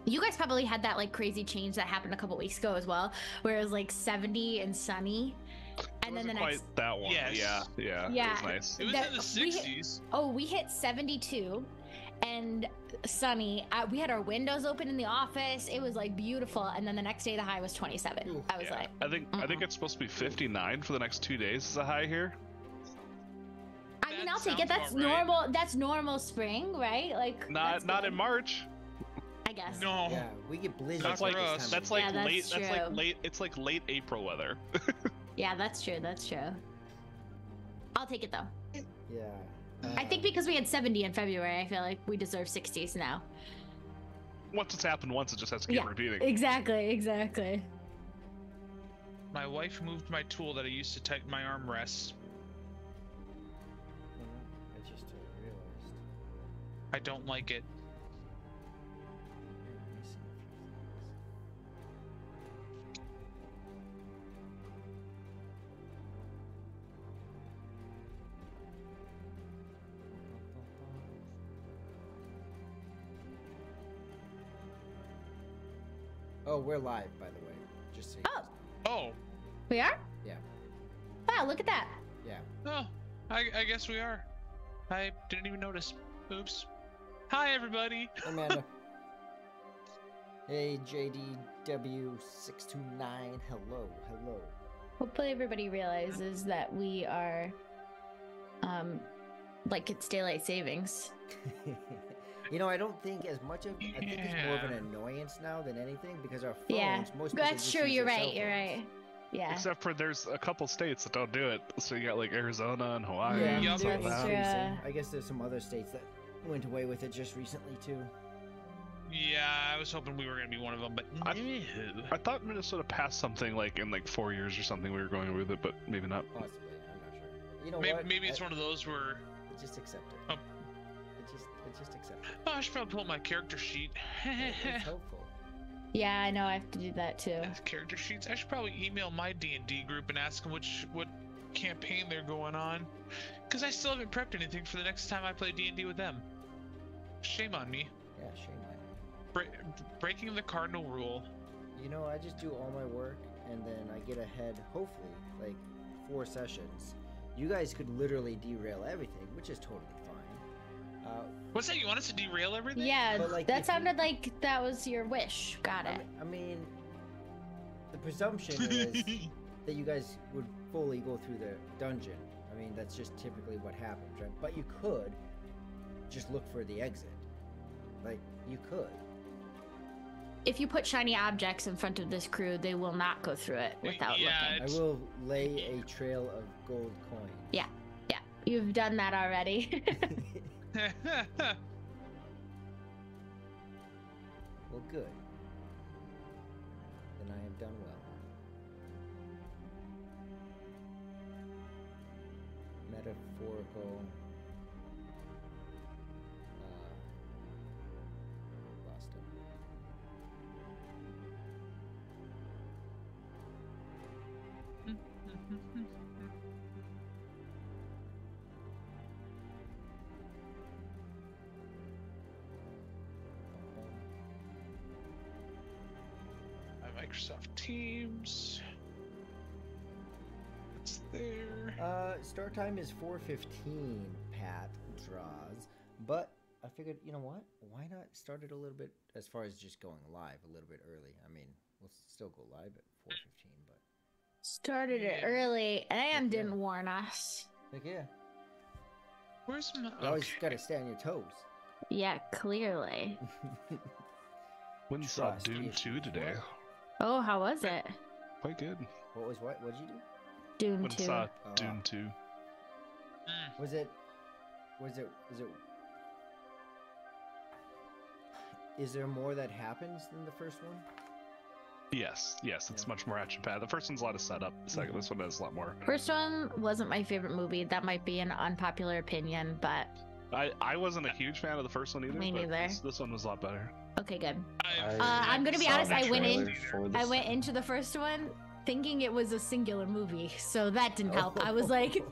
You guys probably had that like crazy change that happened a couple weeks ago as well, where it was like 70 and sunny, and then the quite next. that one. Yes. Yeah. Yeah. It was nice. It was That- in the we hit- 60s. We hit 72 and sunny. We had our windows open in the office. It was like beautiful. And then the next day the high was 27. Ooh. I was Yeah. like, I think it's supposed to be 59 for the next 2 days is a high here. I mean, That I'll take it. sounds That's about right. normal. That's normal spring, right? Like that's Not good, in March. I guess. No. Yeah, we get blizzards That's Not like for this us. time of that's year. like Yeah, that's late. That's like true. late. It's like late April weather. Yeah, that's true. That's true. I'll take it though. Yeah. I think because we had 70 in February, I feel like we deserve 60s now. Once it's happened once, it just has to keep Yeah. repeating. Exactly. My wife moved my tool that I used to tighten my armrests. I just realized. I don't like it. I'm missing a few things. Oh, we're live, by the way. Just so you Oh. guys know. Oh. We are? Yeah. Wow, look at that. Yeah. Oh. I guess we are. I didn't even notice. Oops. Hi, everybody. Amanda. Hey, JDW629. Hello. Hopefully everybody realizes that we are like it's daylight savings. You know, I don't think as much of. I think it's more of an Yeah. annoyance now than anything because our phones. Yeah. Most people That's just true, use you're their cell right, you're phones. right. Yeah. Except for there's a couple states that don't do it. So you got like Arizona and Hawaii. Yeah, Yup. they're That's true. increasing. I guess there's some other states that went away with it just recently too. Yeah, I was hoping we were gonna be one of them, but I- no. I thought Minnesota passed something like in like 4 years or something. We were going with it, but maybe not. Possibly, I'm not sure. You know Maybe, what? maybe it's one of those where Just accept it. Oh. Just accept it. oh, I should probably pull up my character sheet. It's helpful. Yeah, I know I have to do that too. Character sheets. I should probably email my D&D group and ask them what campaign they're going on, because I still haven't prepped anything for the next time I play D&D with them. Shame on me. Yeah, shame on you. Breaking the cardinal rule. You know, I just do all my work and then I get ahead, hopefully, like 4 sessions. You guys could literally derail everything, which is totally fine. What's that? You want us to derail everything? Yeah, But, like, that if you- sounded like that was your wish. Got it. I mean, the presumption is that you guys would fully go through the dungeon. I mean, that's just typically what happens, right? But you could just look for the exit. Like, you could. If you put shiny objects in front of this crew, they will not go through it without Yeah, looking. I will lay a trail of gold coins. Yeah, you've done that already. Well, good. Then I have done well. Metaphorical. Lost it. My Microsoft Teams. It's there. Start time is 4:15. Pat draws, but I figured, you know what? Why not start it a little bit as far as just going live a little bit early? I mean, we'll still go live at 4:15, but Started it Yeah. early and Yeah. didn't warn us. like, yeah, Where's my? you always okay. gotta stay on your toes. Yeah, clearly. Went and saw Trust Dune issues. 2 today. Oh, how was it? Quite good. What did you do? Dune Went and 2. saw Oh, Dune 2. Mm. Was it? Is there more that happens than the first one? Yes, it's Yeah. much more action packed. The first one's a lot of setup. The second, this one has a lot more. First one wasn't my favorite movie. That might be an unpopular opinion, but I wasn't a huge fan of the first one either. Me but neither. This one was a lot better. okay, good. I've I'm gonna be saw honest, the I went in- trailer for either. this. I went into the first one thinking it was a singular movie, so that didn't help. I was like,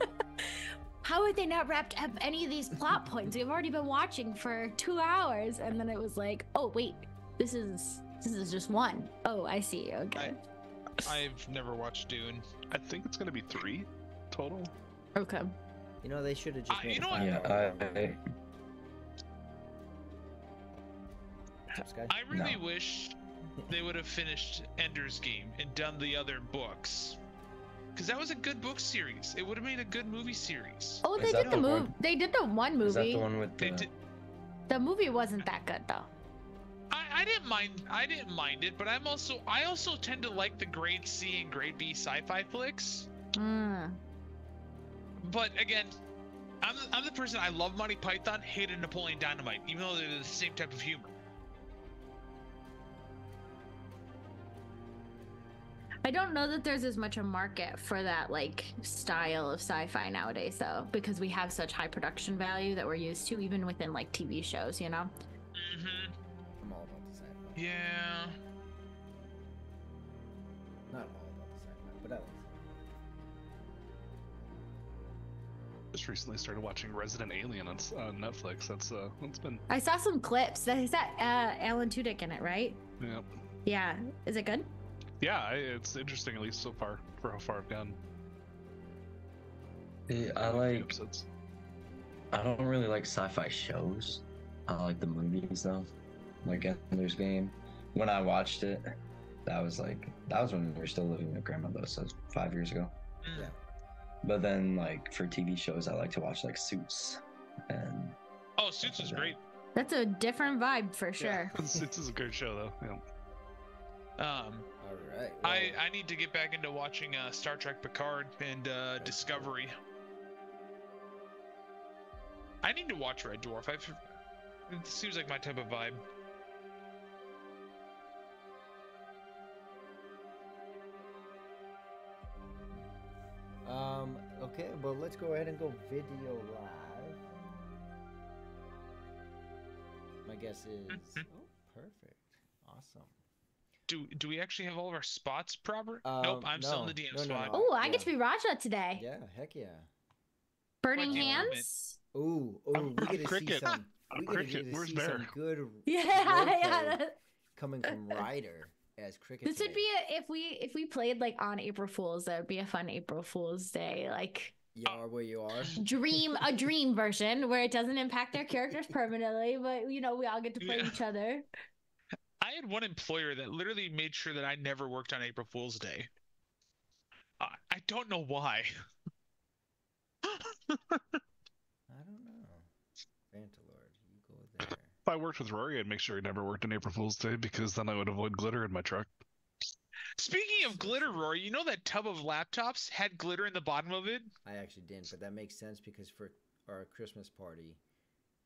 how have they not wrapped up any of these plot points? We've already been watching for 2 hours, and then it was like, oh wait, This is just one. Oh, I see. Okay. I've never watched Dune. I think it's gonna be 3 total. Okay. You know, they should have just made you a know what? 5-hour Yeah, longer. What's up, Sky? I really No. wish they would have finished Ender's Game and done the other books. Because that was a good book series. It would have made a good movie series. Oh, Is they that did the the move. one- They did the one Is that movie. the one with They the... did. The movie wasn't that good though. I didn't mind it, but I also tend to like the grade C and grade B sci-fi flicks. Mm. But again, I'm the person, I love Monty Python, hated Napoleon Dynamite, even though they're the same type of humor. I don't know that there's as much a market for that like style of sci-fi nowadays though, because we have such high production value that we're used to even within like TV shows, you know? Mm-hmm. I'm all about the sci-fi. Yeah. Not all about the sci-fi, but I like Just recently started watching Resident Alien on Netflix. That's been I saw some clips. Is that Alan Tudyk in it, right? yeah. Yeah. Is it good? Yeah, it's interesting, at least so far, for how far I've gone. I A few like... episodes. I don't really like sci-fi shows. I like the movies though. Like Ender's Game. When I watched it, that was when we were still living with grandma though, so it was 5 years ago. Mm. Yeah. But then like for TV shows, I like to watch like Suits and Oh, Suits is great. That's a different vibe for sure. Yeah. It's a good show though. Yeah. all right. I need to get back into watching Star Trek Picard and Discovery. I need to watch Red Dwarf. It seems like my type of vibe. Okay, well, let's go ahead and go video live. My guess is... Oh, perfect. Awesome. Do we actually have all of our spots proper? Nope, I'm still in the DM no, spot. no. Oh, I get to be Raja today. Yeah, heck yeah. Burning What do you want, Hands? Ooh, I'm we get to see Cricket. some... I'm We get Cricket. to Where's see Bear? some good Yeah, roleplay yeah. coming from Ryder as Cricket. This would today. be if we played like on April Fools, that would be a fun April Fools Day, like You are where you are. a dream version where it doesn't impact our characters permanently, but you know, we all get to play Yeah. each other. I had one employer that literally made sure that I never worked on April Fool's Day. I don't know why. I don't know. Vantalord, you go there. If I worked with Rory, I'd make sure he never worked on April Fool's Day because then I would avoid glitter in my truck. Speaking of glitter, Rory, you know that tub of laptops had glitter in the bottom of it? I actually didn't, but that makes sense because for our Christmas party,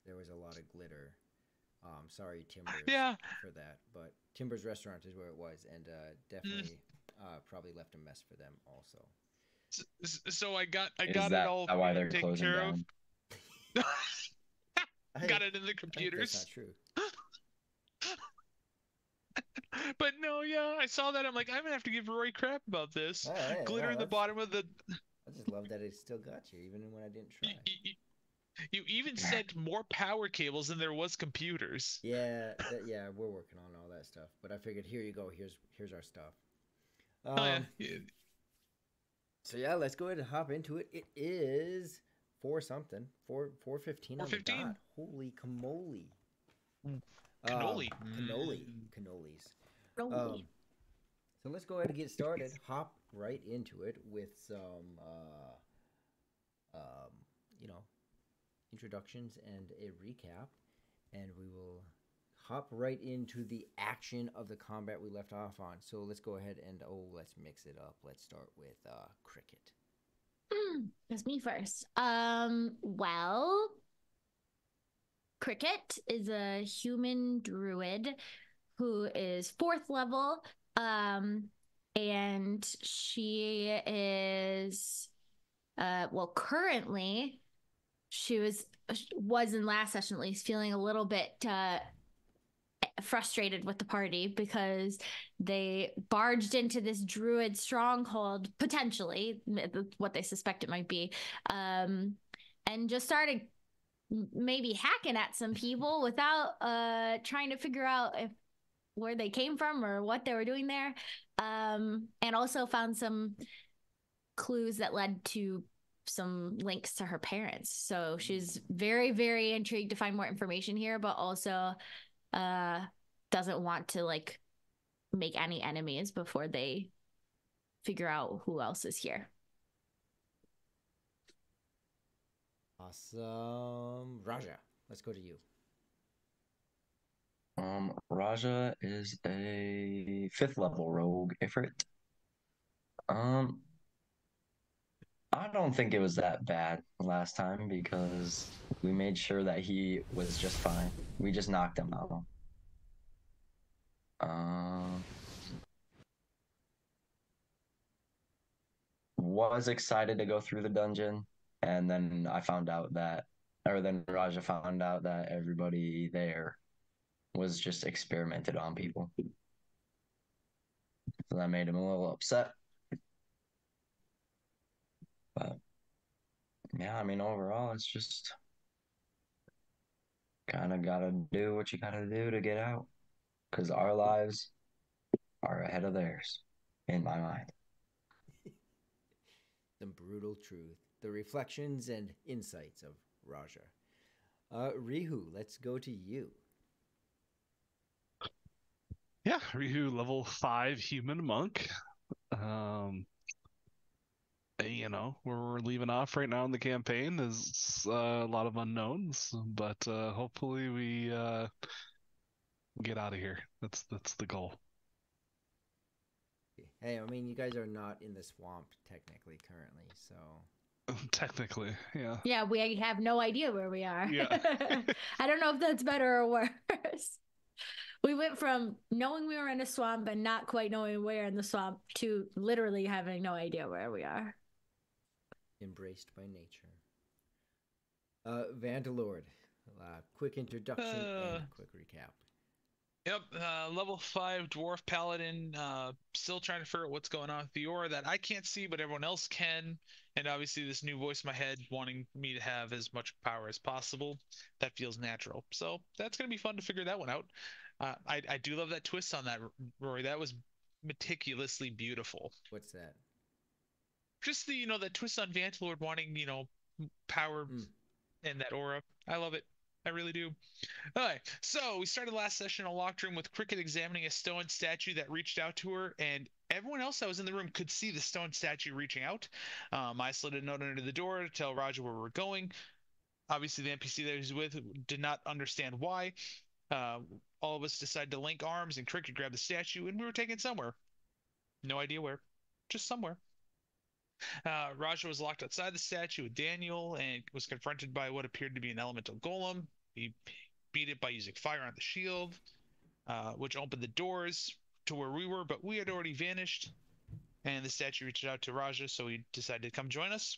there was a lot of glitter. Sorry, Timbers, Yeah. for that. But Timbers Restaurant is where it was, and definitely probably left a mess for them also. So I got is it that all why they're taken closing care down? of. I Got it in the I think computers. that's not true. But no, yeah, I saw that. I'm like, I'm gonna have to give Rory crap about this. Hey, Glitter no, in the that's- bottom of the. I just love that it still got you, even when I didn't try. You even sent more power cables than there was computers. Yeah, yeah, we're working on all that stuff. But I figured, here you go. Here's our stuff. Oh, yeah. So yeah, let's go ahead and hop into it. It is 4-something, 4:15 on the 4:15. dot. Holy camoli! Cannoli. Cannolis. Rolly. So let's go ahead and get started. Hop right into it with some, introductions and a recap, and we will hop right into the action of the combat we left off on. So let's go ahead and let's mix it up. Let's start with Cricket. That's me first. Well, Cricket is a human druid who is 4th level. And she is currently she was in last session at least feeling a little bit frustrated with the party because they barged into this druid stronghold, potentially what they suspect it might be, and just started maybe hacking at some people without trying to figure out if where they came from or what they were doing there. And also found some clues that led to some links to her parents. So she's very, very intrigued to find more information here, but also doesn't want to like make any enemies before they figure out who else is here. Awesome. Raja, let's go to you. Raja is a 5th level rogue Ifrit. I don't think it was that bad last time because we made sure that he was just fine. We just knocked him out. Was excited to go through the dungeon, and then I found out that, or then Raja found out that everybody there was just experimented on people. So that made him a little upset. But yeah, I mean, overall, it's just kind of gotta do what you gotta do to get out, because our lives are ahead of theirs, in my mind. Some brutal truth. The reflections and insights of Raja. Rihu, let's go to you. Yeah, Rihu, level 5 human monk. You know, where we're leaving off right now in the campaign is a lot of unknowns, but hopefully we get out of here. That's the goal. Hey, I mean, you guys are not in the swamp technically currently, so. Technically, yeah. Yeah, we have no idea where we are. Yeah. I don't know if that's better or worse. We went from knowing we were in a swamp and not quite knowing where in the swamp to literally having no idea where we are. Embraced by nature. Vandalord, quick introduction and quick recap. Yep, level 5 dwarf paladin, still trying to figure out what's going on with the aura that I can't see, but everyone else can. And obviously this new voice in my head wanting me to have as much power as possible. That feels natural. So that's going to be fun to figure that one out. I do love that twist on that, Rory. That was meticulously beautiful. What's that? Just the, that twist on Vandalord wanting, power and that aura. I love it. I really do. All right, so we started last session in a locked room with Cricket examining a stone statue that reached out to her, and everyone else that was in the room could see the stone statue reaching out. I slid a note under the door to tell Raja where we're going. Obviously, the NPC that he was with did not understand why. All of us decided to link arms, and Cricket grabbed the statue, and we were taken somewhere. No idea where, just somewhere. Raja was locked outside the statue with Daniel and was confronted by what appeared to be an elemental golem. He beat it by using fire on the shield, which opened the doors to where we were, but we had already vanished. And the statue reached out to Raja, so he decided to come join us.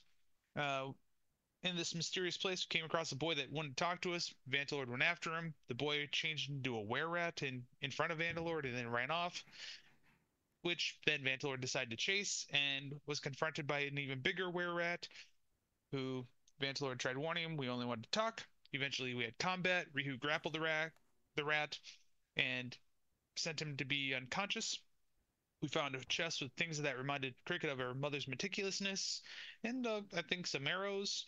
In this mysterious place, we came across a boy that wouldn't talk to us. Vandalord went after him. The boy changed into a were-rat in front of Vandalord and then ran off, which then Vandalord decided to chase and was confronted by an even bigger were-rat, who Vandalord tried warning him. We only wanted to talk. Eventually, we had combat. Rihu grappled the rat and sent him to be unconscious. We found a chest with things that reminded Cricket of her mother's meticulousness, and I think some arrows.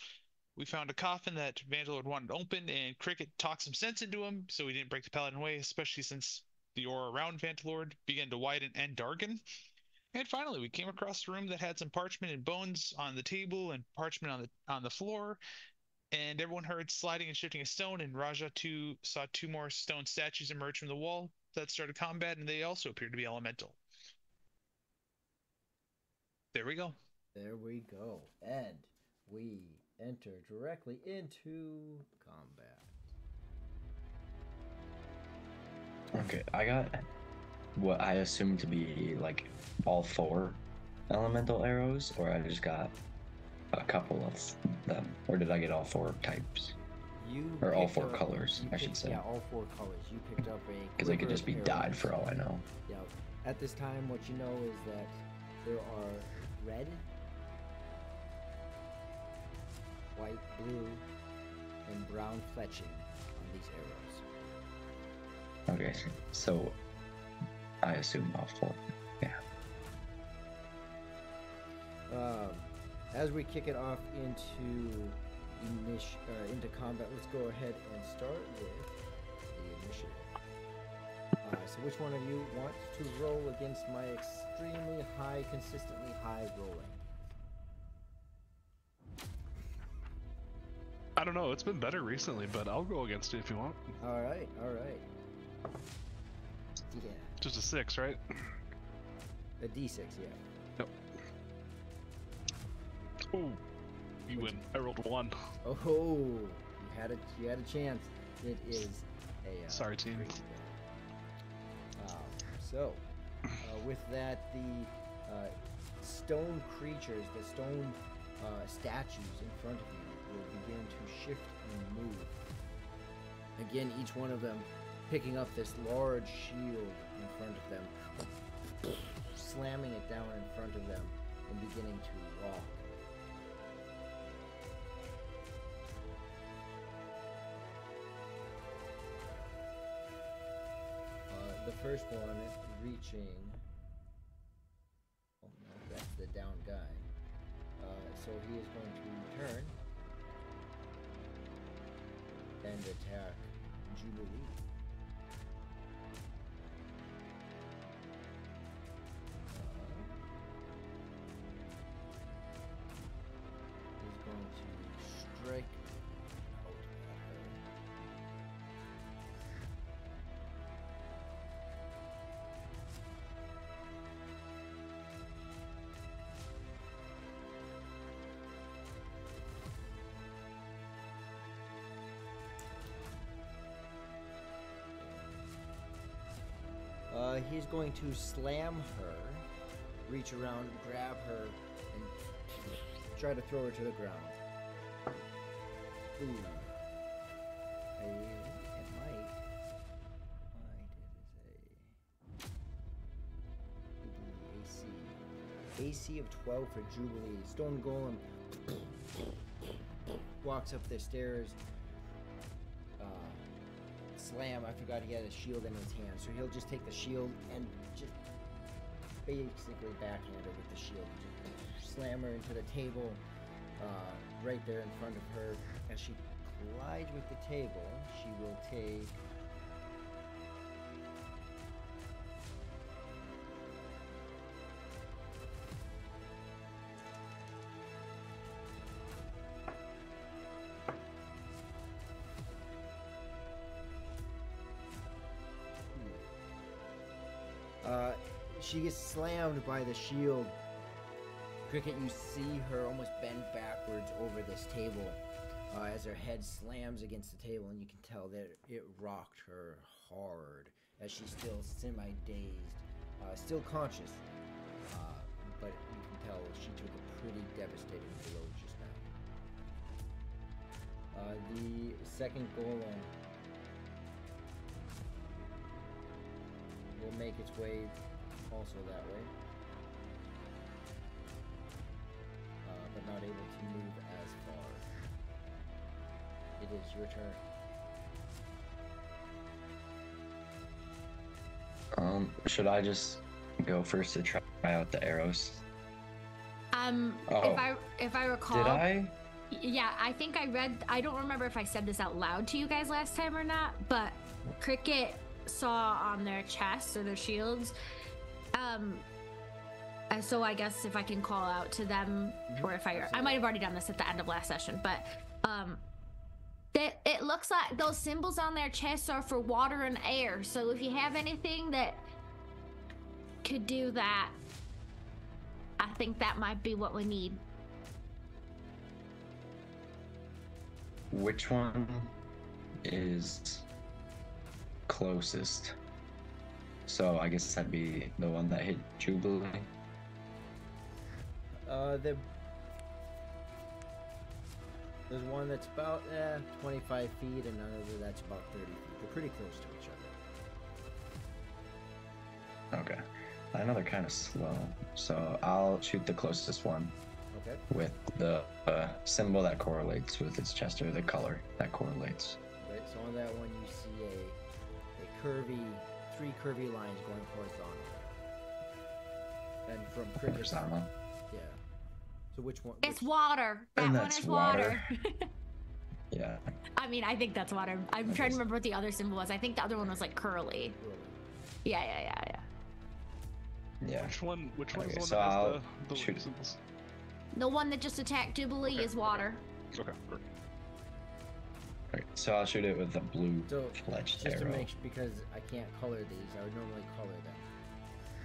We found a coffin that Vandalord wanted opened, and Cricket talked some sense into him, so he didn't break the paladin away, especially since the aura around Vandalord began to widen and darken. And finally, we came across a room that had some parchment and bones on the table and parchment on the floor. And everyone heard sliding and shifting a stone, and Raja saw 2 more stone statues emerge from the wall that started combat, and they also appeared to be elemental. There we go. There we go. And we enter directly into combat. Okay, I got what I assume to be like all 4 elemental arrows, or I just got a couple of them, or did I get all 4 types? Or all 4 colors, I should say. Yeah, all 4 colors. You picked up a. Because they could just be dyed for all I know. Yeah. At this time, what you know is that there are red, white, blue, and brown fletching on these arrows. Okay, so I assume off full. Yeah. As we kick it off into combat, let's go ahead and start with the initiative. So which one of you wants to roll against my extremely high, consistently high rolling? I don't know. It's been better recently, but I'll go against it if you want. All right. Yeah. Just a 6, right? A D6, yeah. Yep. Oh, you win. I rolled a 1. Oh, you had a chance. It is a Sorry, team. crit. So, with that, the stone creatures, the stone statues in front of you will begin to shift and move. Again, each one of them picking up this large shield in front of them, slamming it down in front of them, and beginning to walk. The first one reaching. Oh no, that's the down guy. So he is going to turn and attack Jubilee. He's going to strike out at her. He's going to slam her, reach around, grab her, and try to throw her to the ground. Ooh. It might. Jubilee AC of 12 for Jubilee. Stone Golem walks up the stairs. Slam, I forgot he had a shield in his hand, so he'll just take the shield and just basically backhand her with the shield. Just slam her into the table right there in front of her. As she collides with the table, she will take she gets slammed by the shield. Cricket, you see her almost bend backwards over this table as her head slams against the table, and you can tell that it rocked her hard as she's still semi-dazed, still conscious, but you can tell she took a pretty devastating blow just now. The second golem will make its way also that way, but not able to move as far. It is your turn. Should I just go first to try out the arrows? If I recall, Did I? Yeah, I think I read. I don't remember if I said this out loud to you guys last time or not, but Cricket saw on their chests or their shields. So I guess if I can call out to them, or if I might have already done this at the end of last session, but it looks like those symbols on their chests are for water and air. So if you have anything that could do that, I think that might be what we need. Which one is closest? So I guess that'd be the one that hit Jubilee. There's one that's about 25 feet, and another that's about 30 feet. They're pretty close to each other. Okay. I know they're kind of slow, so I'll shoot the closest one. Okay. With the symbol that correlates with its chest, or the color that correlates. Right. So on that one, you see a curvy three curvy lines going horizontal. And from crickets, Horizontal. yeah. So which one? It's which- water. That And one that's is water. Yeah. I mean, I think that's water. I'm I trying to guess- remember what the other symbol was. I think the other one was like curly. Really? Yeah. Yeah. Which one? Which one Okay, is the one so that I'll has the shoot. symbols? The one that just attacked Jubilee Okay, is water. Okay. Perfect. Okay, so I'll shoot it with the blue So, fledged Just to arrow. make because I can't color these, I would normally color them.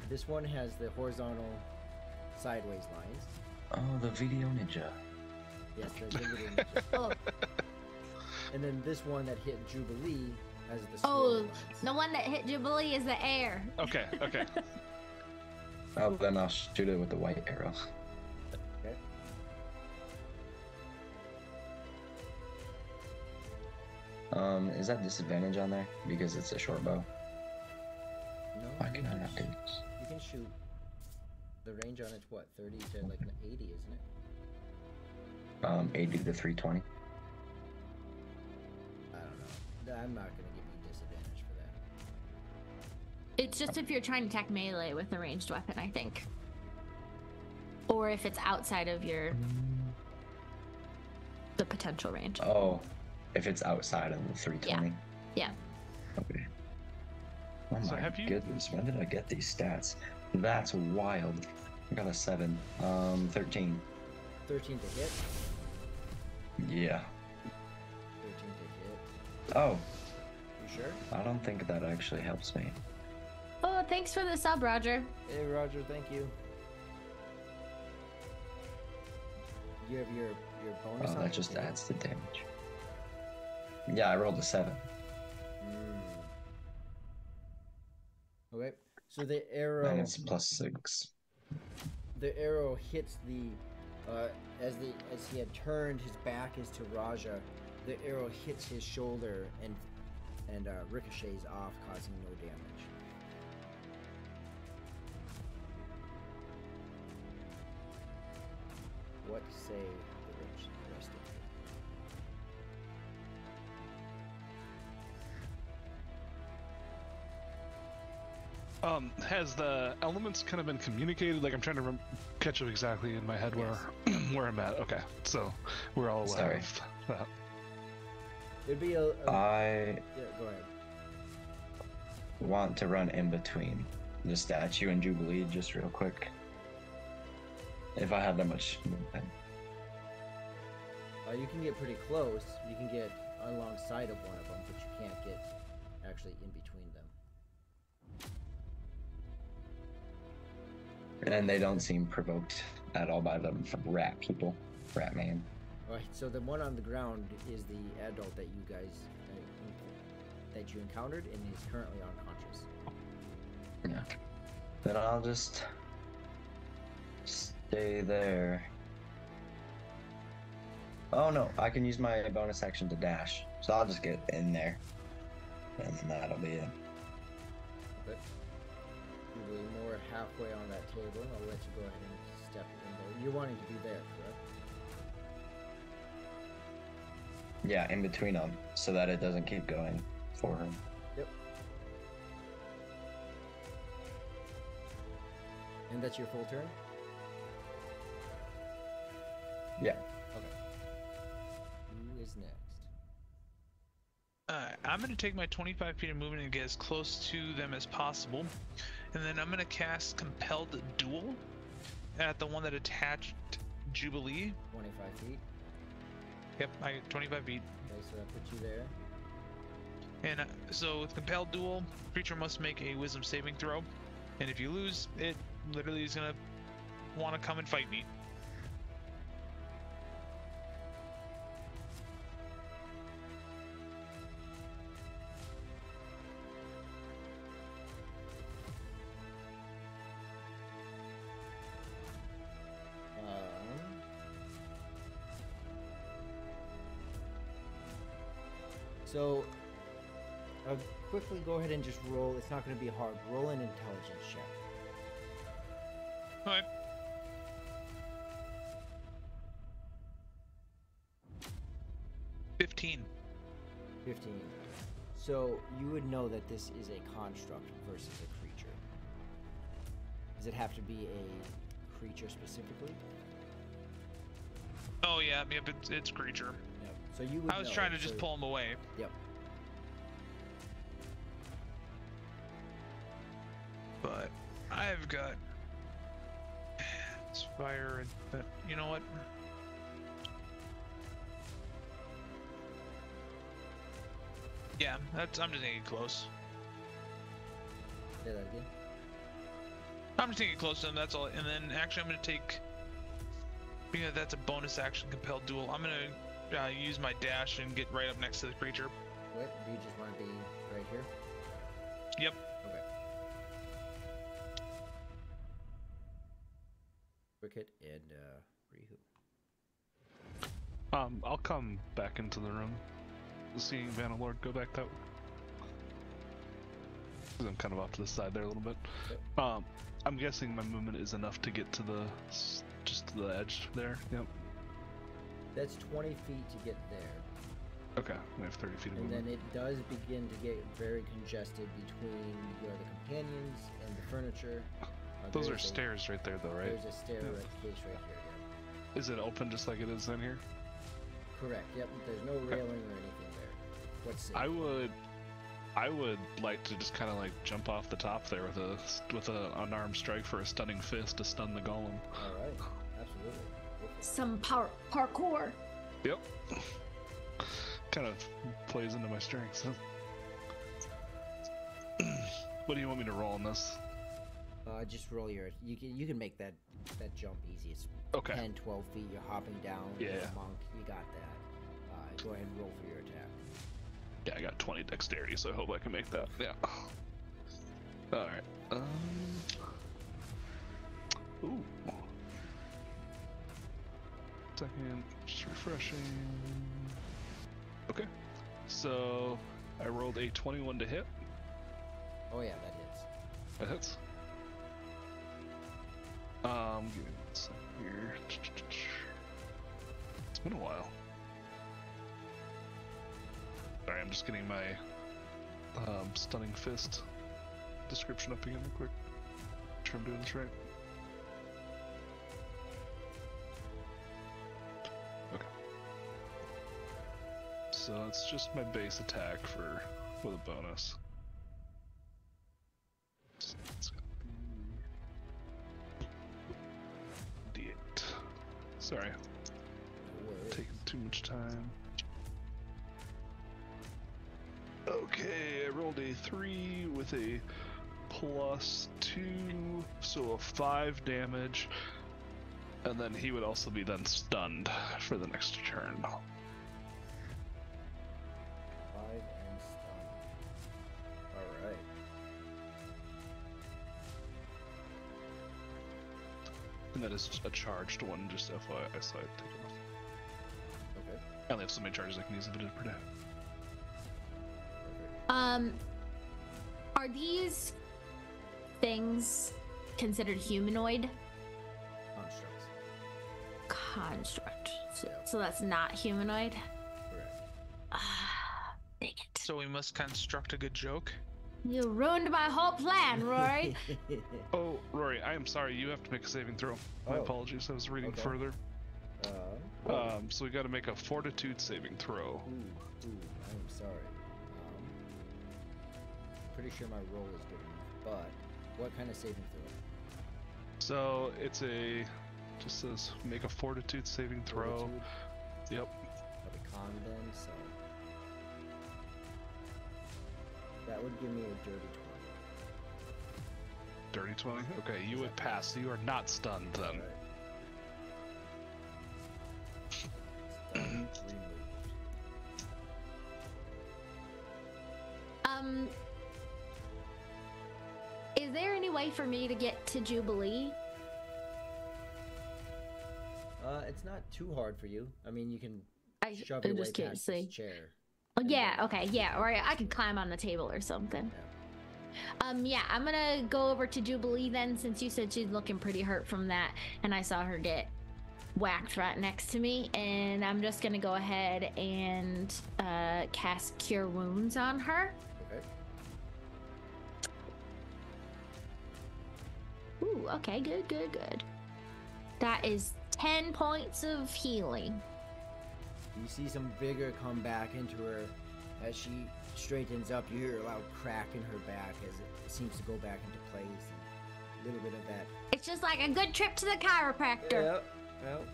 This one has the horizontal sideways lines. Oh, the video ninja. Yes, the video ninja. Oh, And then this one that hit Jubilee has the Oh, swirl lines. the one that hit Jubilee is the air. Okay. Okay. Oh, then I'll shoot it with the white arrow. Okay. Is that disadvantage on there? Because it's a short bow. No, Why you can I can not do sh- this? You can shoot. The range on it's what, 30 to like 80, isn't it? 80 to 320. I don't know. I'm not gonna give you disadvantage for that. It's just if you're trying to attack melee with a ranged weapon, I think. Or if it's outside of your the potential range. Oh, if it's outside of the 320. Yeah. Okay. Oh So my have you- goodness, when did I get these stats? That's wild. I got a 7. 13. 13 to hit. Yeah. 13 to hit. Oh, You sure? I don't think that actually helps me. Oh, thanks for the sub, Roger. Hey, Roger, thank you. You have your bonus Oh, on that it? just Yeah. adds the damage. Yeah, I rolled a 7. Okay, so the arrow, And it's plus 6. the arrow hits the, as he had turned his back is to Raja, the arrow hits his shoulder and ricochets off, causing no damage. What say the rest of you? Has the elements kind of been communicated? Like I'm trying to catch up exactly in my head where where I'm at. Okay, so we're all aware Sorry. of that. It'd be a I yeah, go ahead. want to run in between the statue and Jubilee just real quick. If I have that much movement. You can get pretty close. You can get alongside of one of them, but you can't get actually in between them. And they don't seem provoked at all by them from rat people. Rat man. All right. So the one on the ground is the adult that you guys that you encountered and is currently unconscious. Yeah. Then I'll just stay there. Oh no, I can use my bonus action to dash. So I'll just get in there. And then that'll be it. Okay. You're really more halfway on that table. I'll let you go ahead and step in there. You're wanting to be there, correct? Yeah, in between them, so that it doesn't keep going for him. Yep. And that's your full turn? Yeah. Okay. Who is next? I'm going to take my 25 feet of movement and get as close to them as possible. And then I'm going to cast Compelled Duel at the one that attached Jubilee. 25 feet. Yep, I 25 feet. Okay, so that puts you there. And so with Compelled Duel, creature must make a Wisdom saving throw. And if you lose, it literally is going to want to come and fight me. So, quickly go ahead and just roll. It's not going to be hard. Roll an intelligence check. Alright. $15. 15. So you would know that this is a construct versus a creature. Does it have to be a creature specifically? Oh yeah, yep, it's creature. Yep. So you would I was know, trying to just so- pull him away. Yep. But I've got it's fire and but you know what? Yeah, I'm just thinking close. Say that again. I'm just thinking close to him, that's all. And then actually I'm gonna take, because that's a bonus action compelled duel, I'm gonna use my dash and get right up next to the creature. What? Do you just want to be right here? Yep. Okay. Cricket and Rihu. I'll come back into the room. Seeing Vanillord go back that way. 'Cause I'm kind of off to the side there a little bit. Yep. I'm guessing my movement is enough to get to the just to the edge there. Yep. That's 20 feet to get there. Okay, I have 30 feet of And movement. then it does begin to get very congested between the companions and the furniture. Those are there's a- stairs right there, though, right? There's a stair Yeah. right case right here. Yeah. Is it open just like it is in here? Correct. Yep. There's no railing or anything there. What's safe? I would like to just kind of like jump off the top there with a unarmed strike for a stunning fist to stun the golem. All right. Absolutely. Go for it. Some parkour. Yep. Kind of plays into my strengths. Huh? What do you want me to roll on this? Just roll your. You can make that jump easy. It's Okay. 10, 12 feet. You're hopping down. Yeah. You're a monk. You got that. Go ahead and roll for your attack. Yeah, I got 20 dexterity, so I hope I can make that. Yeah. All right. Ooh. Second, just refreshing. Okay. So I rolled a 21 to hit. Oh yeah, that hits. That hits. Give me 1 second here. It's been a while. Sorry, I'm just getting my stunning fist description up again real quick. Make sure I'm doing this right. Okay. So it's just my base attack with a bonus. So it's gonna be D8. Sorry, No worries. taking too much time. Okay, I rolled a 3 with a +2, so a 5 damage. And then he would also be then stunned for the next turn. 5 and stun. All right. And that is a charged one, just FYI, so I take it off. Okay. I only have so many charges I can use per day. Perfect. Are these things considered humanoid? Constructs. Construct. Yeah. So that's not humanoid? Correct. Dang it. So we must construct a good joke. You ruined my whole plan, Rory. Oh, Rory, I am sorry, you have to make a saving throw. My Oh. apologies, I was reading Okay. further. Oh. So we gotta make a fortitude saving throw. Ooh, I'm sorry. Pretty sure my roll is good enough, but what kind of saving throw? So it's just says make a fortitude saving throw. Fortitude? Yep. Probably con then, so that would give me a dirty 20. Dirty 20? Okay, you Is would that pass. So you are not stunned then. Alright. Stun removed. Is there any way for me to get to Jubilee? It's not too hard for you. I mean, you can I shove your way just can't past see. this chair. Oh, and yeah, then- okay, yeah, or I could climb on the table or something. Yeah. Yeah, I'm gonna go over to Jubilee then, since you said she's looking pretty hurt from that, and I saw her get whacked right next to me, and I'm just gonna go ahead and cast Cure Wounds on her. Okay. Ooh, okay, good. That is 10 points of healing. You see some vigor come back into her as she straightens up. You hear a loud crack in her back as it seems to go back into place. And a little bit of that. It's just like a good trip to the chiropractor. Yep. Well.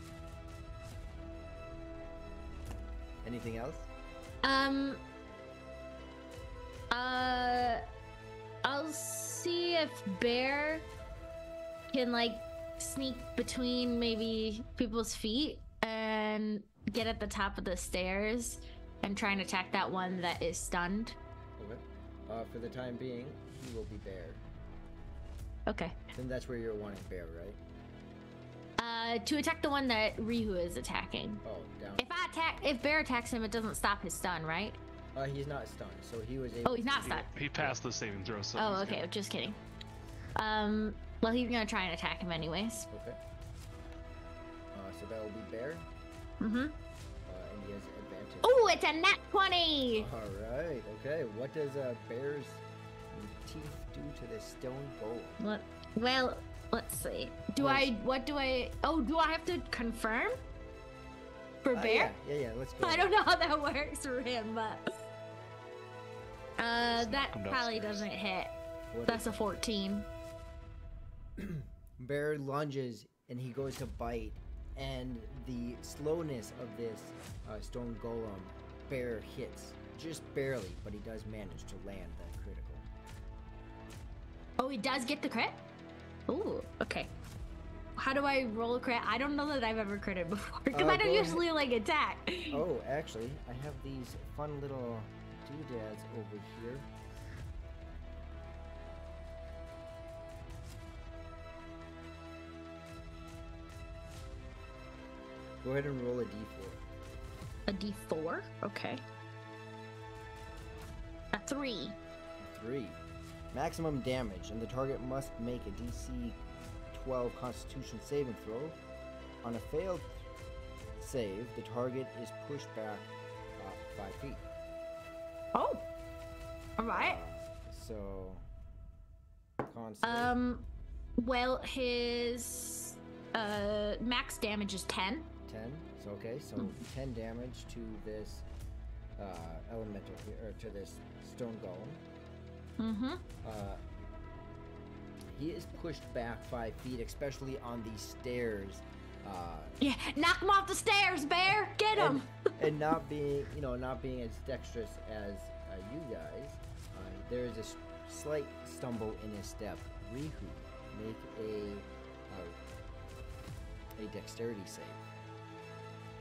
Anything else? I'll see if Bear can like sneak between maybe people's feet and get at the top of the stairs and try and attack that one that is stunned. Okay. For the time being, he will be Bear. Okay. And that's where you're wanting Bear, right? To attack the one that Rihu is attacking. Oh, down. If Bear attacks him, it doesn't stop his stun, right? He's not stunned, so he was able. Oh, he's not stunned. He passed the saving throw. So Oh, he's okay. good. Just kidding. Well, he's gonna try and attack him anyways. Okay. So that will be Bear. Mm-hmm. And he has advantage. Oh, it's a nat 20. All right. Okay. What does Bear's teeth do to the stone golem? Well, let's see. Do I have to confirm for Bear? Yeah. Let's go. I don't know how that works for him, but that come probably downstairs. doesn't hit. What That's a 14. Bear lunges and he goes to bite, and the slowness of this stone golem, Bear hits just barely, but he does manage to land that critical. Oh, he does get the crit? Ooh, okay. How do I roll a crit? I don't know that I've ever critted before, because I don't go usually like attack. Oh, actually, I have these fun little doodads over here. Go ahead and roll a d4. A d4? Okay. A 3. 3. Maximum damage, and the target must make a DC 12 Constitution saving throw. On a failed save, the target is pushed back 5 feet. Oh! Alright. So, con save, Well, his max damage is 10. 10. So okay, so 10 damage to this elemental here, or to this stone golem. Mm-hmm. He is pushed back 5 feet, especially on these stairs. Yeah, knock him off the stairs, Bear! Get him! And not being, not being as dexterous as you guys, there is a slight stumble in his step. Rihu, make a dexterity save.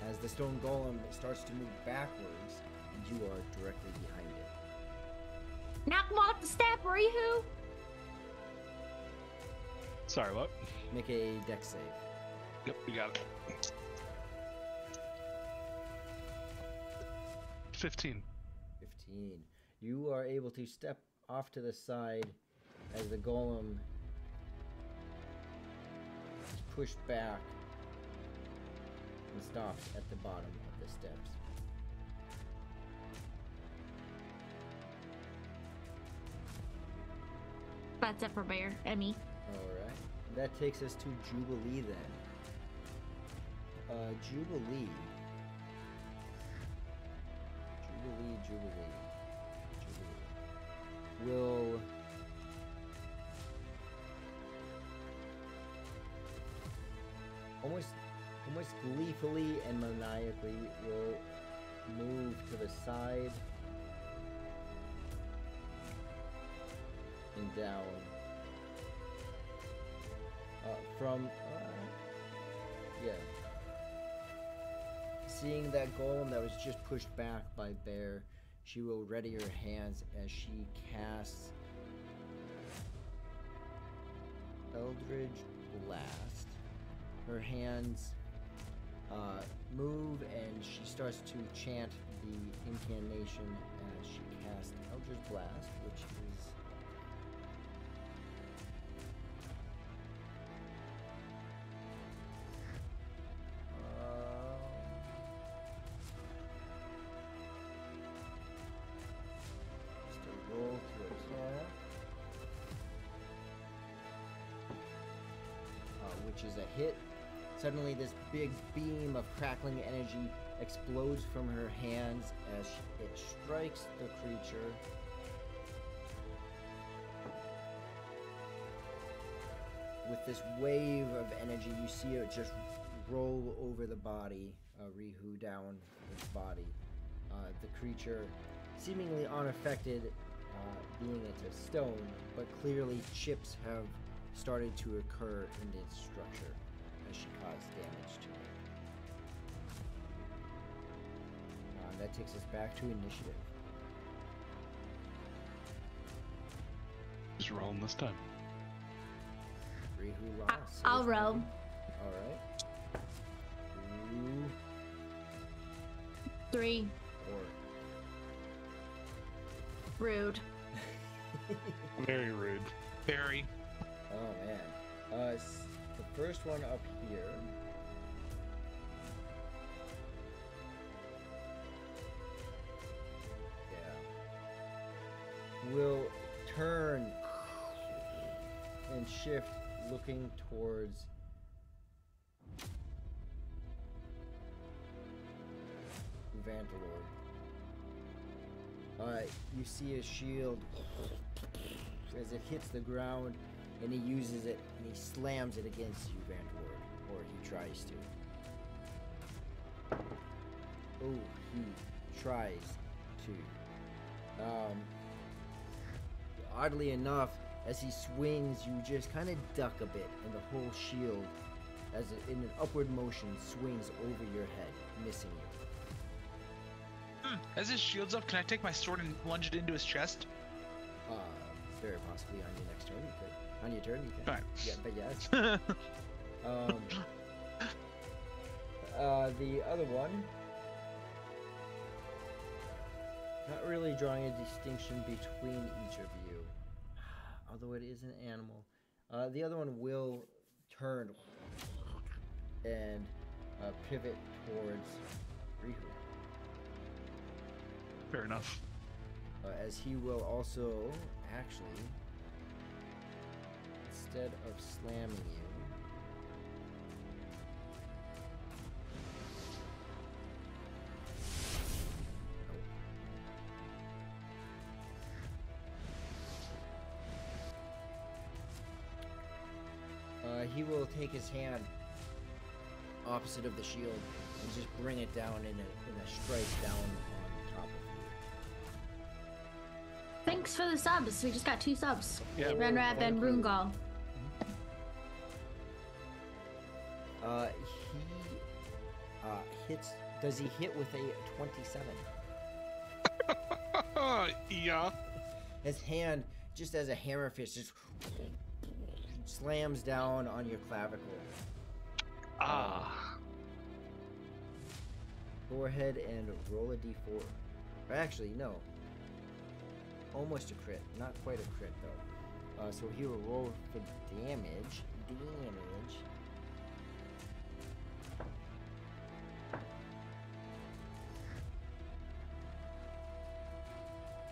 As the stone golem starts to move backwards, and you are directly behind it. Knock him off the step, Rihu! Sorry, what? Make a dex save. Yep, you got it. 15. 15. You are able to step off to the side as the golem is pushed back and stops at the bottom of the steps. That's it for Bear and me. Alright. That takes us to Jubilee then. Jubilee. Will almost gleefully and maniacally will move to the side and down seeing that golem that was just pushed back by Bear, she will ready her hands as she casts Eldridge Blast. Her hands move and she starts to chant the incantation as she casts Eldridge Blast, which is which is a hit. Suddenly, this big beam of crackling energy explodes from her hands as it strikes the creature. With this wave of energy, you see it just roll over the body, Rihu down its body. The creature, seemingly unaffected, being it's a stone, but clearly chips have started to occur in its structure as she caused damage to it. That takes us back to initiative. Just rolling this time. Rihu lost. I'll roll. Alright. 3. 4. Rude. Very rude. Very. Oh man. The first one up here. Yeah. Will turn and shift, looking towards Vantalord. You see his shield as it hits the ground, and he uses it and he slams it against you, Vantalord, or he tries to. Oh, he tries to. Oddly enough, as he swings, you just kind of duck a bit, and the whole shield, as it, in an upward motion, swings over your head, missing you. As his shield's up, can I take my sword and lunge it into his chest? Very possibly on your next turn, you could. On your turn, you can. Alright. Yeah, but yes. The other one, not really drawing a distinction between each of you, although it is an animal. The other one will turn and pivot towards Rihu. Fair enough. As he will also, actually, instead of slamming you, he will take his hand opposite of the shield and just bring it down in a strike down on top of you. Thanks for the subs. We just got 2 subs. Yeah. Renrap and Brungal. He hits. Does he hit with a 27? Yeah. His hand, just as a hammer fist, just slams down on your clavicle. Ah. Go ahead and roll a d4. Or actually, no. Almost a crit. Not quite a crit, though. So he will roll for damage.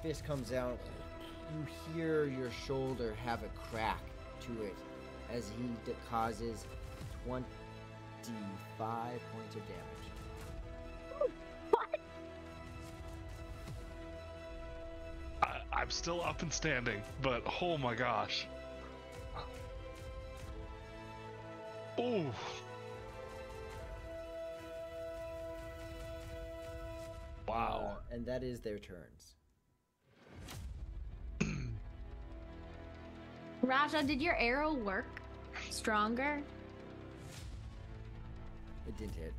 Fist comes out. You hear your shoulder have a crack to it as he causes 25 points of damage. I'm still up and standing, but oh my gosh. Oh. Wow. And that is their turns. Raja, did your arrow work stronger? It didn't hit.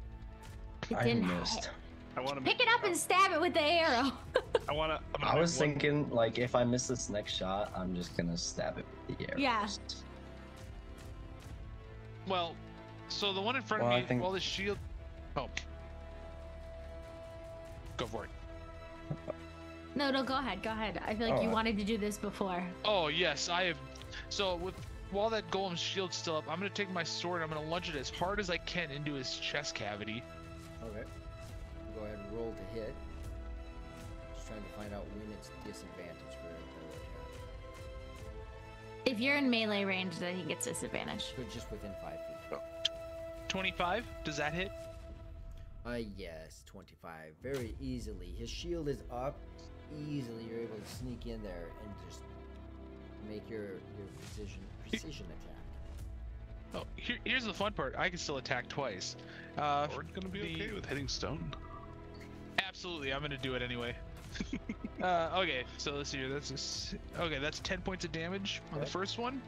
It I didn't missed. hit. I want to Pick it up and stab it with the arrow. I was thinking, like, if I miss this next shot, I'm just gonna stab it with the arrow. Yeah. Well, so the one in front Well, I of me, think- while the shield. Oh. Go for it. No, go ahead. Go ahead. I feel like you Alright. wanted to do this before. Oh, yes, I have. So, while that golem's shield's still up, I'm going to take my sword and I'm going to lunge it as hard as I can into his chest cavity. Okay. Go ahead and roll to hit. Just trying to find out when it's disadvantage for the attack. If you're in melee range, then he gets disadvantage. So just within 5 feet. 25. Does that hit? Yes, 25. Very easily. His shield is up. Easily, you're able to sneak in there and just make your precision attack. Oh, here's the fun part. I can still attack twice. We're gonna be okay with hitting stone. Absolutely, I'm gonna do it anyway. Okay, so let's see. That's 10 points of damage on the first one,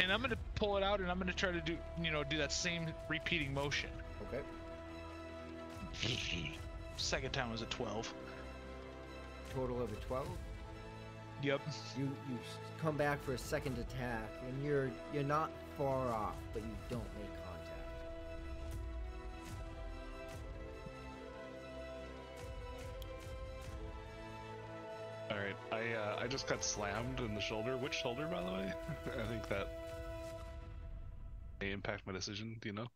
and I'm gonna pull it out, and I'm gonna try to do that same repeating motion. Okay. Second time was a 12. Total of a 12. Yep. You come back for a second attack, and you're not far off, but you don't make contact. All right, I just got slammed in the shoulder. Which shoulder, by the way? I think that may impact my decision. Do you know?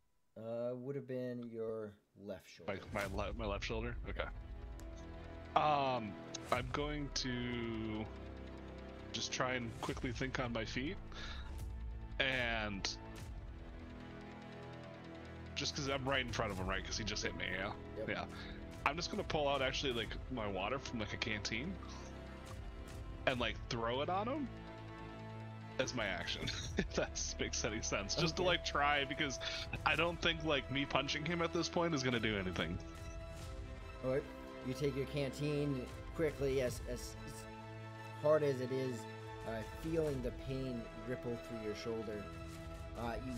Would have been your left shoulder. My left shoulder. Okay. I'm going to just try and quickly think on my feet, and just because I'm right in front of him, right? Because he just hit me. Yeah. Yep. Yeah. I'm just gonna pull out actually like my water from like a canteen, and like throw it on him as my action. If that makes any sense. Just to Okay. like try, because I don't think like me punching him at this point is gonna do anything. All right. You take your canteen quickly, as hard as it is, feeling the pain ripple through your shoulder. You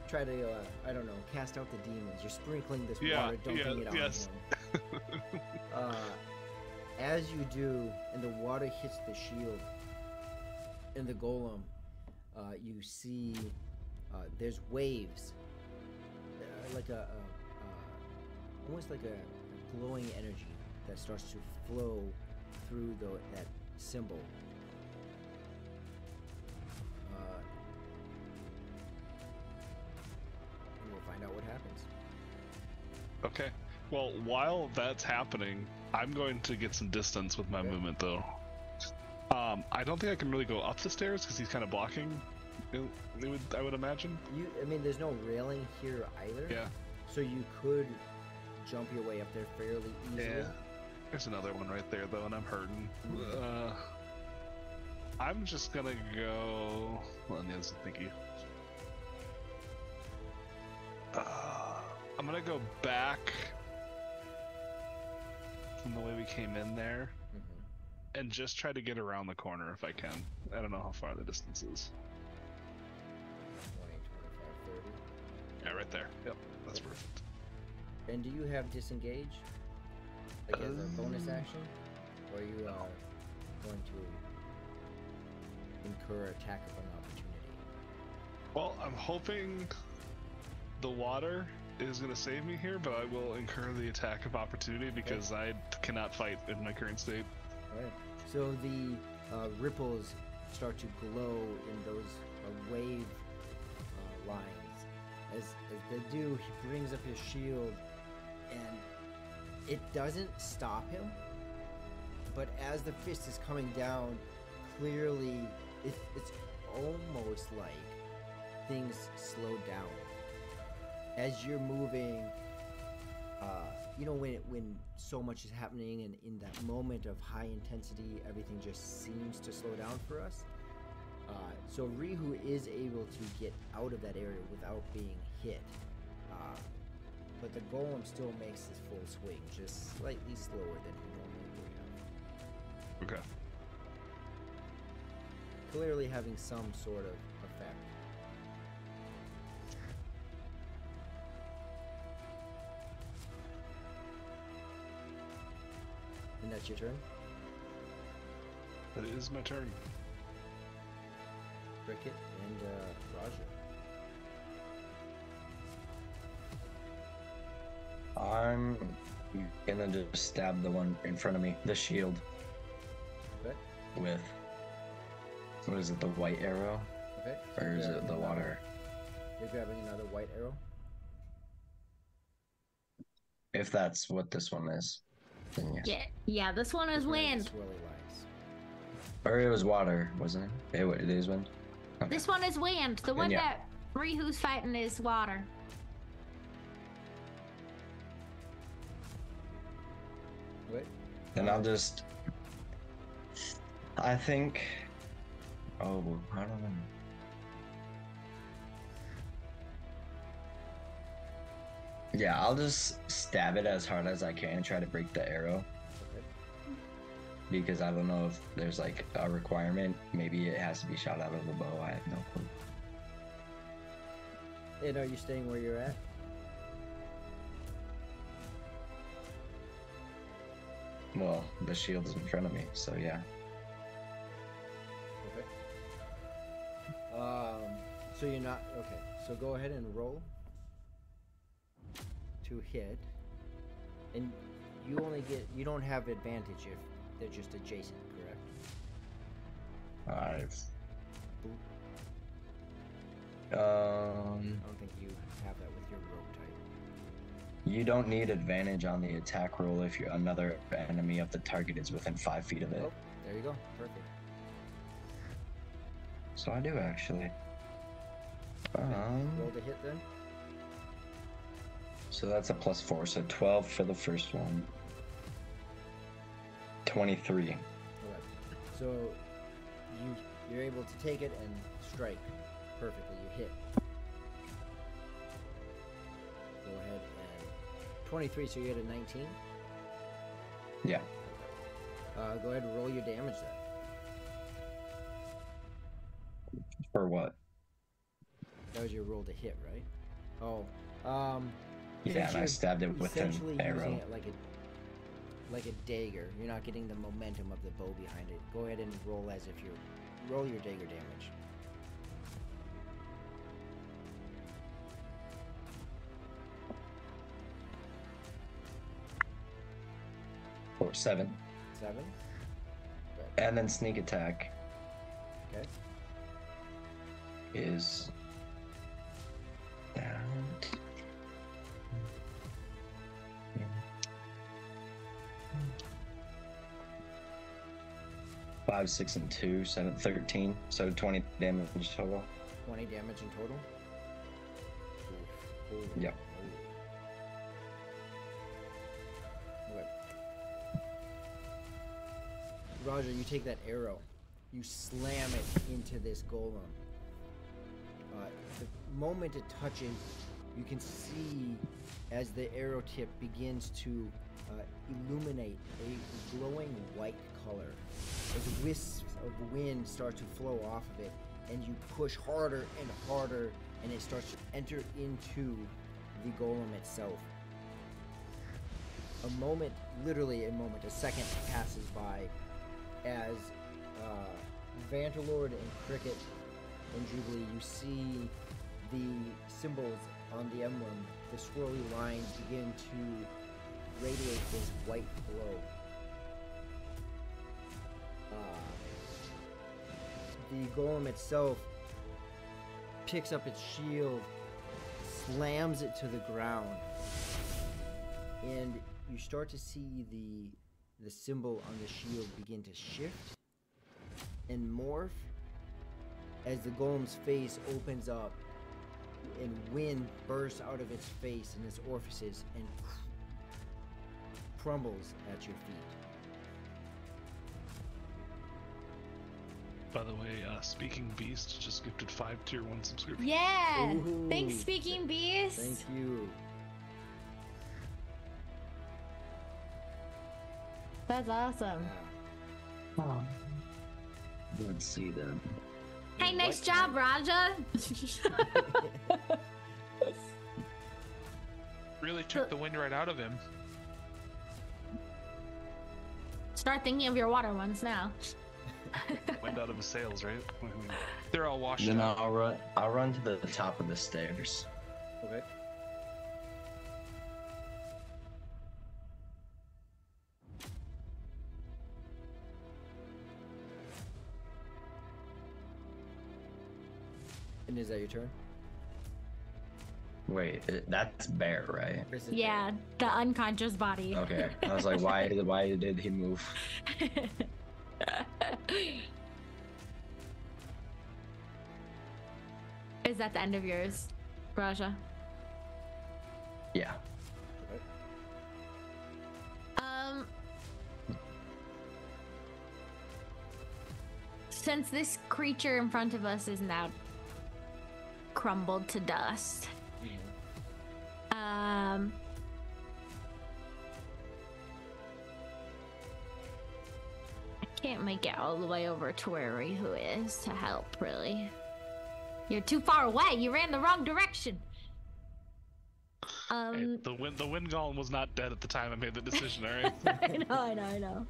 try to, I don't know, cast out the demons. You're sprinkling this water, dumping it on yes. him. As you do, and the water hits the shield and the golem, you see there's waves, like almost like a glowing energy that starts to flow through that symbol. And we'll find out what happens. Okay. Well, while that's happening, I'm going to get some distance with my Okay. movement, though. I don't think I can really go up the stairs because he's kind of blocking. I would imagine. I mean, there's no railing here either. Yeah. So you could jump your way up there fairly easily. Yeah. There's another one right there, though, and I'm hurting. I'm just gonna go. Well, yes, thank you. I'm gonna go back from the way we came in there, Mhm. and just try to get around the corner if I can. I don't know how far the distance is. 20, 25, 30. Yeah, right there. Yep, that's perfect. And do you have disengage? Like as a bonus action? Or are you going to incur attack of an opportunity? Well, I'm hoping the water is going to save me here, but I will incur the attack of opportunity because I cannot fight in my current state. Alright. So the ripples start to glow in those wave lines. As they do, he brings up his shield, and it doesn't stop him. But as the fist is coming down, clearly it's almost like things slow down. As you're moving, when so much is happening, and in that moment of high intensity, everything just seems to slow down for us. So Rihu is able to get out of that area without being hit. But the golem still makes his full swing, just slightly slower than he normally would have. Okay. Clearly having some sort of effect. And that's your turn? That is my turn. Cricket and Raja. I'm gonna just stab the one in front of me, the shield, Okay. with, what is it, the white arrow? Okay. Or is it the Grabbing water? You're grabbing another white arrow? If that's what this one is, then yes. Yeah, this one is This one has wind. swirly lines. Or it was water, wasn't it? It is wind. Okay. This one is wind. The one yeah. that Rihu's fighting his water. What? Then I'll just. I think. Oh, I don't know. Yeah, I'll just stab it as hard as I can and try to break the arrow. Okay. Because I don't know if there's like a requirement. Maybe it has to be shot out of the bow. I have no clue. And are you staying where you're at? Well, the shield is in front of me, so yeah. Okay. So you're not okay. So go ahead and roll to hit, and you don't have advantage if they're just adjacent, correct? Alright. I don't think you have that with your rogue type. You don't need advantage on the attack roll if you're another enemy of the target is within 5 feet of it. Oh, there you go. Perfect. So I do actually. Roll to hit then. So that's a +4, so 12 for the first one. 23. Okay. So you're able to take it and strike perfectly. You hit. Go ahead and 23. So you hit a 19. Yeah. Go ahead and roll your damage then. For what? That was your roll to hit, right? Oh, Yeah, since and I you're stabbed it with an essentially arrow. using it like a dagger. You're not getting the momentum of the bow behind it. Go ahead and roll as if you're roll your dagger damage. For 7. 7. And then sneak attack Okay. is down. 5, 6, and 2, 7, 13. So 20 damage total. 20 damage in total. Oof. Yep. Okay. Roger, you take that arrow, you slam it into this golem. The moment it touches, you can see as the arrow tip begins to illuminate a glowing white color. As wisps of wind start to flow off of it, and you push harder and harder, and it starts to enter into the golem itself. A moment, literally a moment, a second passes by as Vantalord and Cricket and Jubilee, you see the symbols on the emblem, the swirly lines begin to radiate this white glow. The golem itself picks up its shield, slams it to the ground, and you start to see the symbol on the shield begin to shift and morph as the golem's face opens up and wind bursts out of its face and its orifices and crumbles at your feet. By the way, Speaking Beast just gifted 5 tier 1 subscriptions. Yeah. Ooh. Thanks, Speaking Beast. Thank you. That's awesome. Yeah. Let's see then. Hey, nice What job, Raja. Really took the wind right out of him. Start thinking of your water ones now. Wind out of his sails, right? They're all washed Then out. I'll run to the top of the stairs. Okay. And is that your turn? Wait, that's Bear, right? This is Yeah, the unconscious body. Okay. I was like, why did he move? Is that the end of yours, Raja? Yeah. Okay. Since this creature in front of us is now crumbled to dust, I can't make it all the way over to where Rihu is to help, really. You're too far away. You ran the wrong direction. Hey, the wind golem was not dead at the time I made the decision, all right? I know.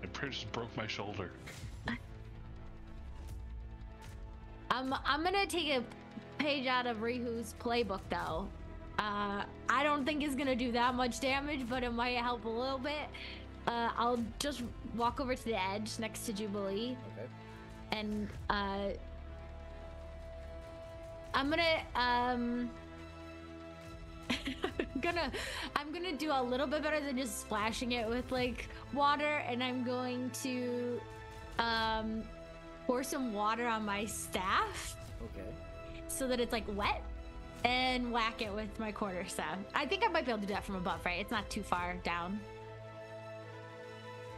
I pretty just broke my shoulder. I'm gonna take a page out of Rihu's playbook, though. I don't think it's gonna do that much damage, but it might help a little bit. I'll just walk over to the edge next to Jubilee. Okay. And I'm gonna do a little bit better than just splashing it with like water, and I'm going to pour some water on my staff Okay. so that it's like wet, and whack it with my quarterstaff. I think I might be able to do that from above, right? It's not too far down.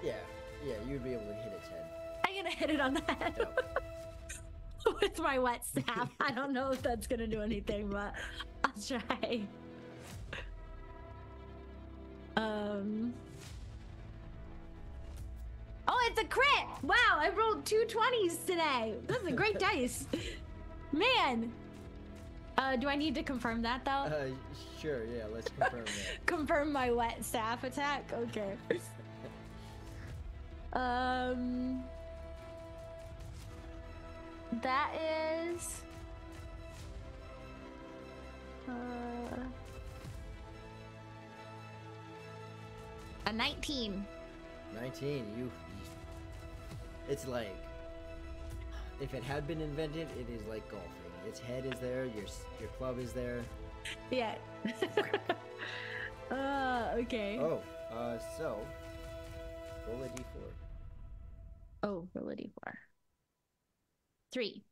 Yeah. Yeah, you'd be able to hit its head. I'm gonna hit it on the head Dope. with my wet staff. I don't know if that's gonna do anything, but I'll try. Oh, it's a crit! Wow, I rolled 2 20s today. This is a great dice. Man. Do I need to confirm that though? Sure, yeah, let's confirm that. Confirm my wet staff attack? Okay. That is a 19. 19, it's like, if it had been invented, it is like golfing. Its head is there, your club is there. Yeah. Okay. Oh, so, roll a d4. Oh, roll a d4. 3.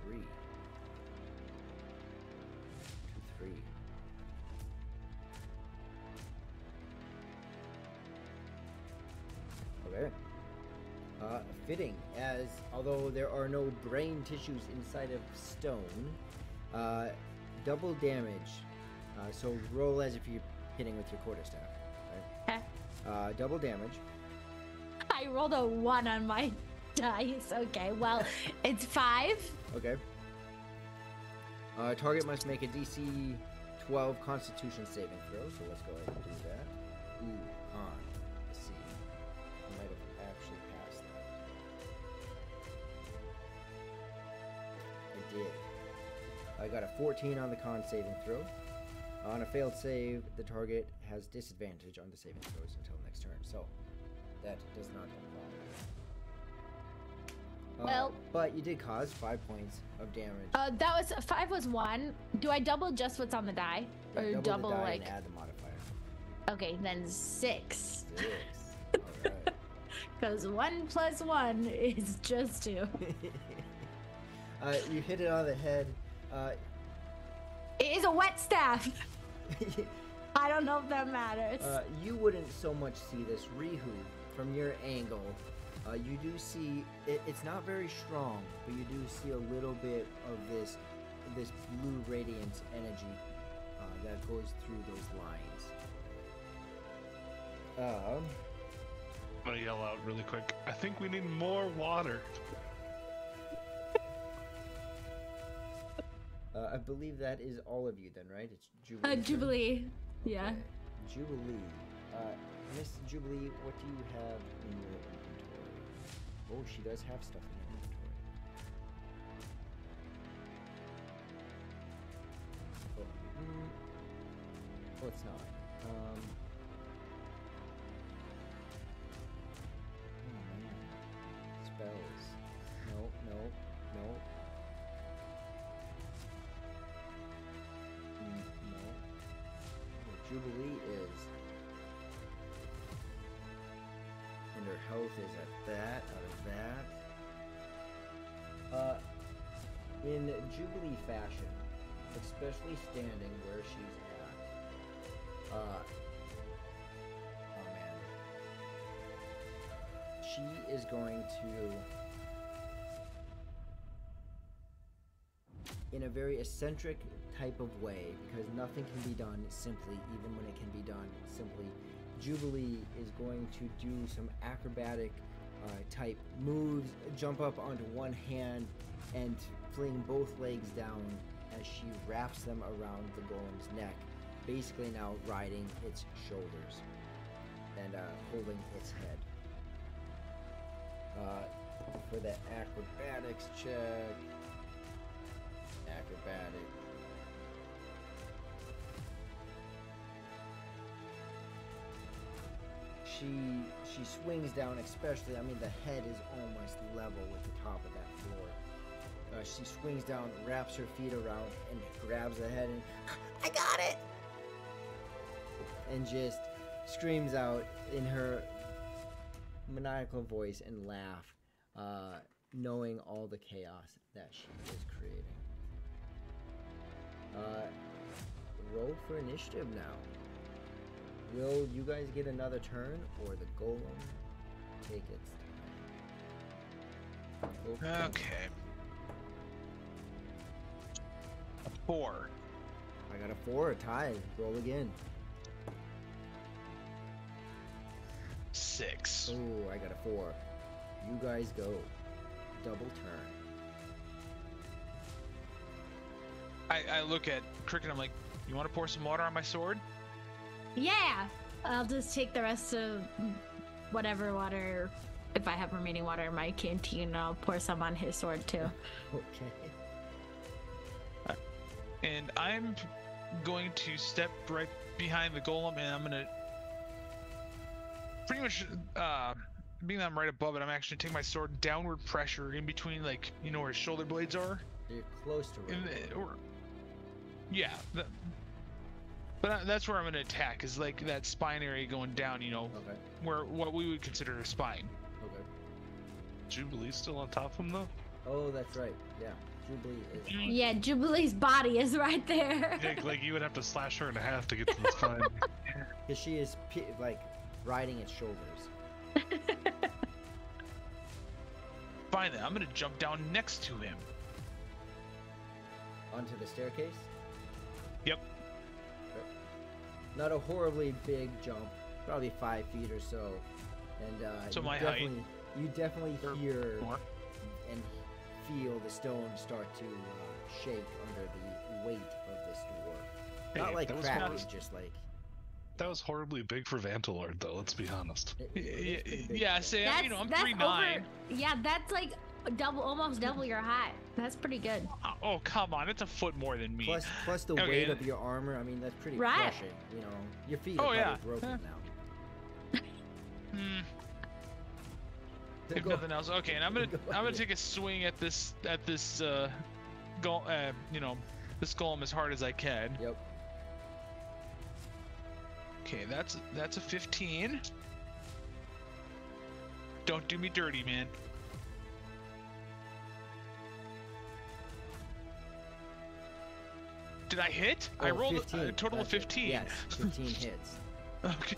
3. 2, 3. Okay. Fitting, as although there are no brain tissues inside of stone, double damage. So roll as if you're hitting with your quarterstaff. Right? Okay. Double damage. I rolled a 1 on my dice. Okay, well, it's 5. Okay. Target must make a DC 12 Constitution saving throw. So let's go ahead and do that. Ooh, con. Let's see. I might have actually passed that. I did. I got a 14 on the con saving throw. On a failed save, the target has disadvantage on the saving throws until next turn. So that does not apply. Well, but you did cause 5 points of damage. that was 5 was 1. Do I double just what's on the die, Yeah, or double the die like? and add the modifier. Okay, then 6. 6. Alright. Because 1 plus 1 is just 2. You hit it on the head. It is a wet staff. I don't know if that matters. You wouldn't so much see this Rihu from your angle. You do see it's not very strong, but you do see a little bit of this blue radiant energy that goes through those lines. I'm gonna yell out really quick. I think we need more water. I believe that is all of you then, right? It's Jubilee. Jubilee. Yeah. Okay. Jubilee. Miss Jubilee, what do you have in your inventory? Oh, she does have stuff in her inventory. Oh, it's not. Oh man. Spells. No. No. Jubilee is in her her health is at that, out of that. In Jubilee fashion, especially standing where she's at, oh man. She is going to, in a very eccentric type of way, because nothing can be done simply, even when it can be done simply, Jubilee is going to do some acrobatic type moves, jump up onto one hand and fling both legs down as she wraps them around the golem's neck, basically now riding its shoulders and holding its head. For the acrobatics check, acrobatic. She swings down, especially, I mean, the head is almost level with the top of that floor. She swings down, wraps her feet around, and grabs the head and, I got it! And just screams out in her maniacal voice and laugh, knowing all the chaos that she is creating. Roll for initiative now. Will you guys get another turn, or the golem take its time? Okay. 4. I got a 4, a tie. Roll again. 6. Oh, I got a 4. You guys go. Double turn. I look at Cricket, I'm like, you want to pour some water on my sword? Yeah, I'll just take the rest of whatever water, if I have remaining water in my canteen, I'll pour some on his sword too. Okay. And I'm going to step right behind the golem, and I'm gonna pretty much, being that I'm right above it, I'm actually taking my sword downward pressure in between, like, you know where his shoulder blades are. You're close to it. Yeah, but that's where I'm gonna attack, is like that spine area going down, you know, Okay. where what we would consider a spine. Okay. Jubilee's still on top of him though. Oh, that's right. Yeah. Jubilee is. Yeah, Jubilee's body is right there. Like you would have to slash her in half to get to the spine. Because she is like riding its shoulders. Fine then, I'm gonna jump down next to him. Onto the staircase? Yep. Okay. Not a horribly big jump, probably 5 feet or so. And So you my height. You definitely Or hear more. and feel the stone start to shake under the weight of this dwarf. Hey, Not like that was cracking, horrible. just like That was horribly big for Vantalord though, let's be honest. it's pretty big. Yeah, say, you know, I'm 3'9". Yeah, that's like almost double your height. That's pretty good. Oh, come on, it's a foot more than me. Plus the Okay. weight of your armor. I mean, that's pretty Right. crushing. You know, your feet Oh, are yeah. probably broken now. Hmm, So if go- nothing else, okay. And I'm gonna Go I'm gonna ahead. take a swing at this you know, this golem as hard as I can. Yep. Okay, that's a 15. Don't do me dirty, man. Did I hit? I Oh, rolled a 15. total of That's it. 15. Yes, 15 hits. Okay.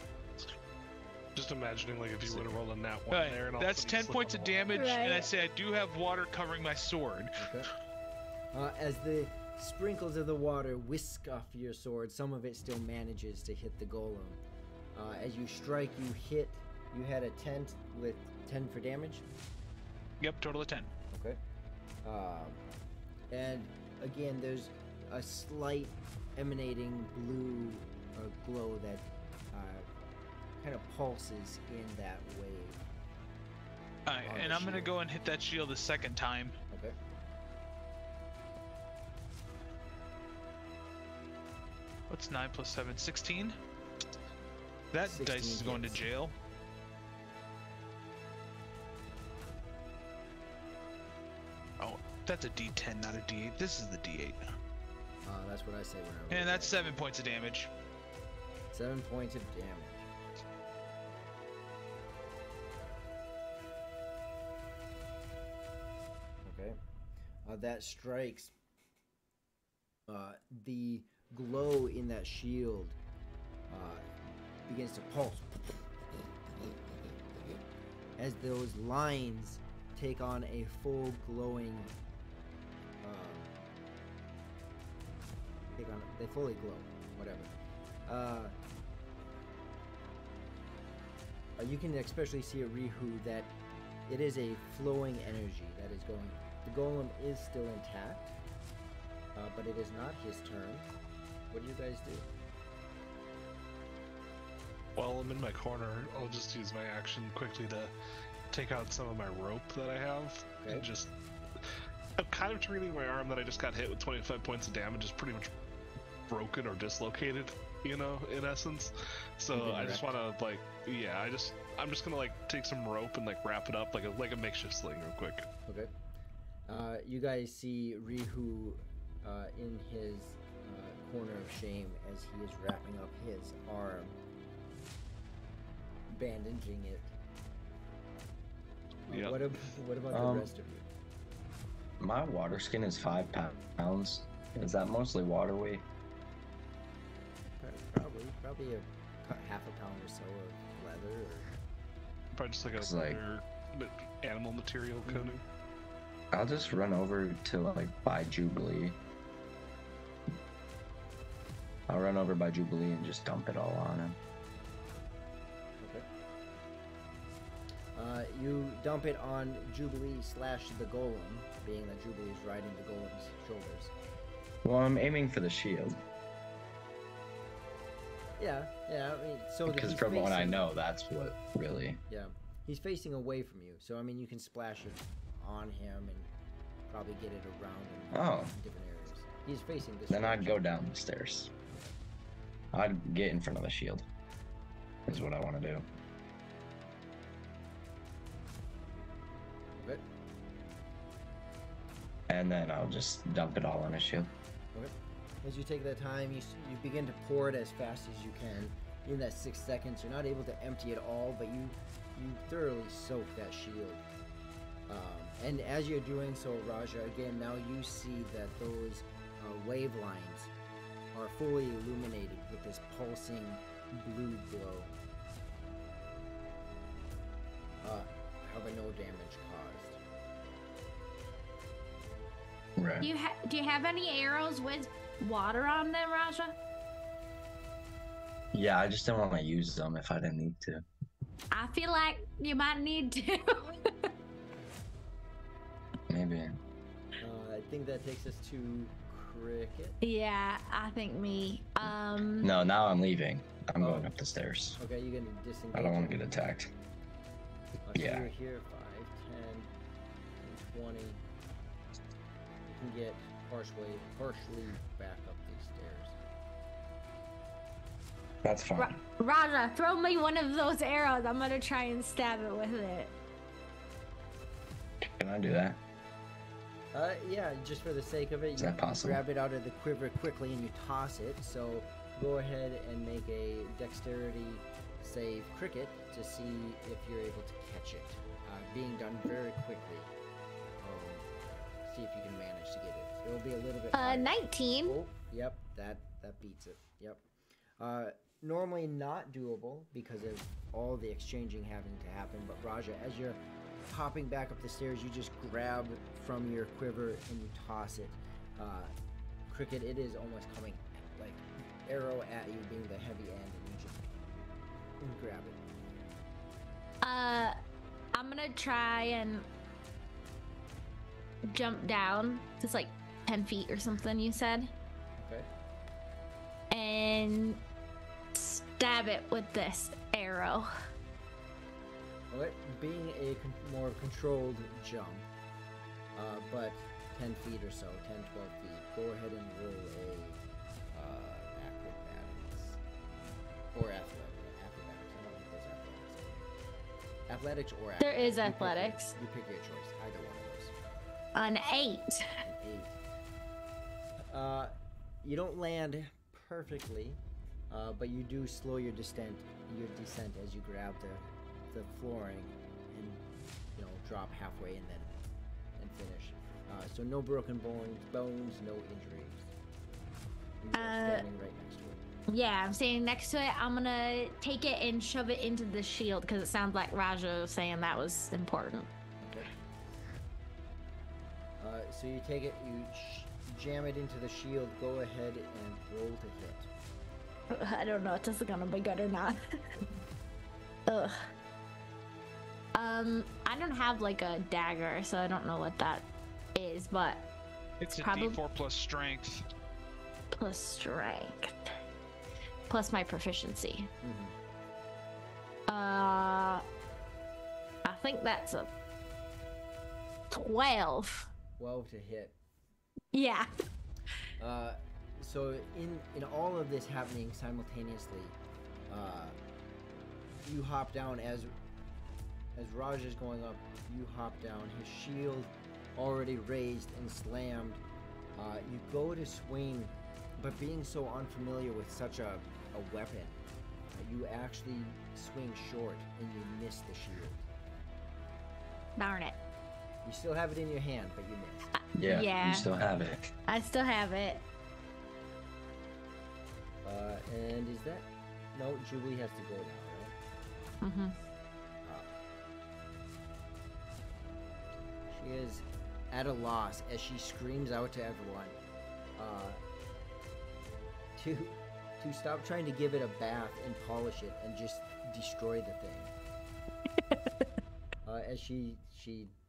Just imagining like if you would have rolled a nat one Right, there and all that's of a sudden 10 you points slip of on the wall. damage, and I Right. say I do have water covering my sword. Okay. As the sprinkles of the water whisk off your sword, some of it still manages to hit the golem. As you strike, you had a 10 with 10 for damage. Yep, total of 10. Okay. And again, there's a slight emanating blue glow that kind of pulses in that wave. Alright, On and the I'm gonna shield. go and hit that shield a second time. Okay. What's 9 plus 7? 16? That 16 dice is going to hits. jail. Oh, that's a D10, not a D8. This is the D8. That's what I say when I roll And that's that. 7 points of damage. 7 points of damage. that strikes, the glow in that shield begins to pulse as those lines take on a full glowing. They fully glow. Whatever. You can especially see at Rihu that it is a flowing energy that is going. The golem is still intact, but it is not his turn. What do you guys do? While I'm in my corner, I'll just use my action quickly to take out some of my rope that I have. Okay. And just... I'm kind of treating my arm that I just got hit with 25 points of damage as pretty much broken or dislocated, you know, in essence. So I just want to, like, yeah, I'm just gonna, like, take some rope and, like, wrap it up like a makeshift sling real quick. Okay. You guys see Rihu in his corner of shame as he is wrapping up his arm, bandaging it. Yep. What about the rest of you? My water skin is 5 pounds. Is that mostly water weight? Probably half a pound or so of leather. Or... Probably just like It's a like- leather animal material coating. I'll just run over to like by Jubilee. I'll run over by Jubilee and just dump it all on him. Okay. You dump it on Jubilee / the golem, being that Jubilee's riding the golem's shoulders. Well, I'm aiming for the shield Yeah. I mean, so that because he's from what I facing- know, that's what really. Yeah, he's facing away from you, so I mean, you can splash it on him and probably get it around in different areas. He's facing this. Then I'd direction. go down the stairs. I'd get in front of the shield. Is what I want to do. Okay. And then I'll just dump it all on his shield. Okay. As you take that time, you begin to pour it as fast as you can. In that 6 seconds, you're not able to empty it all, but you thoroughly soak that shield. And as you're doing so, Raja, again, now you see that those wave lines are fully illuminated with this pulsing blue glow. However, no damage caused. Right. Do you have any arrows with water on them, Raja? Yeah, I just didn't want to use them if I didn't need to. I feel like you might need to. Maybe. I think that takes us to Cricket. Yeah, I think me. No, now I'm leaving. I'm going up the stairs. Okay, you're gonna disengage. I don't want to get attacked. So Yeah. You're here 5, 10, 20. You can get partially back up these stairs. That's fine. Raja, throw me one of those arrows. I'm gonna try and stab it with it. Can I do that? Yeah, just for the sake of it, Is that possible? grab it out of the quiver quickly and you toss it. So go ahead and make a dexterity save, Cricket, to see if you're able to catch it. Being done very quickly. See if you can manage to get it. It'll be a little bit. higher. 19. Oh, yep, that beats it. Yep. Normally not doable because of all the exchanging having to happen, but Raja, as you're hopping back up the stairs, you just grab from your quiver and you toss it. Cricket, it is almost coming like arrow at you, being the heavy end, and you just grab it. I'm gonna try and jump down. It's like 10 feet or something, you said. Okay. And stab it with this arrow. Okay. Being a more controlled jump, but 10 feet or so, 10, 12 feet, go ahead and roll a acrobatics. Or athletics. I don't think there's athletics. Athletics or athletics. There is You pick athletics. You pick your choice, either one of those. An 8. An 8. You don't land perfectly, but you do slow your descent as you grab the flooring and drop halfway and then and finish. So no broken bones, no injuries. You're standing right next to it. Yeah, I'm standing next to it. I'm gonna take it and shove it into the shield because it sounds like Raja was saying that was important. Okay. So you take it, you jam it into the shield. Go ahead and roll to hit. I don't know if this is gonna be good or not. Ugh. I don't have like a dagger, so I don't know what that is, but It's a probably D4 plus strength. plus strength, plus my proficiency. I think that's a 12. 12 to hit. Yeah. So in all of this happening simultaneously, you hop down as Raj is going up. You hop down. His shield already raised and slammed. You go to swing, but being so unfamiliar with such a weapon, you actually swing short and you miss the shield. Darn it. You still have it in your hand, but you miss. Yeah, Yeah. you still have it. I still have it. And is that... No, Jubilee has to go now, right? Mm-hmm. She is at a loss as she screams out to everyone to stop trying to give it a bath and polish it and just destroy the thing. As she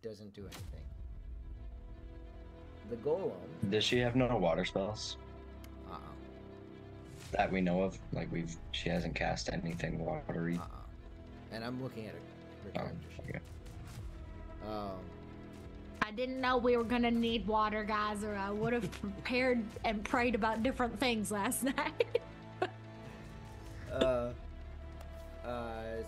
doesn't do anything. The golem. Does she have no water spells that we know of? Like she hasn't cast anything watery. And I'm looking at her character sheet. Okay. I didn't know we were gonna need water, guys, or I would have prepared and prayed about different things last night.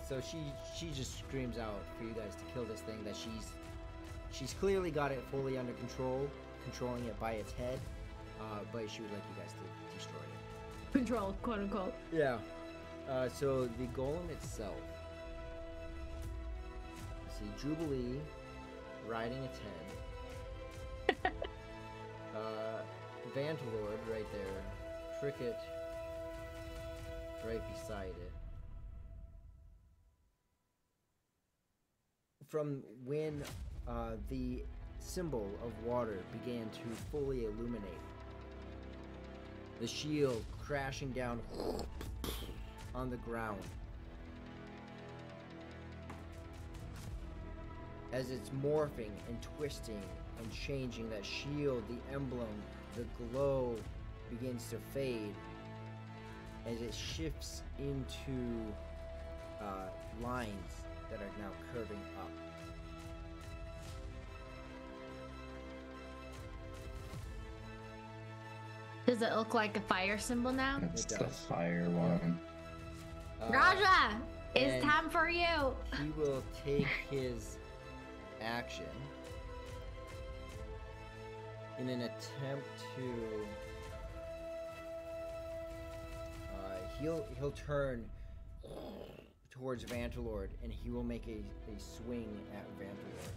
So she just screams out for you guys to kill this thing that she's clearly got it fully under control, controlling it by its head, but she would like you guys to destroy it. Control, quote unquote. Yeah. So the golem itself. You see Jubilee riding its head. Vantalord right there. Cricket right beside it. From when the symbol of water began to fully illuminate, the shield crashing down on the ground. As it's morphing and twisting and changing, that shield, the emblem, the glow begins to fade as it shifts into lines that are now curving up. Does it look like a fire symbol now? It's It the does. fire one. Raja, it's and time for you. He will take his action in an attempt to he'll turn towards Vantalord and he will make a swing at Vantalord.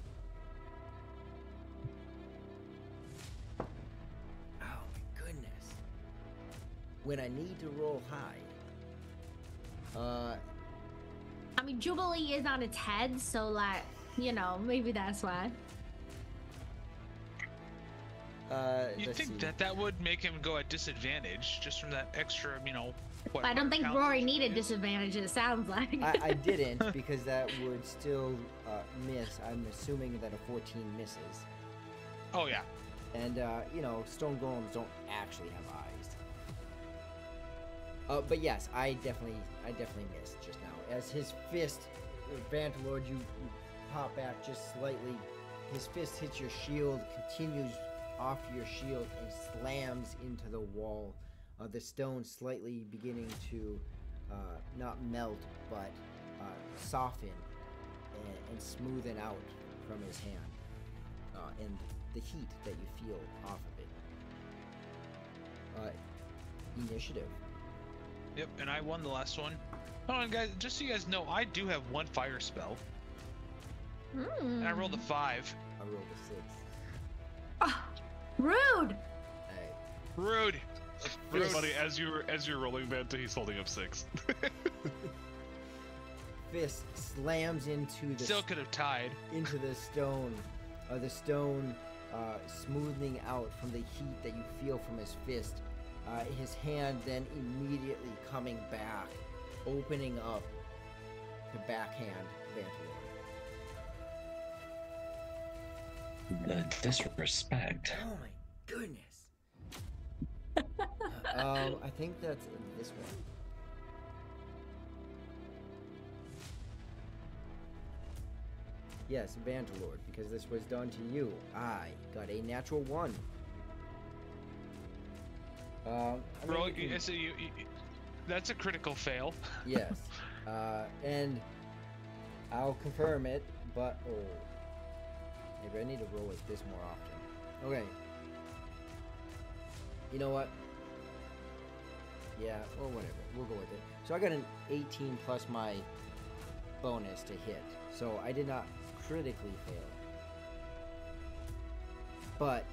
Oh my goodness. When I need to roll high. I mean, Jubilee is on its head, so like, you know, maybe that's why. You'd Let's think see. that would make him go at disadvantage just from that extra, what? I don't think count Rory that needed is. disadvantage, it sounds like. I didn't because that would still miss. I'm assuming that a 14 misses. Oh yeah. And, stone golems don't actually have eyes. But yes, I definitely missed just now. As his fist, Vantalord, you pop back just slightly. His fist hits your shield, continues off your shield, and slams into the wall. The stone slightly beginning to not melt, but soften and smoothen out from his hand. And the heat that you feel off of it. Initiative. Yep, and I won the last one. Hold on, guys. Just so you guys know, I do have one fire spell, and I rolled a 5. I rolled a 6. Rude. Hey, Rude. Everybody, as you're rolling Vanta, he's holding up 6. fist slams into the Still could have tied. into the stone, smoothing out from the heat that you feel from his fist. His hand then immediately coming back, opening up to backhand Vantalor. The disrespect. Oh my goodness. I think that's this one. Yes, Vantalord, because this was done to you. I got a natural 1. Roll, so that's a critical fail. Yes. And I'll confirm it, but maybe I need to roll it this more often. Okay. You know what? Yeah, or whatever. We'll go with it. So I got an 18 plus my bonus to hit. So I did not critically fail. But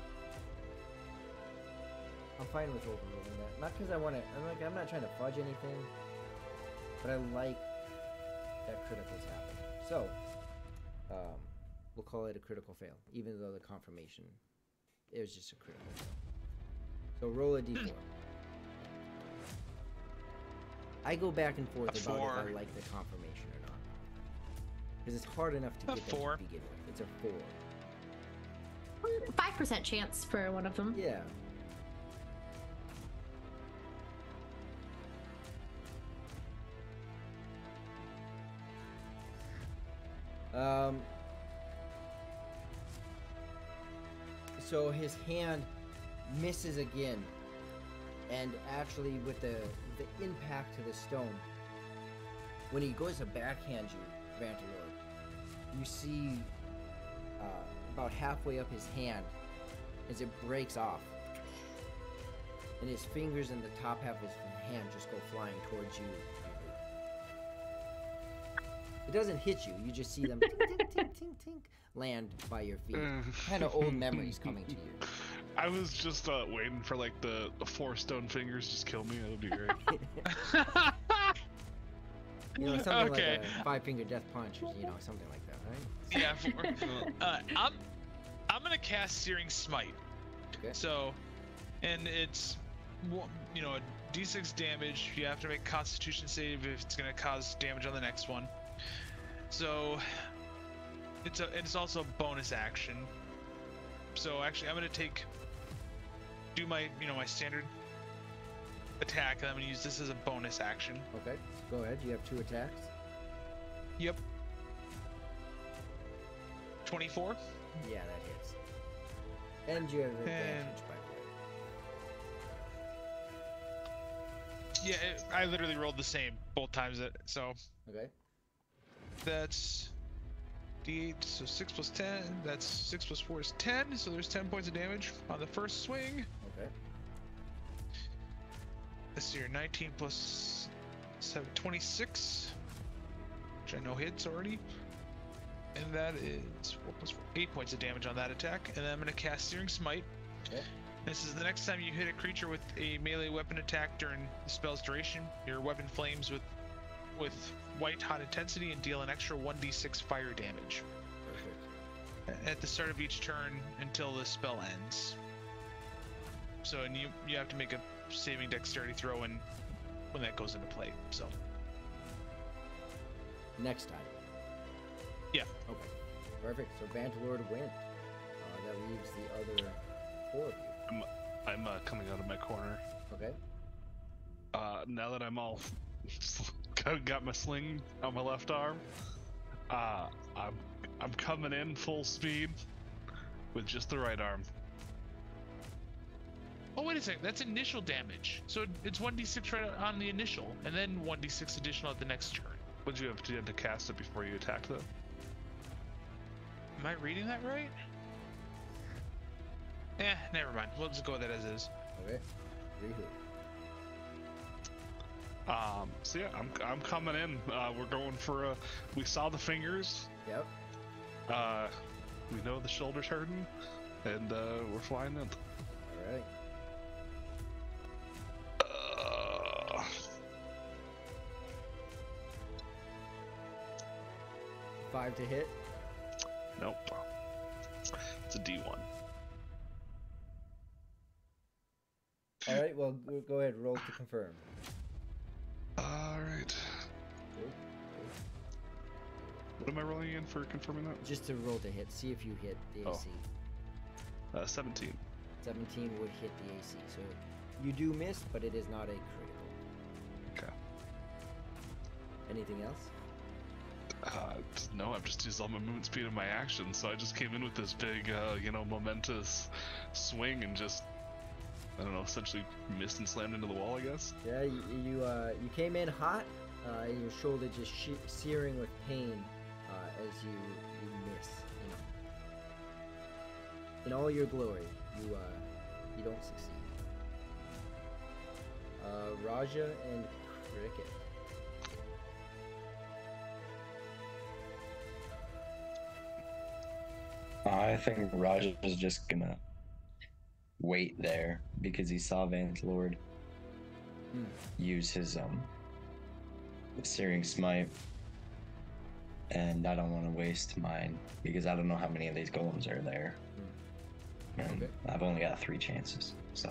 I'm fine with overruling that. Not because I want to. I'm not trying to fudge anything. But I like that criticals happen. So we'll call it a critical fail, even though the confirmation it was just a critical fail. So roll a d4. I go back and forth about if I like the confirmation or not, because it's hard enough to get that to begin with. It's a 4. 5% chance for one of them. Yeah. So his hand misses again, and actually with the impact to the stone, when he goes to backhand you, Vantalord, you see about halfway up his hand as it breaks off, and his fingers and the top half of his hand just go flying towards you. It doesn't hit you, you just see them tink, tink, tink, tink, tink, land by your feet. Kind of old memories coming to you. I was just waiting for like the 4 stone fingers just kill me. That would be great. You know, something like a 5-finger death punch, you know, something like that, right? Yeah, I'm gonna cast Searing Smite. Okay. So, and it's, you know, a d6 damage. You have to make a Constitution save if it's gonna cause damage on the next one. So, it's also a bonus action. So actually, I'm gonna do my my standard attack, and I'm gonna use this as a bonus action. Okay, go ahead. You have 2 attacks. Yep. 24. Yeah, that hits. And you have advantage, by the way. Yeah, I literally rolled the same both times. So. Okay. That's d8, so 6 plus 10. That's 6 plus 4 is 10. So there's 10 points of damage on the first swing. Okay. Let's see here, 19 plus 7, 26, which I know hits already. And that is 4 plus 4, 8 points of damage on that attack. And then I'm going to cast Searing Smite. Okay. This is the next time you hit a creature with a melee weapon attack during the spell's duration. Your weapon flames with white hot intensity and deal an extra 1d6 fire damage. Perfect. At the start of each turn until the spell ends. So, and you have to make a saving dexterity throw when that goes into play. So Next time. yeah. Okay. Perfect. So Vantalord wins. That leaves the other 4 of you. I'm coming out of my corner. Okay. Now that I'm all got my sling on my left arm, I'm coming in full speed with just the right arm. Oh, wait a second. That's initial damage. So it's 1d6 right on the initial, and then 1d6 additional at the next turn. Would you have to cast it before you attacked them? Am I reading that right? Never mind. We'll just go with that as is. Okay. Rehook. So yeah, I'm coming in. We're going for we saw the fingers. Yep. We know the shoulder's hurting. and we're flying in. All right. 5 to hit. Nope. It's a D1. All right. Well, go ahead. Roll to confirm. All right. What am I rolling in for confirming that? Just to roll to hit. See if you hit the AC. 17. 17 would hit the AC. So you do miss, but it is not a critical. Okay. Anything else? No, I've just used all my movement speed and my action, so I just came in with this big, momentous swing and just, I don't know, essentially missed and slammed into the wall, I guess. Yeah, you came in hot, your shoulder just searing with pain as you miss. In all your glory, you don't succeed. Raja and Cricket. I think Raj is just gonna wait there because he saw Vantlord use his Searing Smite, and I don't want to waste mine because I don't know how many of these golems are there. And Okay. I've only got 3 chances, so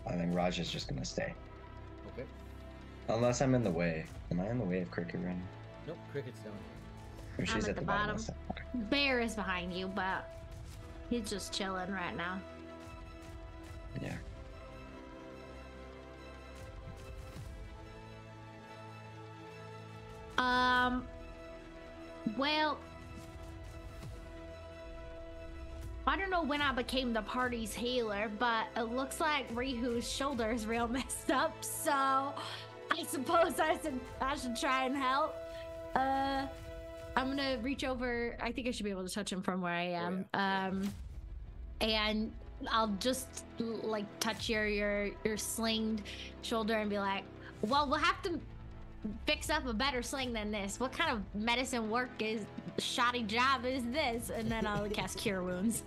I think Raj is just gonna stay. Okay. Unless I'm in the way. Am I in the way of Cricket right now? Nope, Cricket's down Or she's at at the the bottom. bottom. Okay. Bear is behind you, but he's just chilling right now. Yeah. Well, I don't know when I became the party's healer, but it looks like Rihu's shoulder is real messed up, so I suppose I should try and help. I'm gonna reach over. I think I should be able to touch him from where I am. And I'll just like touch your slinged shoulder and be like, well, we'll have to fix up a better sling than this. What kind of medicine work is shoddy job is this? And then I'll cast Cure Wounds.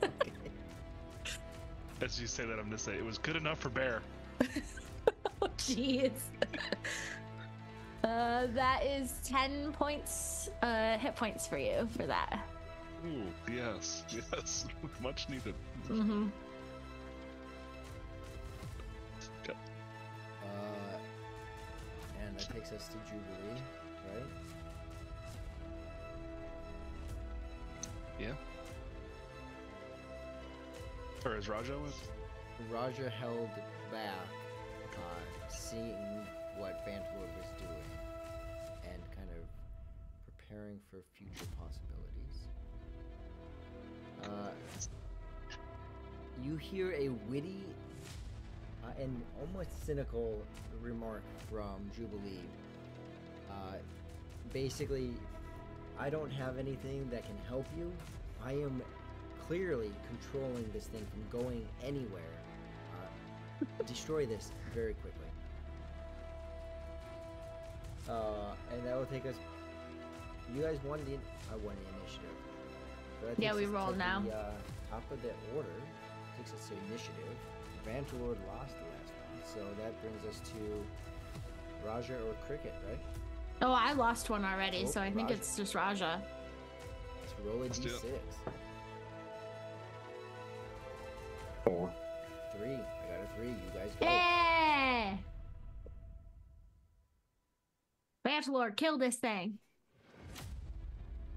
As you say that, I'm gonna say it was good enough for Bear. Oh, jeez. That is 10 points, hit points for you for that. Ooh, yes, much needed. Mm-hmm. And that takes us to Jubilee, right? Yeah. Or is Raja with? Raja held back, seeing what Vantlord was doing, and kind of preparing for future possibilities. You hear a witty and almost cynical remark from Jubilee. Basically, I don't have anything that can help you. I am clearly controlling this thing from going anywhere. Destroy this very quickly. And that will take us. You guys won the. I won the initiative. So that Yeah, takes we us roll to now. The top of the order takes us to initiative. Vantlord lost the last one, so that brings us to Raja or Cricket, right? Oh, I lost one already, Oh, so I think Raja. it's just Raja. Let's roll a Let's do d6. it. 4. 3. I got a 3. You guys go. Yeah! Vantlord, kill this thing.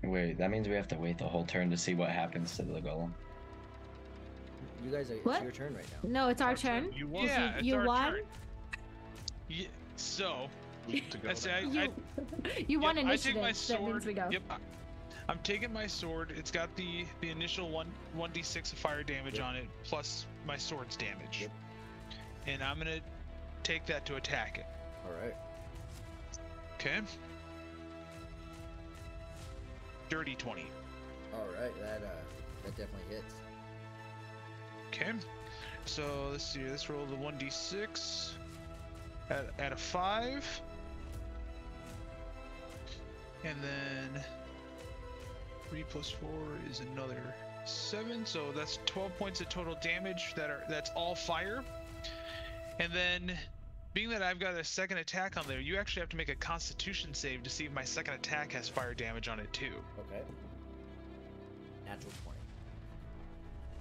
Wait, that means we have to wait the whole turn to see what happens to the golem. You guys, it's What? your turn right now. No, it's our turn. You won. Yeah, it's you our won? turn. Yeah, so We get to go I say now. You won I initiative. take my That means sword. we go. Yep. I'm taking my sword. It's got the initial 1d6 of fire damage Yep. on it, plus my sword's damage. Yep. And I'm gonna take that to attack it. All right. Okay. Dirty 20. All right. That definitely hits. Okay. So let's see. Let's roll the 1d6 at a 5. And then 3 plus 4 is another 7, so that's 12 points of total damage that's all fire. And then, being that I've got a second attack on there, you actually have to make a Constitution save to see if my second attack has fire damage on it too. Okay. Natural 20.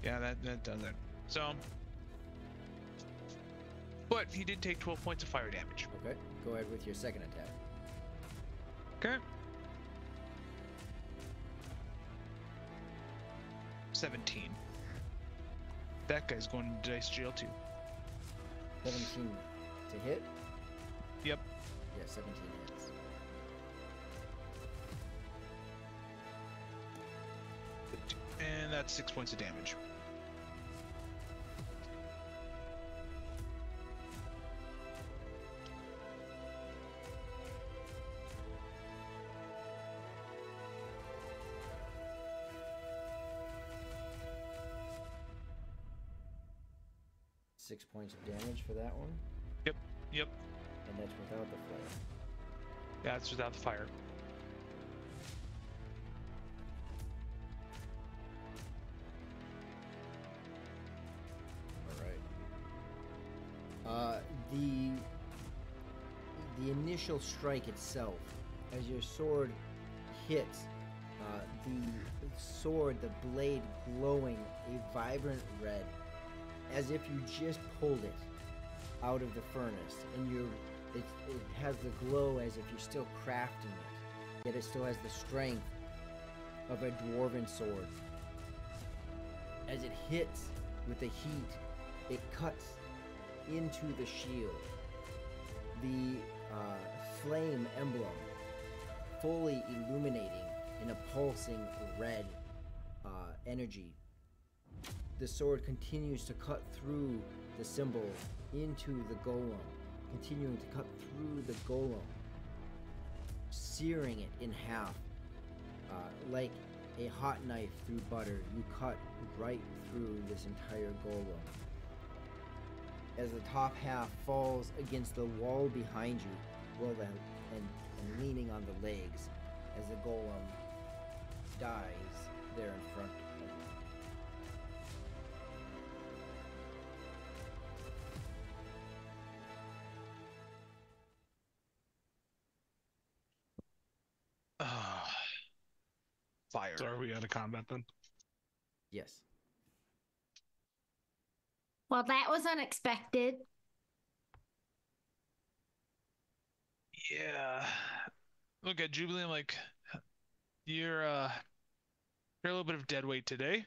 Yeah, that does it. So, but he did take 12 points of fire damage. Okay. Go ahead with your second attack. Okay. 17. That guy's going to dice jail too. 17 to hit? Yep. Yeah, 17 hits. And that's 6 points of damage. Six points of damage for that one. Yep. And that's without the flare. Yeah, it's without the fire. All right. The initial strike itself, as your sword hits, the sword, the blade glowing a vibrant red, as if you just pulled it out of the furnace, and it has the glow as if you're still crafting it, yet it still has the strength of a dwarven sword. As it hits with the heat, it cuts into the shield. The flame emblem fully illuminating in a pulsing red energy. The sword continues to cut through the symbol into the golem, continuing to cut through the golem, searing it in half. Like a hot knife through butter, you cut right through this entire golem. As the top half falls against the wall behind you, well then, and leaning on the legs, as the golem dies there in front of you. Fire. So are we out of combat then? Yes. Well, that was unexpected. Yeah. Look at Jubilee. I'm like, you're a little bit of dead weight today.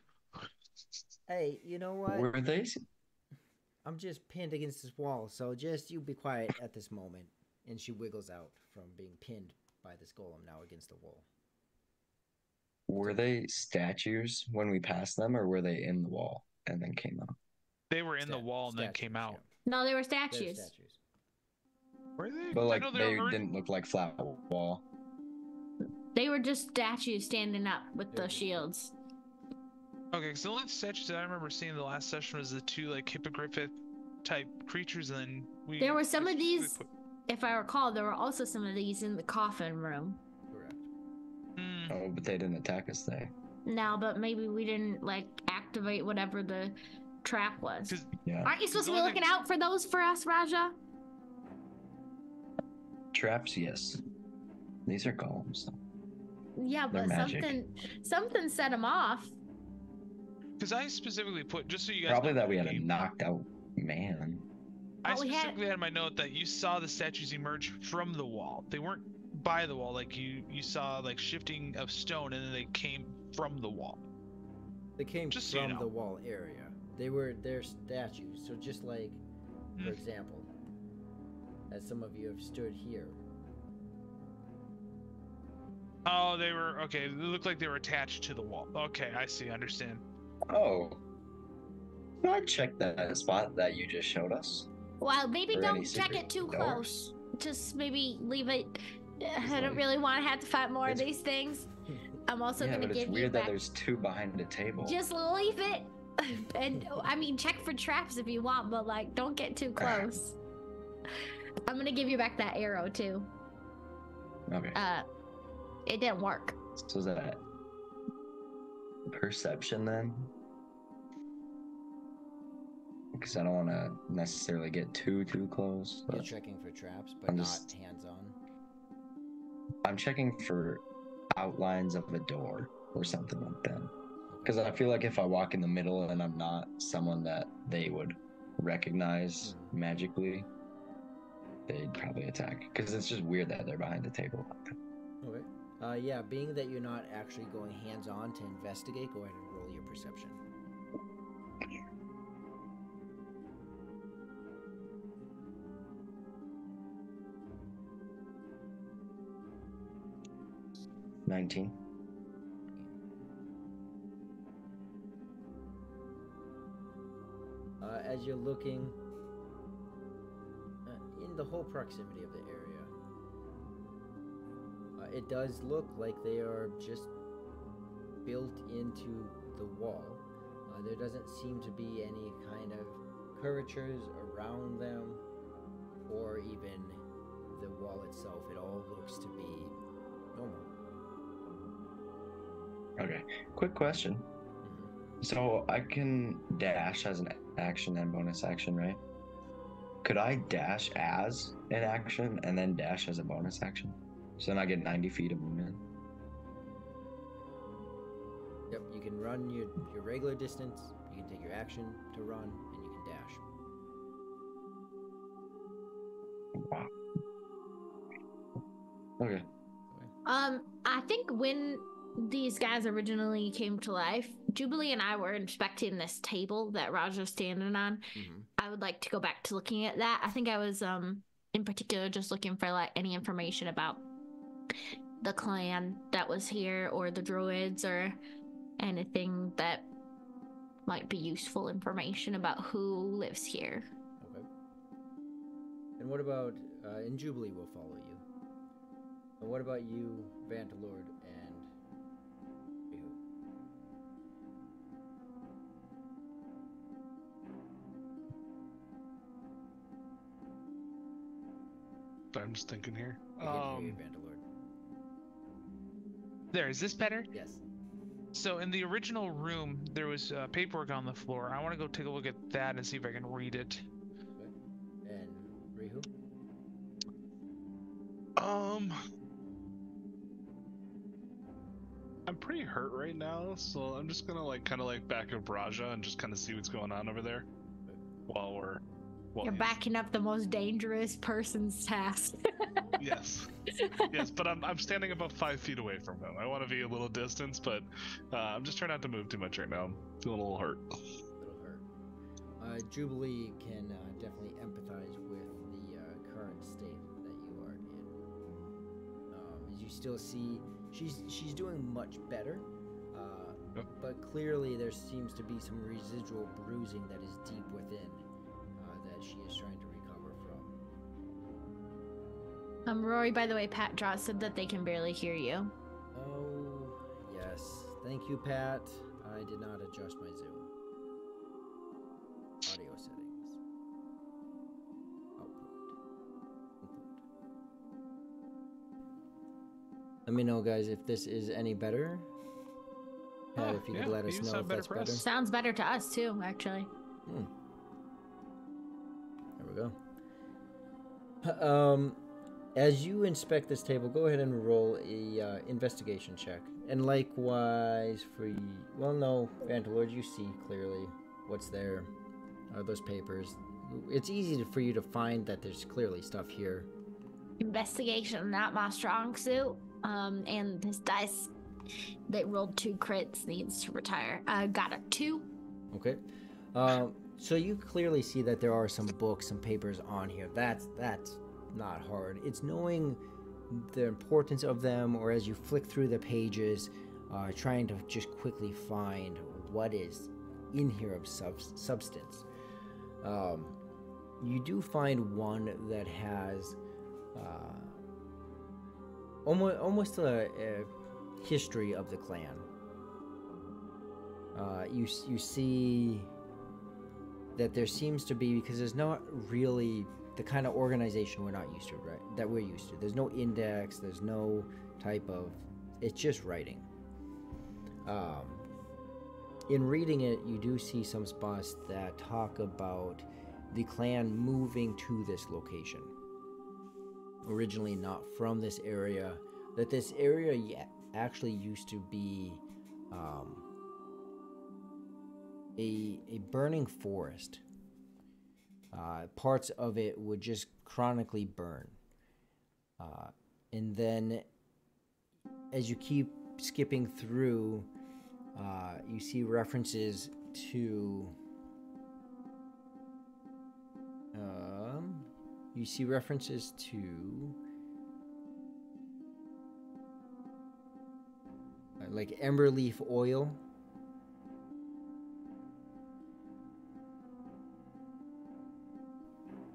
Hey, you know what? Were they? I'm just pinned against this wall, so just you be quiet at this moment. And she wiggles out from being pinned by this golem now against the wall. Were they statues when we passed them, or were they in the wall and then came out? They were in the wall and then came out. No, they were Yeah. They're statues. statues. Were they? But like I know they were- didn't look like flat wall. They were just statues standing up with They're the just- shields. Okay, so the only statues that I remember seeing the last session was the two like hippogrific type creatures, and then There were some of we these, put- if I recall, there were also some of these in the coffin room. Correct. Hmm. Oh, but they didn't attack us there. No, but maybe we didn't like activate whatever the trap was. 'Cause- Yeah. Aren't you supposed to be The only looking out for those for us, Raja? Traps, yes. These are golems. Though. Yeah, They're but magic. something set them off. Because I specifically put, just so you guys Probably know, that we had a game, knocked out man. I But we had- specifically had in my note that you saw the statues emerge from the wall. They weren't by the wall, like you saw like shifting of stone, and then they came from the wall. They came Just so you from know. the wall area. They're statues. So just like, for Mm. example, as some of you have stood here. Oh, they were okay. They looked like they were attached to the wall. Okay, I see. Understand. Oh. Can I check that spot that you just showed us? Well, maybe Are there any don't check secret it too doors? close. Just maybe leave it. I don't like- really want to have to fight more of It's- these things. I'm also yeah, gonna but it's give you weird that back. there's two behind the table. Just leave it. And I mean, check for traps if you want, but like, don't get too close. I'm gonna give you back that arrow too. Okay. It didn't work. So is that perception then, because I don't want to necessarily get too close. You're But checking for traps, but I'm not just- hands-on. I'm checking for outlines of a door or something like that. Because I feel like if I walk in the middle and I'm not someone that they would recognize magically, they'd probably attack. Because it's just weird that they're behind the table. Okay. Yeah, being that you're not actually going hands-on to investigate, go ahead and roll your perception. $19. As you're looking in the whole proximity of the area, it does look like they are just built into the wall. There doesn't seem to be any kind of curvatures around them or even the wall itself. It all looks to be normal. Okay. Quick question. So I can dash as an action and bonus action, right? Could I dash as an action and then dash as a bonus action? So then I get 90 feet of movement. Yep, you can run your regular distance, you can take your action to run, and you can dash. Wow. Okay. I think when these guys originally came to life, Jubilee and I were inspecting this table that Raja's standing on. Mm-hmm. I would like to go back to looking at that. I think I was in particular just looking for like any information about the clan that was here or the druids or anything that might be useful information about who lives here. Okay. And what about, and Jubilee will follow you. And what about you, Vantalord and Rihu? I'm just thinking here. I can hear you, Vantalord. There, is this better? Yes. So in the original room, there was paperwork on the floor. I want to go take a look at that and see if I can read it. Okay. And Rihu? I'm pretty hurt right now, so I'm just gonna kind of back up Raja and just kind of see what's going on over there while we're. You're backing up the most dangerous person's task. Yes, yes, but I'm standing about 5 feet away from him. I want to be a little distance, but I'm just trying not to move too much right now. I'm feeling a little hurt. Little hurt. Jubilee can definitely empathize with the current state that you are in. As you still see, she's doing much better, but clearly there seems to be some residual bruising that is deep within that she is trying to recover from. Rory, by the way, Pat Draw said that they can barely hear you. Oh, yes. Thank you, Pat. I did not adjust my Zoom. Audio settings. Output. Input. Let me know, guys, if this is any better. Pat, if you could let us you know sound if better that's for better. us. Sounds better to us too, actually. There we go. As you inspect this table, go ahead and roll a investigation check. And likewise for you, well, no, Vantalord, you see clearly what's there. Those papers. It's easy for you to find that there's clearly stuff here. Investigation, not my strong suit. And this dice that rolled 2 crits needs to retire. I got a 2. Okay. So you clearly see that there are some books, some papers on here. That's not hard. It's knowing the importance of them, or as you flick through the pages, trying to just quickly find what is in here of substance. You do find one that has almost a history of the clan. You see that there seems to be, because there's not really the kind of organization we're not used to, right? That we're used to. There's no index. There's no type of. It's just writing. in reading it, you do see some spots that talk about the clan moving to this location. Originally not from this area, that this area actually used to be a burning forest. Parts of it would just chronically burn. And then as you keep skipping through, you see references to like ember leaf oil.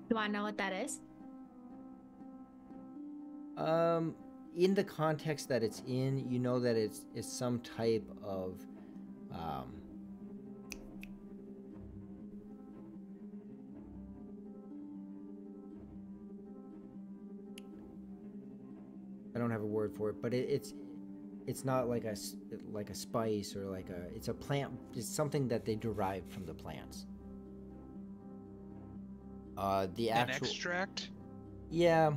Do I know what that is? In the context that it's in, you know that it's some type of I don't have a word for it, but it's not like a spice or it's a plant. It's something that they derived from the plants. The actual An extract? Yeah.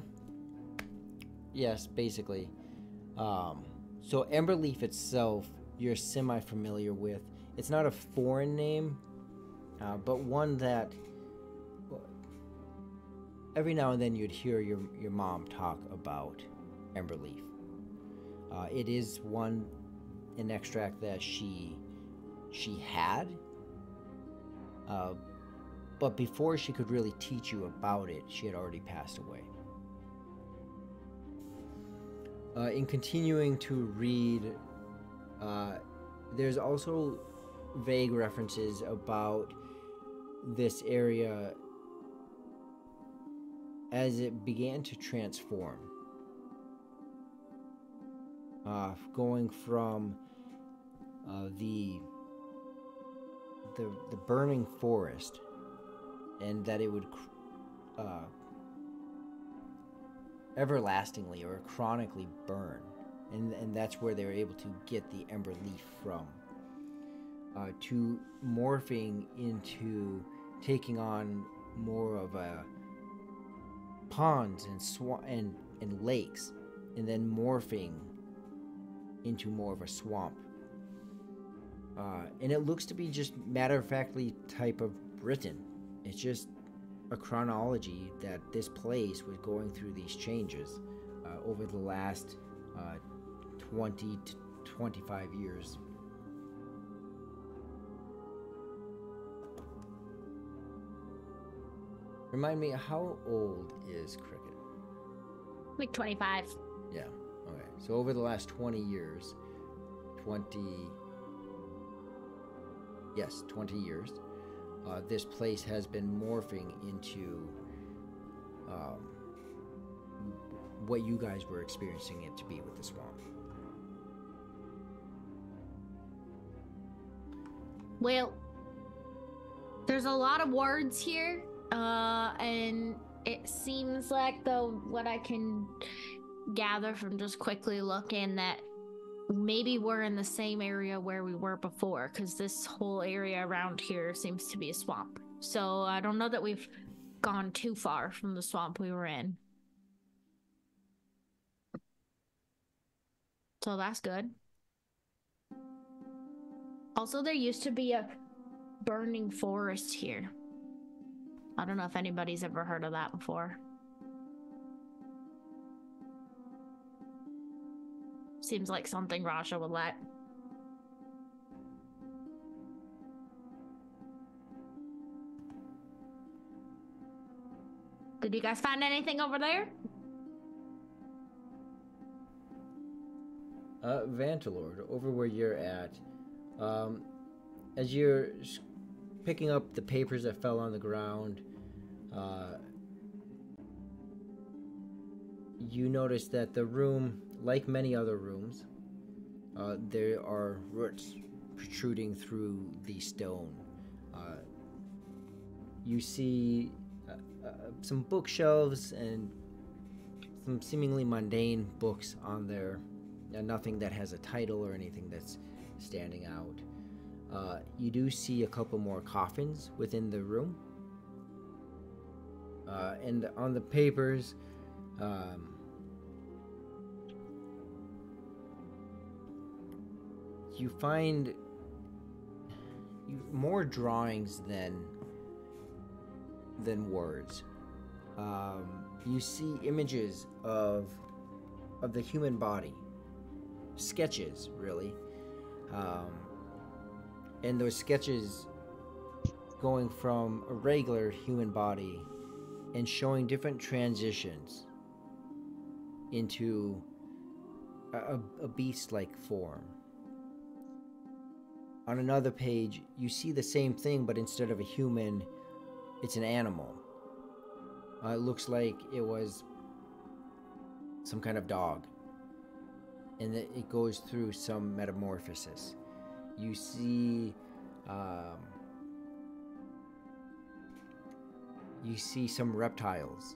Yes, basically. So Emberleaf itself, you're semi-familiar with. It's not a foreign name, but one that every now and then you'd hear your mom talk about Emberleaf. It is an extract that she had, but before she could really teach you about it, she had already passed away. In continuing to read, there's also vague references about this area as it began to transform. Going from the burning forest, and that it would everlastingly or chronically burn, and that's where they were able to get the ember leaf from, to morphing into taking on more of a ponds and lakes, and then morphing into more of a swamp. And it looks to be just matter-of-factly type of Britain. It's just a chronology that this place was going through these changes over the last 20 to 25 years. Remind me, how old is Cricket? Like 25. Yeah, okay. So over the last 20 years, 20 years, this place has been morphing into what you guys were experiencing it to be with the swamp. Well, there's a lot of words here, and it seems like, though, what I can gather from just quickly looking, that maybe we're in the same area where we were before, because this whole area around here seems to be a swamp. So I don't know that we've gone too far from the swamp we were in. So that's good. Also, there used to be a burning forest here. I don't know if anybody's ever heard of that before. Seems like something Rasha would let. Did you guys find anything over there? Vantalord, over where you're at, as you're picking up the papers that fell on the ground, you notice that the room, like many other rooms, there are roots protruding through the stone. You see some bookshelves and some seemingly mundane books on there. Nothing that has a title or anything that's standing out. You do see a couple more coffins within the room. And on the papers, you find more drawings than words. You see images of the human body, sketches really, and those sketches going from a regular human body and showing different transitions into a beast-like form. On another page, you see the same thing, but instead of a human, it's an animal. It looks like it was some kind of dog, and it goes through some metamorphosis. You see, some reptiles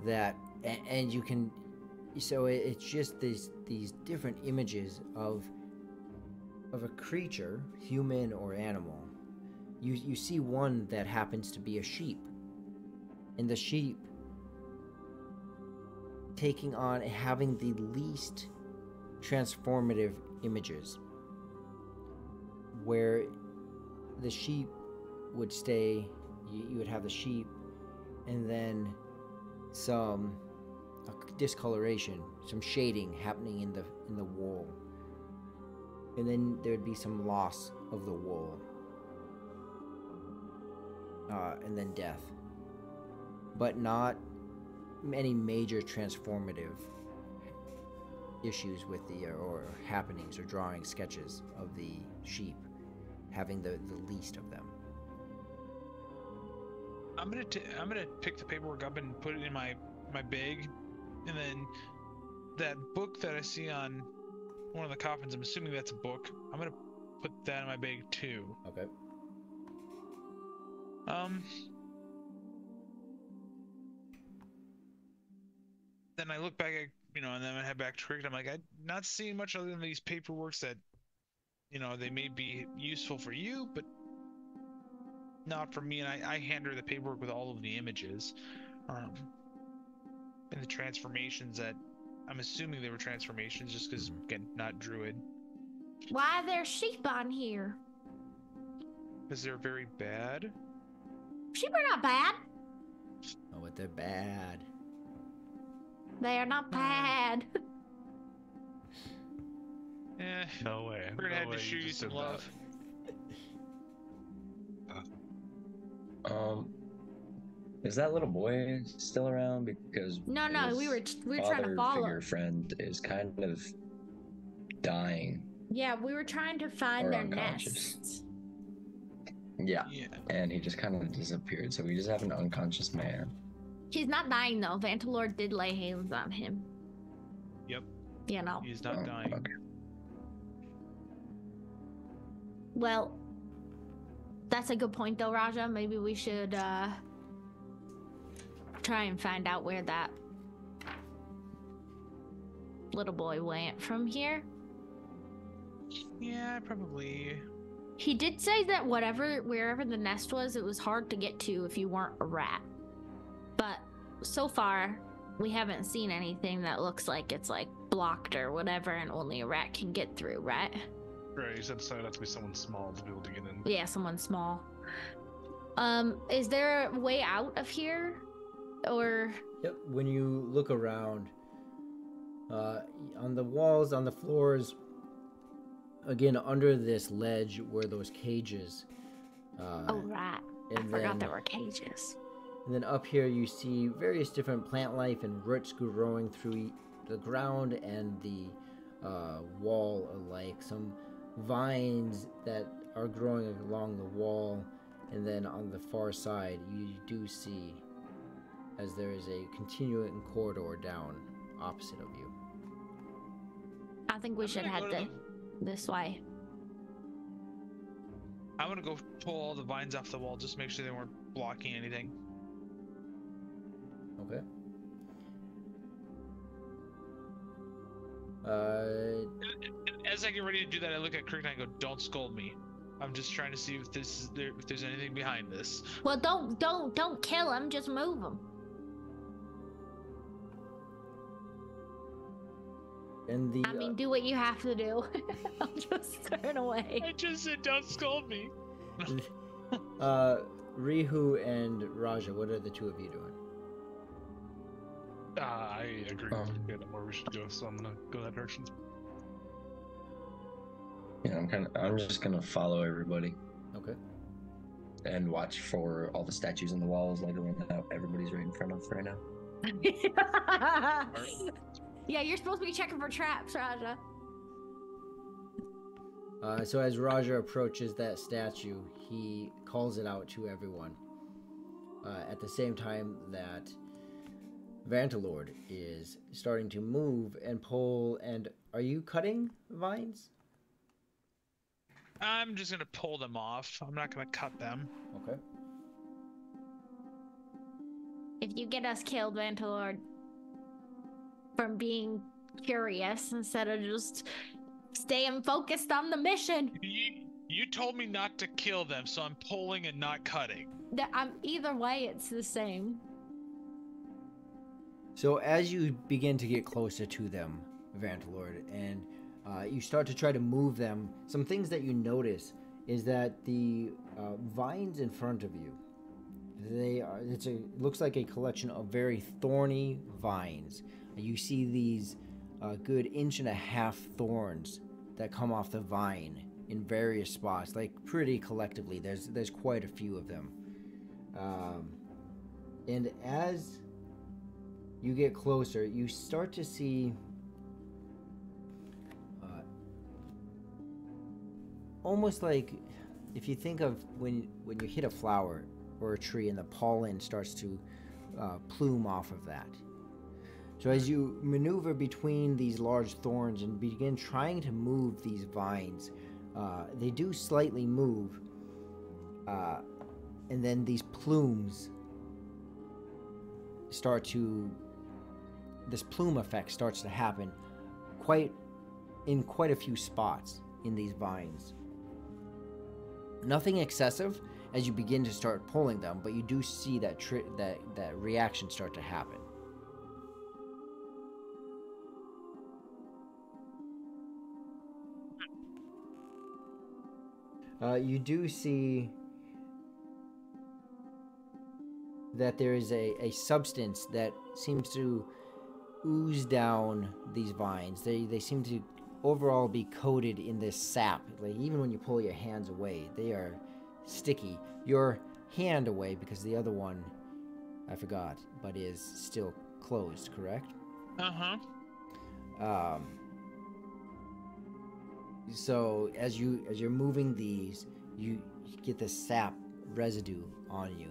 that, and you can, so it's just these different images of a creature, human or animal. You see one that happens to be a sheep, and the sheep having the least transformative images, where the sheep would stay, you would have the sheep, and then some discoloration, some shading happening in the wool, and then there'd be some loss of the wool, and then death, but not any major transformative issues with or happenings or drawing sketches of the sheep having the least of them. I'm gonna pick the paperwork up and put it in my bag, and then that book that I see on one of the coffins, I'm assuming that's a book. I'm gonna put that in my bag too. Okay. Then I look back at, and then I head back to Cricket. I'm like, I'm not seeing much other than these paperworks that, they may be useful for you, but not for me. And I hand her the paperwork with all of the images, and the transformations that I'm assuming they were transformations, just because, again, not druid. Why are there sheep on here? Because they're very bad. Sheep are not bad. Oh, but they're bad. They are not bad. No way. We're gonna No have way to show you just some did love. Is that little boy still around? Because No, we were trying to father follow. figure friend is kind of dying. Yeah, we were trying to find Or their unconscious. nests. Yeah. Yeah. And he just kind of disappeared, so we just have an unconscious man. He's not dying though. Vantalord did lay hands on him. Yep. He's not dying. Okay. Well, that's a good point though, Raja. Maybe we should try and find out where that little boy went from here. Yeah, probably. He did say that wherever the nest was, it was hard to get to if you weren't a rat. But so far, we haven't seen anything that looks like it's like blocked or whatever, and only a rat can get through, right? Right, you said so it had to be someone small to be able to get in. Yeah, someone small. Is there a way out of here? Or... Yep, when you look around, on the walls, on the floors, again, under this ledge were those cages. oh, right. I forgot there were cages. And then up here you see various different plant life and roots growing through the ground and the wall alike. Some vines that are growing along the wall, and then on the far side you do see, as there is a continuing corridor down opposite of you. I think we should head this way. I'm gonna go pull all the vines off the wall, just make sure they weren't blocking anything. Okay. As I get ready to do that, I look at Cricket and I go, "Don't scold me. I'm just trying to see if if there's anything behind this." Well, don't kill him. Just move him. And the I mean, do what you have to do. I'll just turn away. I just said, "Don't scold me." Rihu and Raja, what are the two of you doing? I agree with where we should go, so I'm gonna go that direction. Yeah, I'm just gonna follow everybody Okay. and watch for all the statues in the walls, like the one that everybody's right in front of right now. Yeah, you're supposed to be checking for traps, Raja. So as Raja approaches that statue, he calls it out to everyone. At the same time that Vantalord is starting to move and pull. And are you cutting vines? I'm just gonna pull them off. I'm not gonna cut them. Okay. If you get us killed, Vantalord, from being curious instead of just staying focused on the mission. You told me not to kill them, so I'm pulling and not cutting. Either way, it's the same. So as you begin to get closer to them, Vantalord, and you start to try to move them, some things that you notice is that the vines in front of you, it looks like a collection of very thorny vines. You see these good 1.5 inch thorns that come off the vine in various spots, like pretty collectively. There's quite a few of them. And as you get closer, you start to see almost like if you think of when you hit a flower or a tree and the pollen starts to plume off of that. So as you maneuver between these large thorns and begin trying to move these vines, they do slightly move, and then these plumes this plume effect starts to happen in quite a few spots in these vines. Nothing excessive as you begin to start pulling them, but you do see that reaction start to happen. You do see that there is a substance that seems to ooze down these vines. They seem to overall be coated in this sap. Like even when you pull your hands away, they are sticky. Your hand away, because the other one, I forgot, but is still closed, correct? Uh-huh. So as you're moving these, you get the sap residue on you.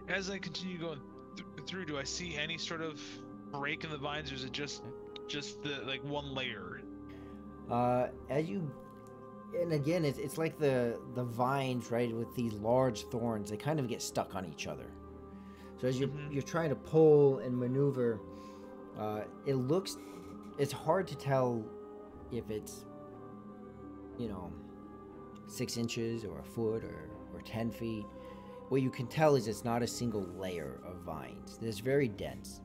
As I continue going through, do I see any sort of break in the vines, or is it just the like one layer? And again, it's like the vines, right, with these large thorns, they kind of get stuck on each other. So as you're trying to pull and maneuver, it's hard to tell if it's 6 inches or a foot or 10 feet. What you can tell is it's not a single layer of vines. It's very dense.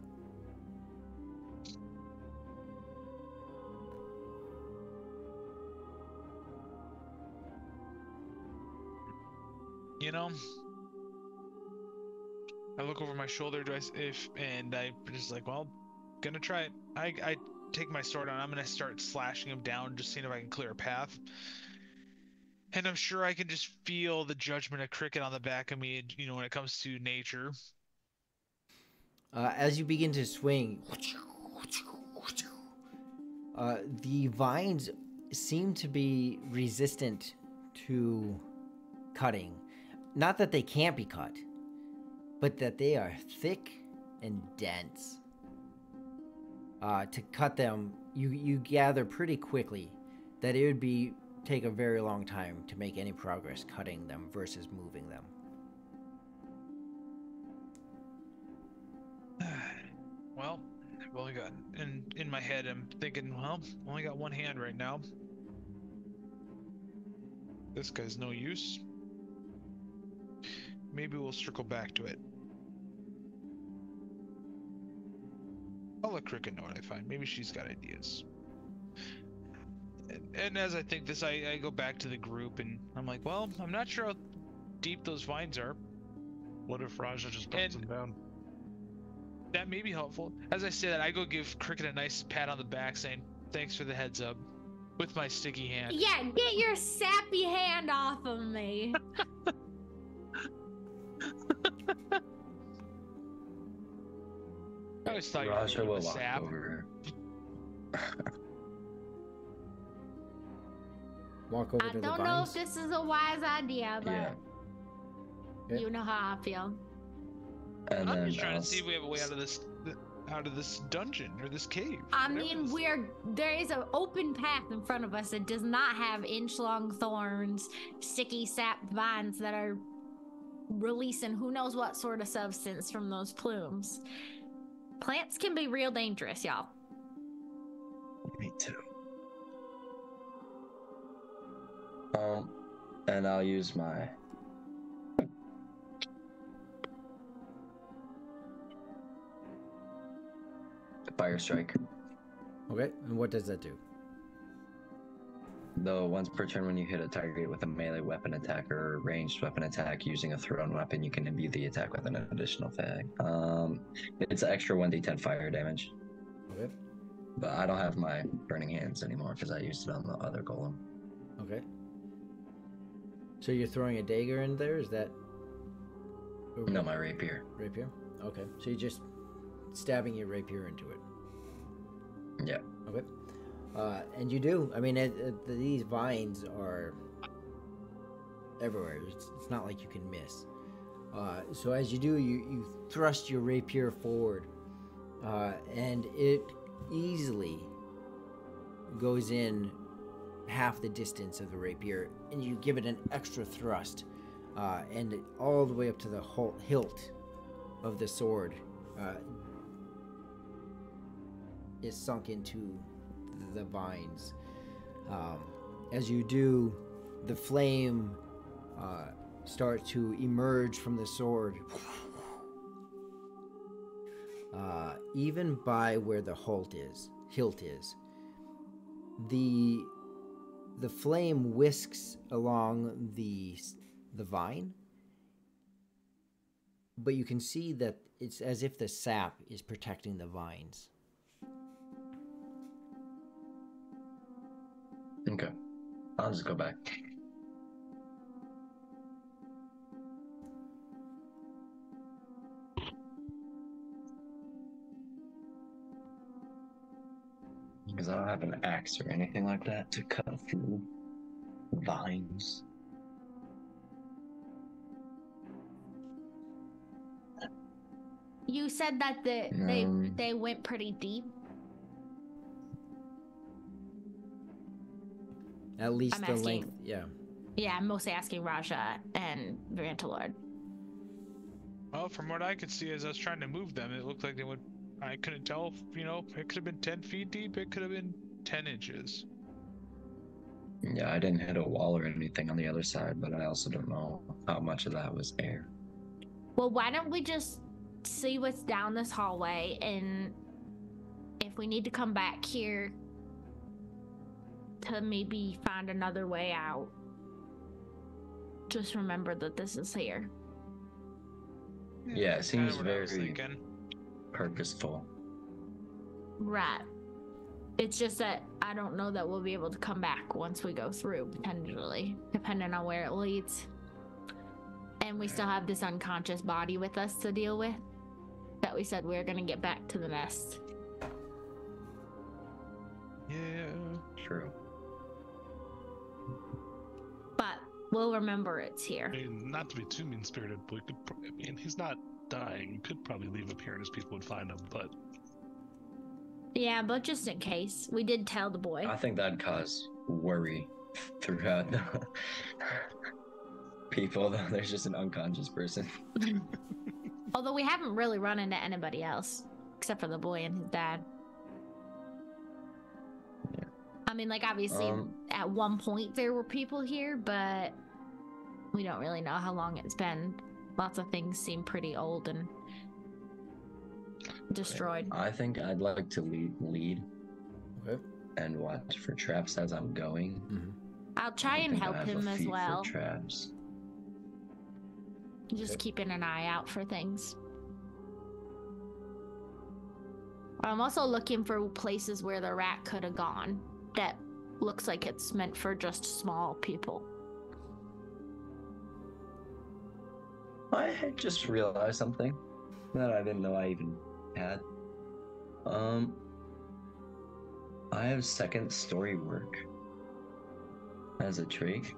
I look over my shoulder. And I just like, well, gonna try it. I take my sword out. I'm gonna start slashing him down, just seeing if I can clear a path. And I'm sure I can just feel the judgment of Cricket on the back of me, when it comes to nature. As you begin to swing, the vines seem to be resistant to cutting. Not that they can't be cut, but that they are thick and dense. To cut them, you gather pretty quickly that it would be take a very long time to make any progress cutting them versus moving them. Well, I've only got in my head. I'm thinking, well, I only got one hand right now. This guy's no use. Maybe we'll circle back to it. I'll let Cricket know what I find. Maybe she's got ideas. And as I think this, I go back to the group and I'm like, well, I'm not sure how deep those vines are. What if Raja just burns them down? That may be helpful. As I say that, I go give Cricket a nice pat on the back saying, thanks for the heads up. With my sticky hand. Yeah, get your sappy hand off of me. I always thought Raja you were will the walk sap. over. Walk over I to the don't know vines. if this is a wise idea, but Yeah. Okay. you know how I feel. And I'm then just trying I'll to see if we have a way out of this dungeon or this cave. I whatever mean, this- there is an open path in front of us that does not have inch-long thorns, sticky sap vines that are releasing who knows what sort of substance from those plumes. Plants can be real dangerous, y'all. Me too. And I'll use my fire strike. Okay, and what does that do? Though once per turn, when you hit a target with a melee weapon attack or ranged weapon attack using a thrown weapon, you can imbue the attack with an additional fag. It's extra 1d10 fire damage. Okay, But I don't have my burning hands anymore because I used it on the other golem. okay. So you're throwing a dagger in there? Is that? No, my rapier. Rapier? Okay, so you're just stabbing your rapier into it. Yeah. Okay. And you do. I mean, these vines are everywhere. It's not like you can miss. So as you do, you thrust your rapier forward, and it easily goes in half the distance of the rapier, and you give it an extra thrust, and all the way up to the hilt of the sword is sunk into the vines. As you do, the flame starts to emerge from the sword. Even by where the hilt is, the flame whisks along the vine, but you can see that it's as if the sap is protecting the vines. Okay. I'll just go back. Because I don't have an axe or anything like that to cut through vines. You said that they went pretty deep. At least I'm the asking. length, yeah. Yeah, I'm mostly asking Raja and Vantalord. Well, from what I could see as I was trying to move them, it looked like they would. I couldn't tell, it could have been 10 feet deep, it could have been 10 inches. Yeah, I didn't hit a wall or anything on the other side, but I also don't know how much of that was air. Well, why don't we just see what's down this hallway, and if we need to come back here to maybe find another way out, just remember that this is here. Yeah, it that's kinda seems what I was very thinking. purposeful. Right. It's just that I don't know that we'll be able to come back once we go through, potentially, depending on where it leads. And we still have this unconscious body with us to deal with that we said we were going to get back to the nest. Yeah. True. But we'll remember it's I here. mean, not to be too mean-spirited, but we could. I mean, he's not dying. You could probably leave him here, and his people would find him. But Yeah, but just in case. We did tell the boy. I think that'd cause worry throughout the people, though. There's just an unconscious person. Although we haven't really run into anybody else, except for the boy and his dad. Yeah. I mean, like, obviously, at one point there were people here, but we don't really know how long it's been. Lots of things seem pretty old and destroyed. I think I'd like to lead Okay. and watch for traps as I'm going. Mm-hmm. I'll try and help him as well. Traps. Just keeping an eye out for things. I'm also looking for places where the rat could have gone that looks like it's meant for just small people. I had just realized something that I didn't know I even had. I have second story work as a trait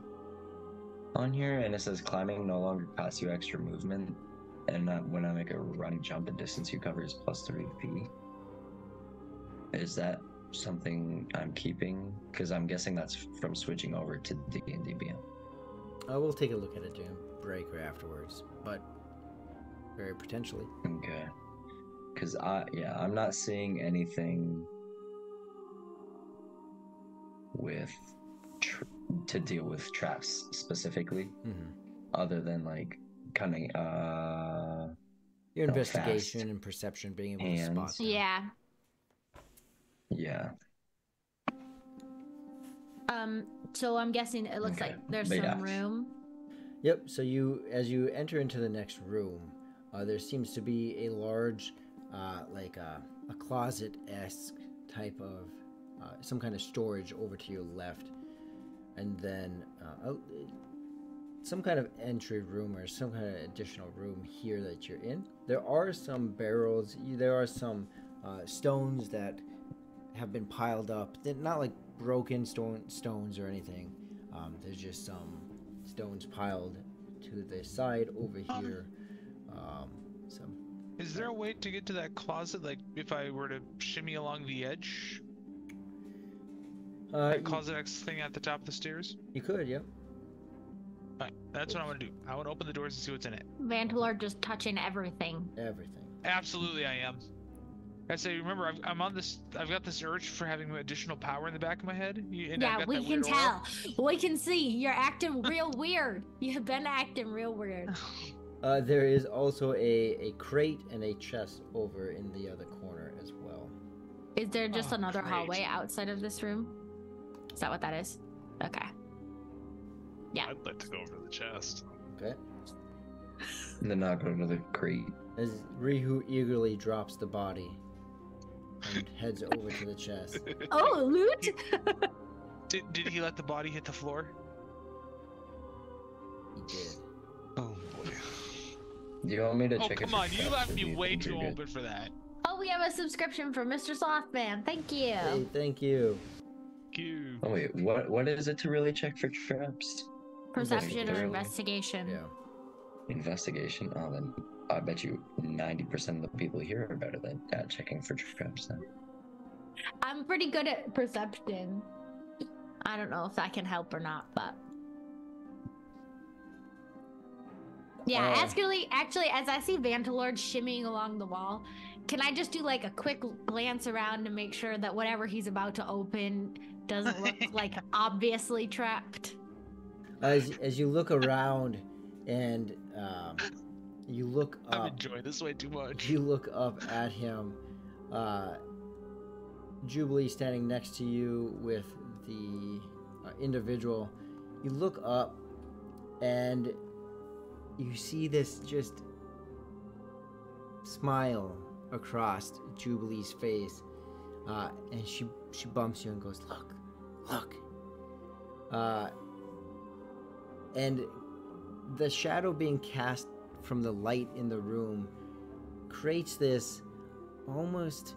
on here, and it says climbing no longer costs you extra movement, and when I make a run, jump, and distance you cover is +3 feet. Is that something I'm keeping? Because I'm guessing that's from switching over to D&D Beyond. I will take a look at it during break or afterwards, but very potentially. Okay. Because I'm not seeing anything with to deal with traps specifically, other than like cunning. Your investigation and perception, being able to spot them. Yeah. Yeah. So I'm guessing it looks like there's some room. Yep. So as you enter into the next room, there seems to be a large, like a closet-esque type of some kind of storage over to your left, and then some kind of entry room or some kind of additional room here that you're in. There are some barrels. There are some stones that have been piled up. They're not like broken stones or anything. There's just some stones piled to the side over here. Is there a way to get to that closet? Like, if I were to shimmy along the edge? That closet X thing at the top of the stairs? You could, yeah. Alright, that's what I want to do. I want to open the doors and see what's in it. Vantilor just touching everything. Everything. Absolutely, I am. I say, remember, I'm on this. I've got this urge for having additional power in the back of my head. Yeah, we can tell. We can see you're acting real weird. You've been acting real weird. There is also a crate and a chest over in the other corner as well. Is there just another hallway outside of this room? Is that what that is? Okay. Yeah. I'd like to go over to the chest. Okay. And then I'll go to the crate. As Rihu eagerly drops the body and heads over to the chest. Oh, loot! Did he let the body hit the floor? He did. Oh boy. Do you want me to check it? Come on, you left me way too open for that. Oh, we have a subscription for Mr. Slothman. Thank you. Hey, thank you. Oh wait, what is it to really check for traps? Perception or investigation. Yeah. Investigation. Oh, then I bet you 90% of the people here are better than at checking for traps then. I'm pretty good at perception. I don't know if that can help or not, but yeah. Actually, as I see Vantilord shimmying along the wall, can I just do like a quick glance around to make sure that whatever he's about to open doesn't look like obviously trapped? As you look around and you look up. I'm enjoying this way too much. You look up at him. Jubilee standing next to you with the individual. You look up and you see this just smile across Jubilee's face, and she bumps you and goes, look. And the shadow being cast from the light in the room creates this almost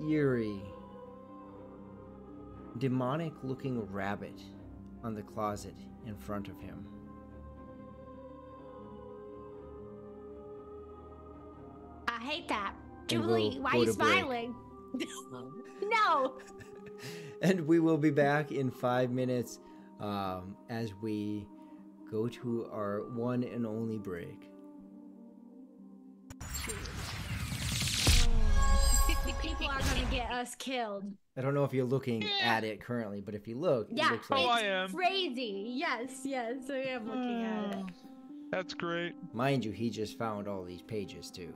eerie, demonic looking rabbit on the closet in front of him. I hate that. Jubilee, why are you smiling? No! And we will be back in 5 minutes as we go to our one and only break. People are gonna get us killed. I don't know if you're looking at it currently, but if you look, Yeah, it looks like... Oh, I am. Crazy. Yes, I am looking at it. That's great. Mind you, he just found all these pages too.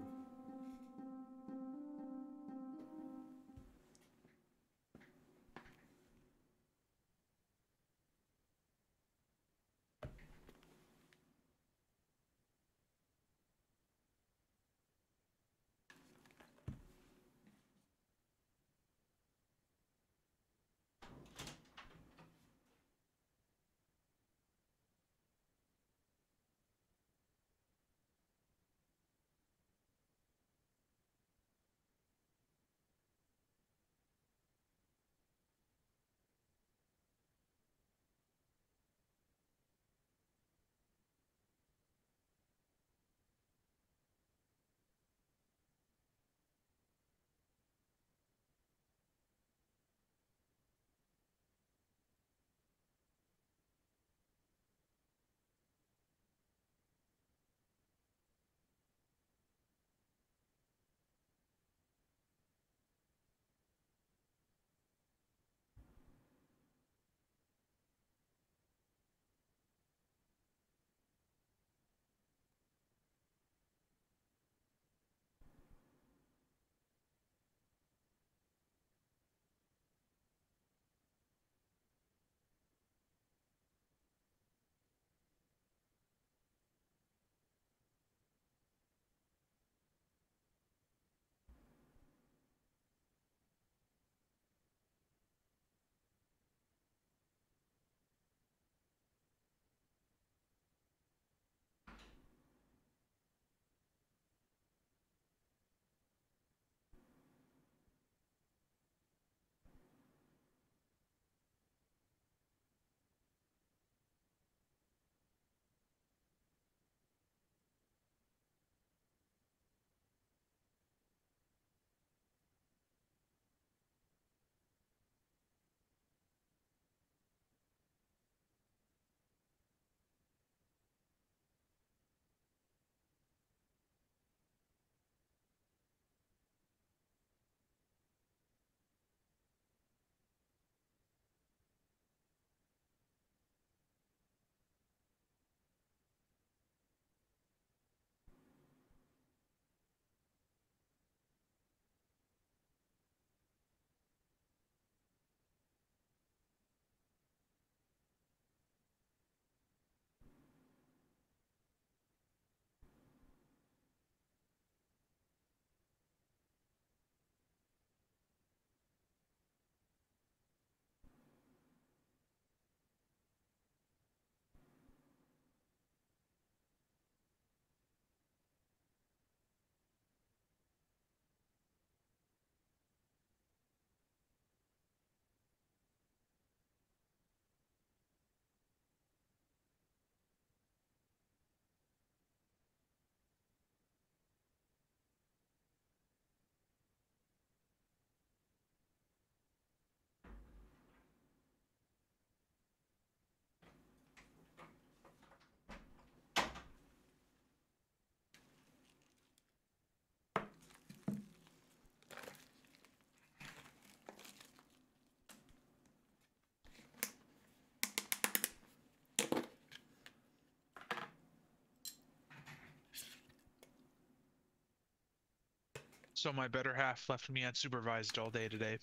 So my better half left me unsupervised all day today.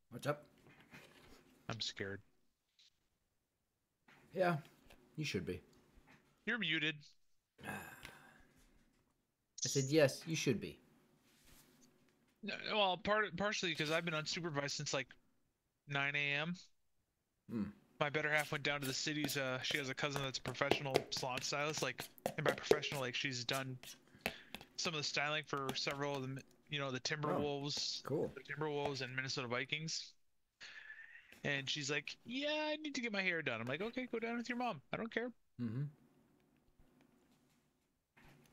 What's up? I'm scared. Yeah, you should be. You're muted. I said, yes, you should be. No, well, partially because I've been unsupervised since like 9 a.m. My better half went down to the cities. She has a cousin that's a professional salon stylist. Like, and by professional, like she's done some of the styling for several of the, the Timberwolves, Cool. the Timberwolves and Minnesota Vikings. And she's like, "Yeah, I need to get my hair done." I'm like, "Okay, go down with your mom. I don't care." Mm-hmm.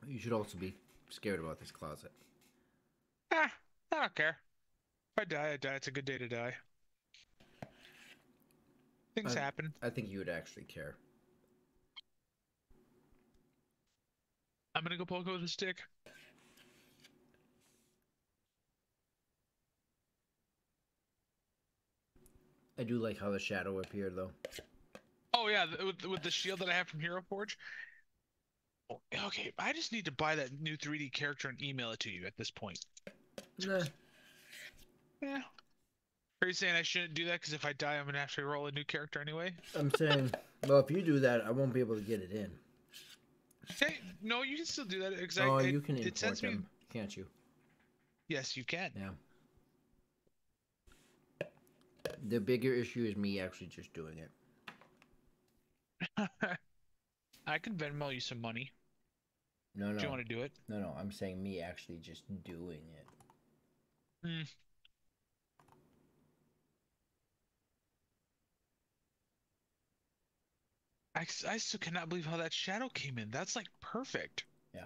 You should also be scared about this closet. I don't care. If I die, I die. It's a good day to die. Things happen. I think you would actually care. I'm gonna go poke it with a stick. I do like how the shadow appeared, though. Oh yeah, with the shield that I have from Hero Forge. Oh, okay, I just need to buy that new 3D character and email it to you at this point. Nah. Yeah. Are you saying I shouldn't do that because if I die, I'm gonna have to roll a new character anyway? I'm saying, well, if you do that, I won't be able to get it in. Hey, no, you can still do that. Oh, you can import them, can't you? Yes, you can. Yeah. The bigger issue is me actually just doing it. I can Venmo you some money. No. Do you want to do it? No, I'm saying me actually just doing it. Hmm. I still cannot believe how that shadow came in. That's like perfect. Yeah.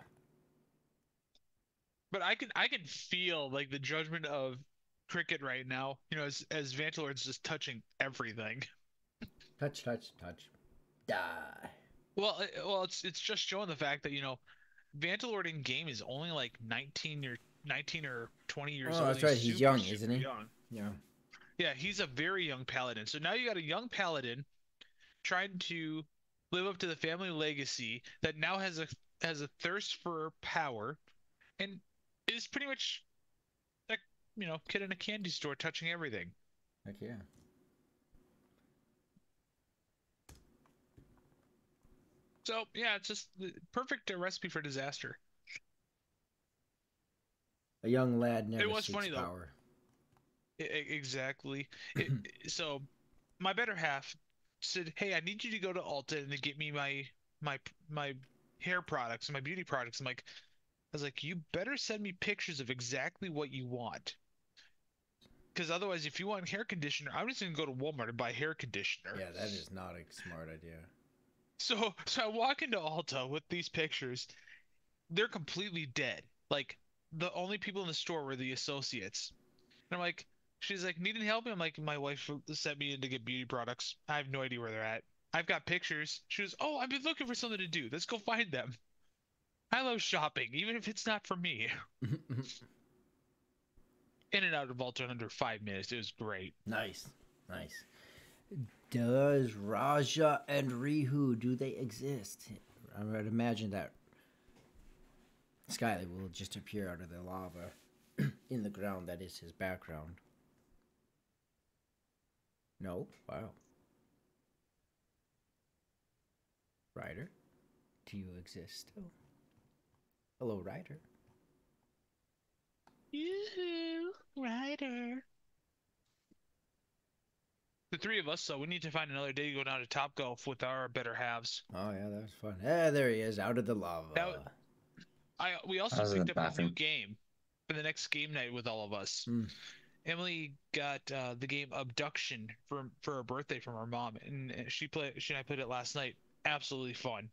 But I can feel like the judgment of Cricket right now. You know, as Vantalord's just touching everything. Touch. Die. Well, it's just showing the fact that Vantalord in game is only like 19 or 20 years old. Oh, that's right. He's young, isn't he? Young. Yeah. Yeah, he's a very young paladin. So now you got a young paladin trying to live up to the family legacy that now has a thirst for power, and is pretty much a kid in a candy store touching everything. Heck yeah. So yeah, it's just the perfect recipe for disaster. A young lad never It was seeks funny, though. power. Exactly. So my better half said, "Hey, I need you to go to Ulta and to get me my hair products and my beauty products." I was like, "You better send me pictures of exactly what you want, because otherwise, if you want hair conditioner, I'm just gonna go to Walmart and buy hair conditioner." Yeah, that is not a smart idea. So I walk into Ulta with these pictures. They're completely dead. Like, the only people in the store were the associates. And I'm like, she's like, "Need any help?" I'm like, "My wife sent me in to get beauty products. I have no idea where they're at. I've got pictures." She was, "Oh, I've been looking for something to do. Let's go find them." I love shopping, even if it's not for me. In and out of Ulta in under 5 minutes. It was great. Nice. Does Raja and Rihu, do they exist? I would imagine that Skyly will just appear out of the lava in the ground that is his background. No? Wow. Ryder, do you exist still? Hello, Ryder. Yoo-hoo, Ryder. The three of us, so we need to find another day to go down to Top Golf with our better halves. Oh yeah, that was fun. Yeah, there he is, out of the lava. We also picked up a new game for the next game night with all of us. Emily got the game Abduction for her birthday from her mom, and she and I played it last night. Absolutely fun.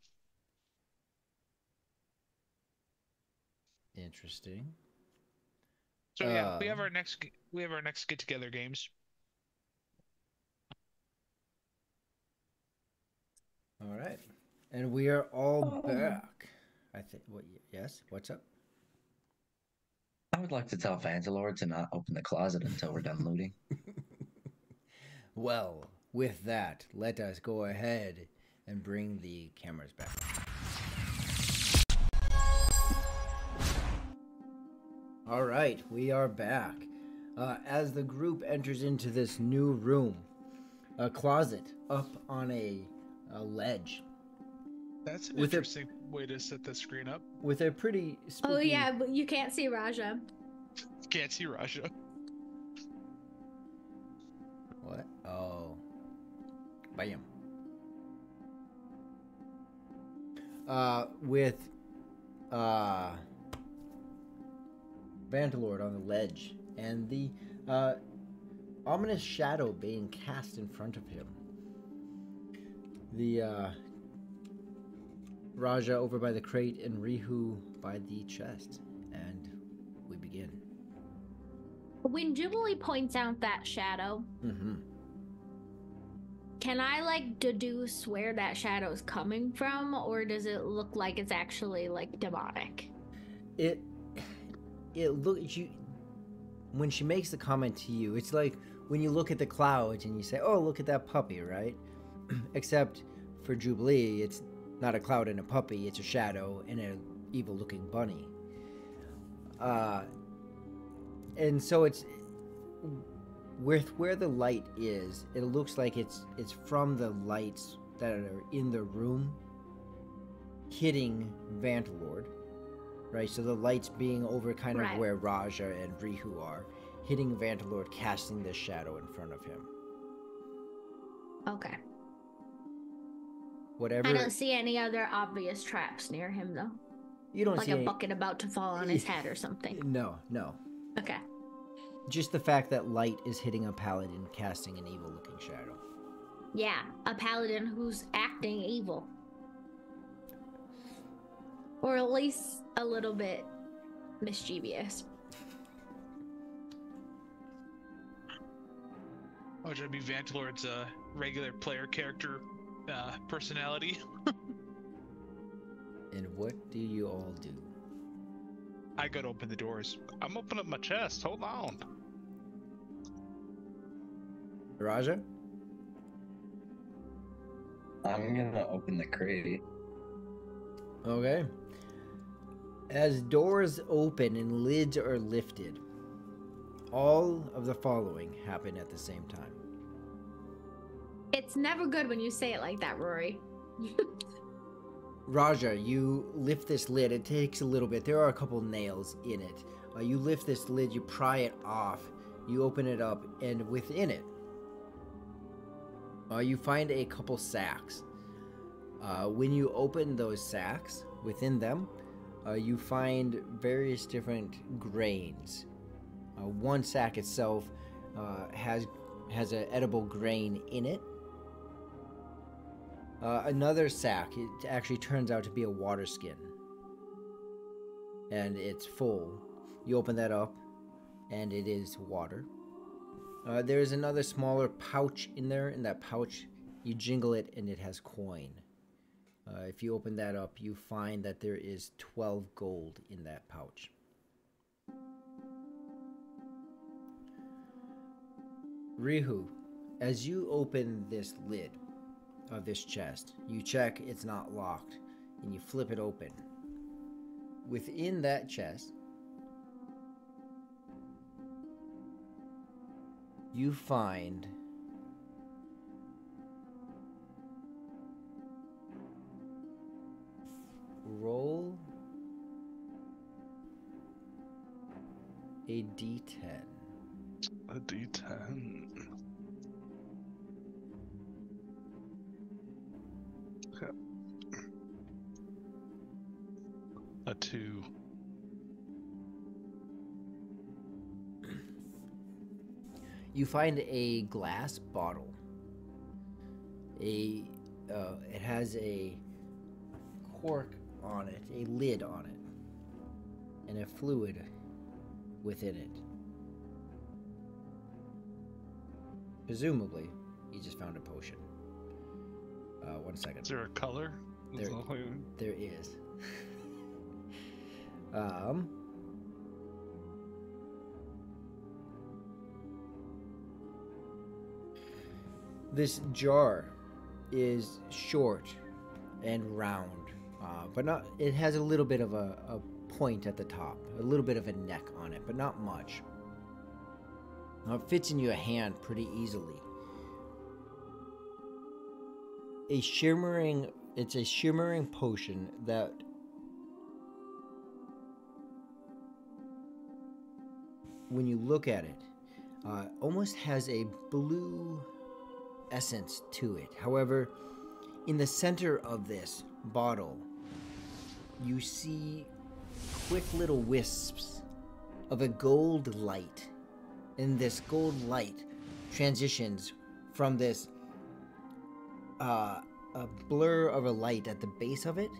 Interesting. So yeah, we have our next get together games. All right, and we are all back. I think. What? Yes. What's up? I would like to tell Vantalord to not open the closet until we're done looting. Well, with that, let us go ahead and bring the cameras back. All right, we are back. As the group enters into this new room, a closet up on a ledge. That's an interesting way to set the screen up. With a pretty spooky... Oh yeah, but you can't see Raja. Can't see Raja. What? Oh. Bam. With Vantalord on the ledge and the ominous shadow being cast in front of him. The Raja over by the crate and Rihu by the chest. And we begin. When Jubilee points out that shadow, Can I like deduce where that shadow's coming from, or does it look like it's actually like demonic? It looks you when she makes the comment to you. It's like when you look at the clouds and you say, "Oh, look at that puppy," right? Except for Jubilee, it's not a cloud and a puppy; it's a shadow and an evil-looking bunny. And so it's with where the light is. It looks like it's from the lights that are in the room hitting Vantalord. Right, so the lights being over kind of where Raja and Rihu are, hitting Vantalord, casting this shadow in front of him. Okay. Whatever. I don't see any other obvious traps near him, though. You don't like see a any... bucket about to fall on his head or something. No. Okay. Just the fact that light is hitting a paladin, casting an evil-looking shadow. Yeah, a paladin who's acting evil. Or at least a little bit mischievous. Oh, should it be Vantalord's regular player character personality? And what do you all do? I gotta open the doors. I'm opening up my chest. Hold on. Raja? I'm gonna open the crate. Okay. As doors open and lids are lifted, all of the following happen at the same time. It's never good when you say it like that, Rory. Raja, you lift this lid. It takes a little bit. There are a couple nails in it. You lift this lid, you pry it off, you open it up, and within it, you find a couple sacks. When you open those sacks, within them, you find various different grains. One sack itself has an edible grain in it. Another sack, it actually turns out to be a water skin. And it's full. You open that up, and it is water. There's another smaller pouch in there. In that pouch, you jingle it, and it has coin. If you open that up, you find that there is 12 gold in that pouch. Rihu, as you open this lid of this chest, you check it's not locked, and you flip it open. Within that chest, you find roll a d10. A d10. Okay. A 2. You find a glass bottle. It has a cork on it, a lid on it, and a fluid within it. Presumably, you just found a potion. 1 second. Is there a color? There is. This jar is short and round, but not. It has a little bit of a point at the top, a little bit of a neck on it, but not much. Now it fits in your hand pretty easily. It's a shimmering potion that when you look at it, almost has a blue essence to it. However, in the center of this bottle, you see quick little wisps of a gold light. And this gold light transitions from this a blur of a light at the base of it,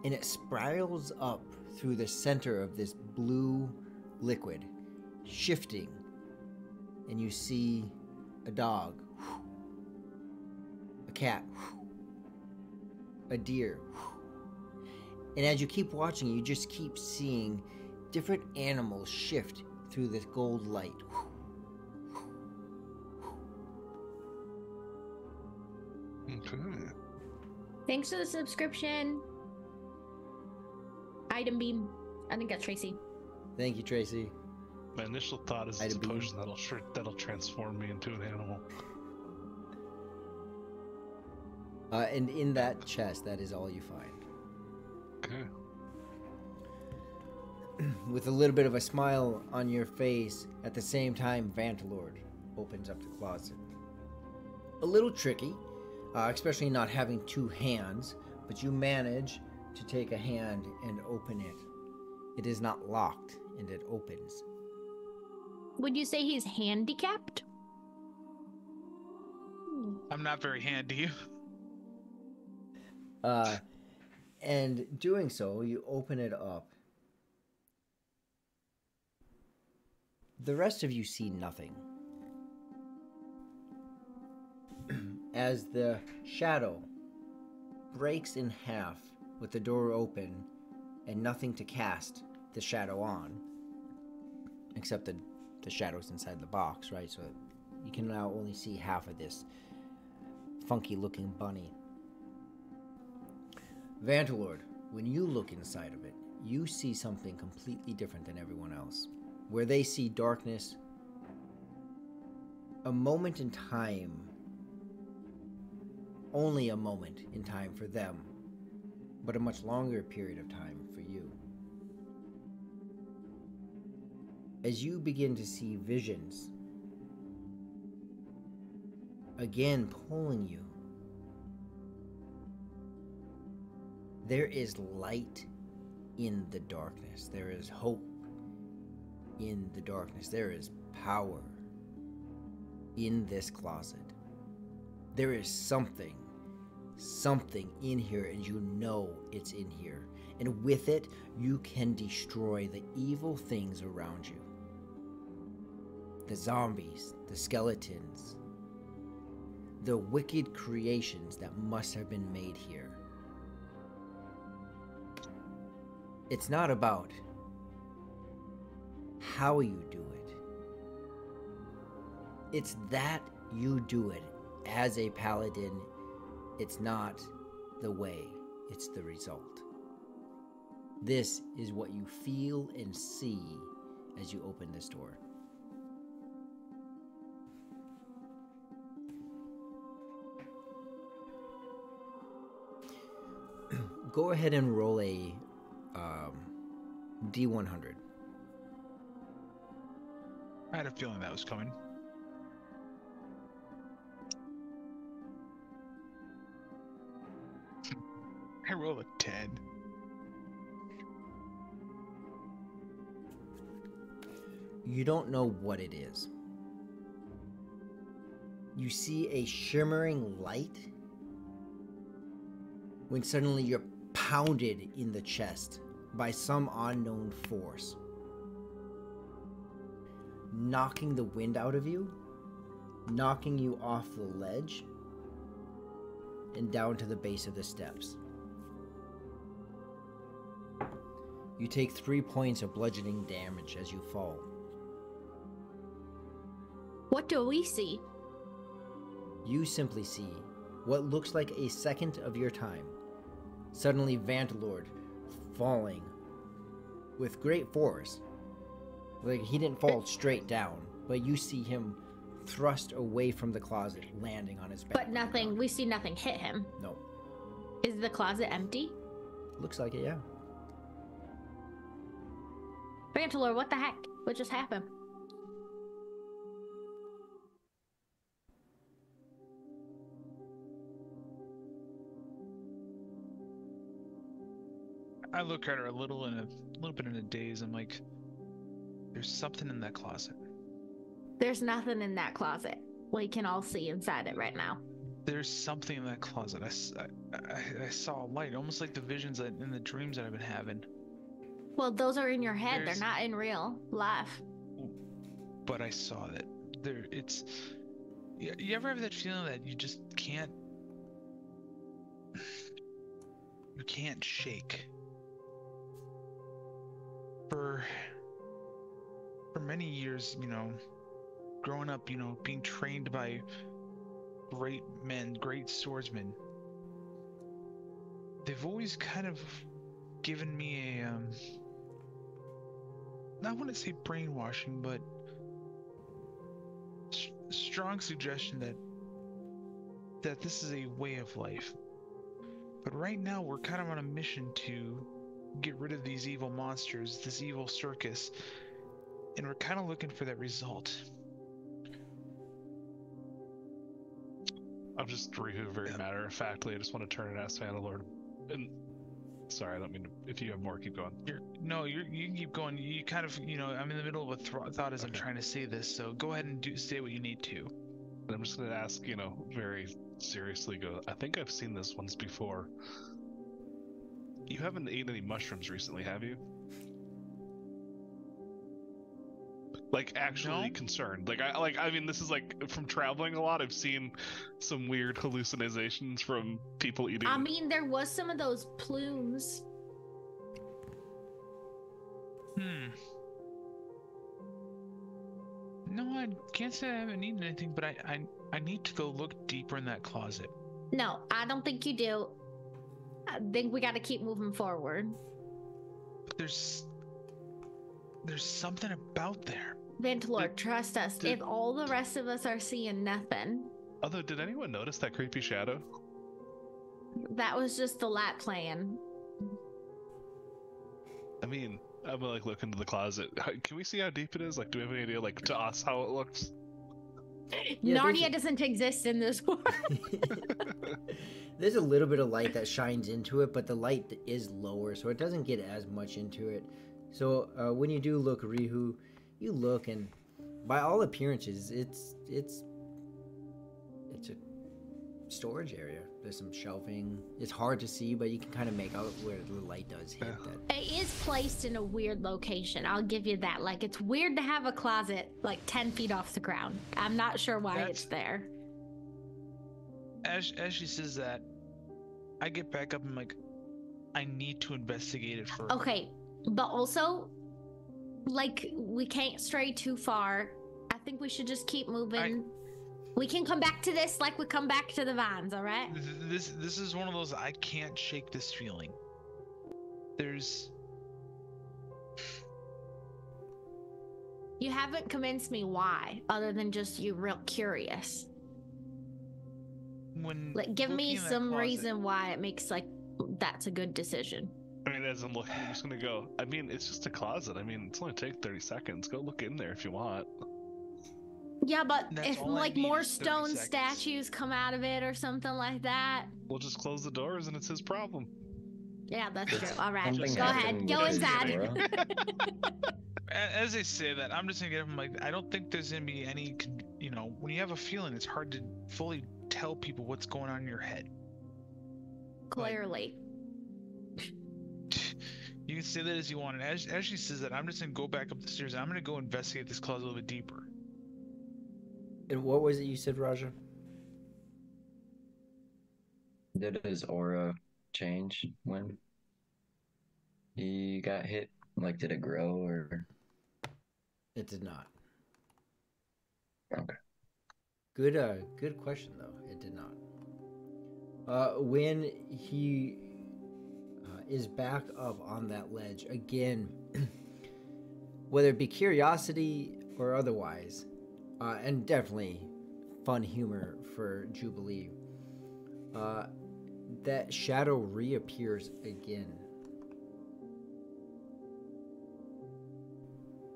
and it spirals up through the center of this blue liquid, shifting, and you see a dog cat, a deer. And as you keep watching, you just keep seeing different animals shift through this gold light. Okay. Thanks for the subscription. Item beam. I think that's Tracy. Thank you, Tracy. My initial thought is it's a potion that'll transform me into an animal. And in that chest, that is all you find. Okay. With a little bit of a smile on your face, at the same time, Vantalord opens up the closet. A little tricky, especially not having two hands, but you manage to take a hand and open it. It is not locked, and it opens. Would you say he's handicapped? I'm not very handy. And doing so, you open it up. The rest of you see nothing. As the shadow breaks in half with the door open and nothing to cast the shadow on, except the shadows inside the box, right? So you can now only see half of this funky looking bunny. Vantalord, when you look inside of it, you see something completely different than everyone else. Where they see darkness, a moment in time, only a moment in time for them, but a much longer period of time for you. As you begin to see visions, again pulling you, there is light in the darkness. There is hope in the darkness. There is power in this closet. There is something in here, and you know it's in here. And with it, you can destroy the evil things around you. The zombies, the skeletons, the wicked creations that must have been made here. It's not about how you do it. It's that you do it as a paladin. It's not the way, it's the result. This is what you feel and see as you open this door. Go ahead and roll a D100. I had a feeling that was coming. I rolled a 10. You don't know what it is. You see a shimmering light when suddenly you're pounded in the chest by some unknown force, knocking the wind out of you, knocking you off the ledge, and down to the base of the steps. You take 3 points of bludgeoning damage as you fall. What do we see? You simply see what looks like a second of your time. Suddenly Vantalord falling with great force. Like, he didn't fall straight down, but you see him thrust away from the closet, landing on his back. But nothing, we see nothing hit him. No. Is the closet empty? Looks like it, yeah. Vantalor, what the heck? What just happened? I look at her a little bit in a daze. I'm like, there's something in that closet. There's nothing in that closet. We can all see inside it right now. There's something in that closet. I saw a light, almost like the visions in the dreams that I've been having. Well, those are in your head. They're not in real life. But I saw that. You ever have that feeling that you just can't you can't shake. For many years, you know, growing up, you know, being trained by great men, great swordsmen, they've always kind of given me a, I wouldn't say brainwashing, but strong suggestion that this is a way of life. But right now we're kind of on a mission to get rid of these evil monsters, this evil circus, and we're kind of looking for that result. I'm just Rihu very matter-of-factly. I just want to turn and ask Vandalord. And sorry, I don't mean to, if you have more, keep going. You can keep going. You kind of, you know, I'm in the middle of a thought as I'm trying to say this, so go ahead and say what you need to. And I'm just going to ask, you know, very seriously, I think I've seen this once before. You haven't eaten any mushrooms recently, have you? Like, actually concerned. I mean, this is like, from traveling a lot, I've seen some weird hallucinations from people eating. I mean, there was some of those plumes. No, I can't say I haven't eaten anything, but I need to go look deeper in that closet. No, I don't think you do. I think we got to keep moving forward. But there's something about there. Vandalord, trust us. If all the rest of us are seeing nothing. Although, did anyone notice that creepy shadow? That was just the light playing. I mean, I'm gonna like look into the closet. Can we see how deep it is? Like, do we have any idea, like, to us, how it looks? Yeah, Narnia doesn't exist in this world. There's a little bit of light that shines into it, but the light is lower, so it doesn't get as much into it. So when you do look, Rihu, you look, and by all appearances, it's a storage area. There's some shelving. It's hard to see, but you can kind of make out where the light does hit that. It is placed in a weird location. I'll give you that. Like, it's weird to have a closet like 10 feet off the ground. I'm not sure why it's there. As she says that, I get back up and like, I need to investigate it further. Okay, but also, like, we can't stray too far. I think we should just keep moving. We can come back to this like we come back to the vines, all right? This is one of those, I can't shake this feeling. You haven't convinced me why, other than just you real curious. Like, give me some reason why it makes, like, that's a good decision. I mean, as I'm looking, I'm just gonna go, I mean, it's just a closet. I mean, it's only take 30 seconds. Go look in there if you want. Yeah, but if, like, more stone statues come out of it or something like that... We'll just close the doors and it's his problem. Yeah, that's true. All right, go ahead. Go inside. As I say that, I'm just gonna get him, like, I don't think there's gonna be any, you know, when you have a feeling, it's hard to fully tell people what's going on in your head. Clearly. You can say that as you want, and as she says that, I'm just gonna go back up the stairs, and I'm gonna go investigate this closet a little bit deeper. And what was it you said, Raja? Did his aura change when he got hit? Like, did it grow or? It did not. Okay. Good question though. It did not. When he is back up on that ledge again, whether it be curiosity or otherwise, and definitely fun humor for Jubilee, that shadow reappears again.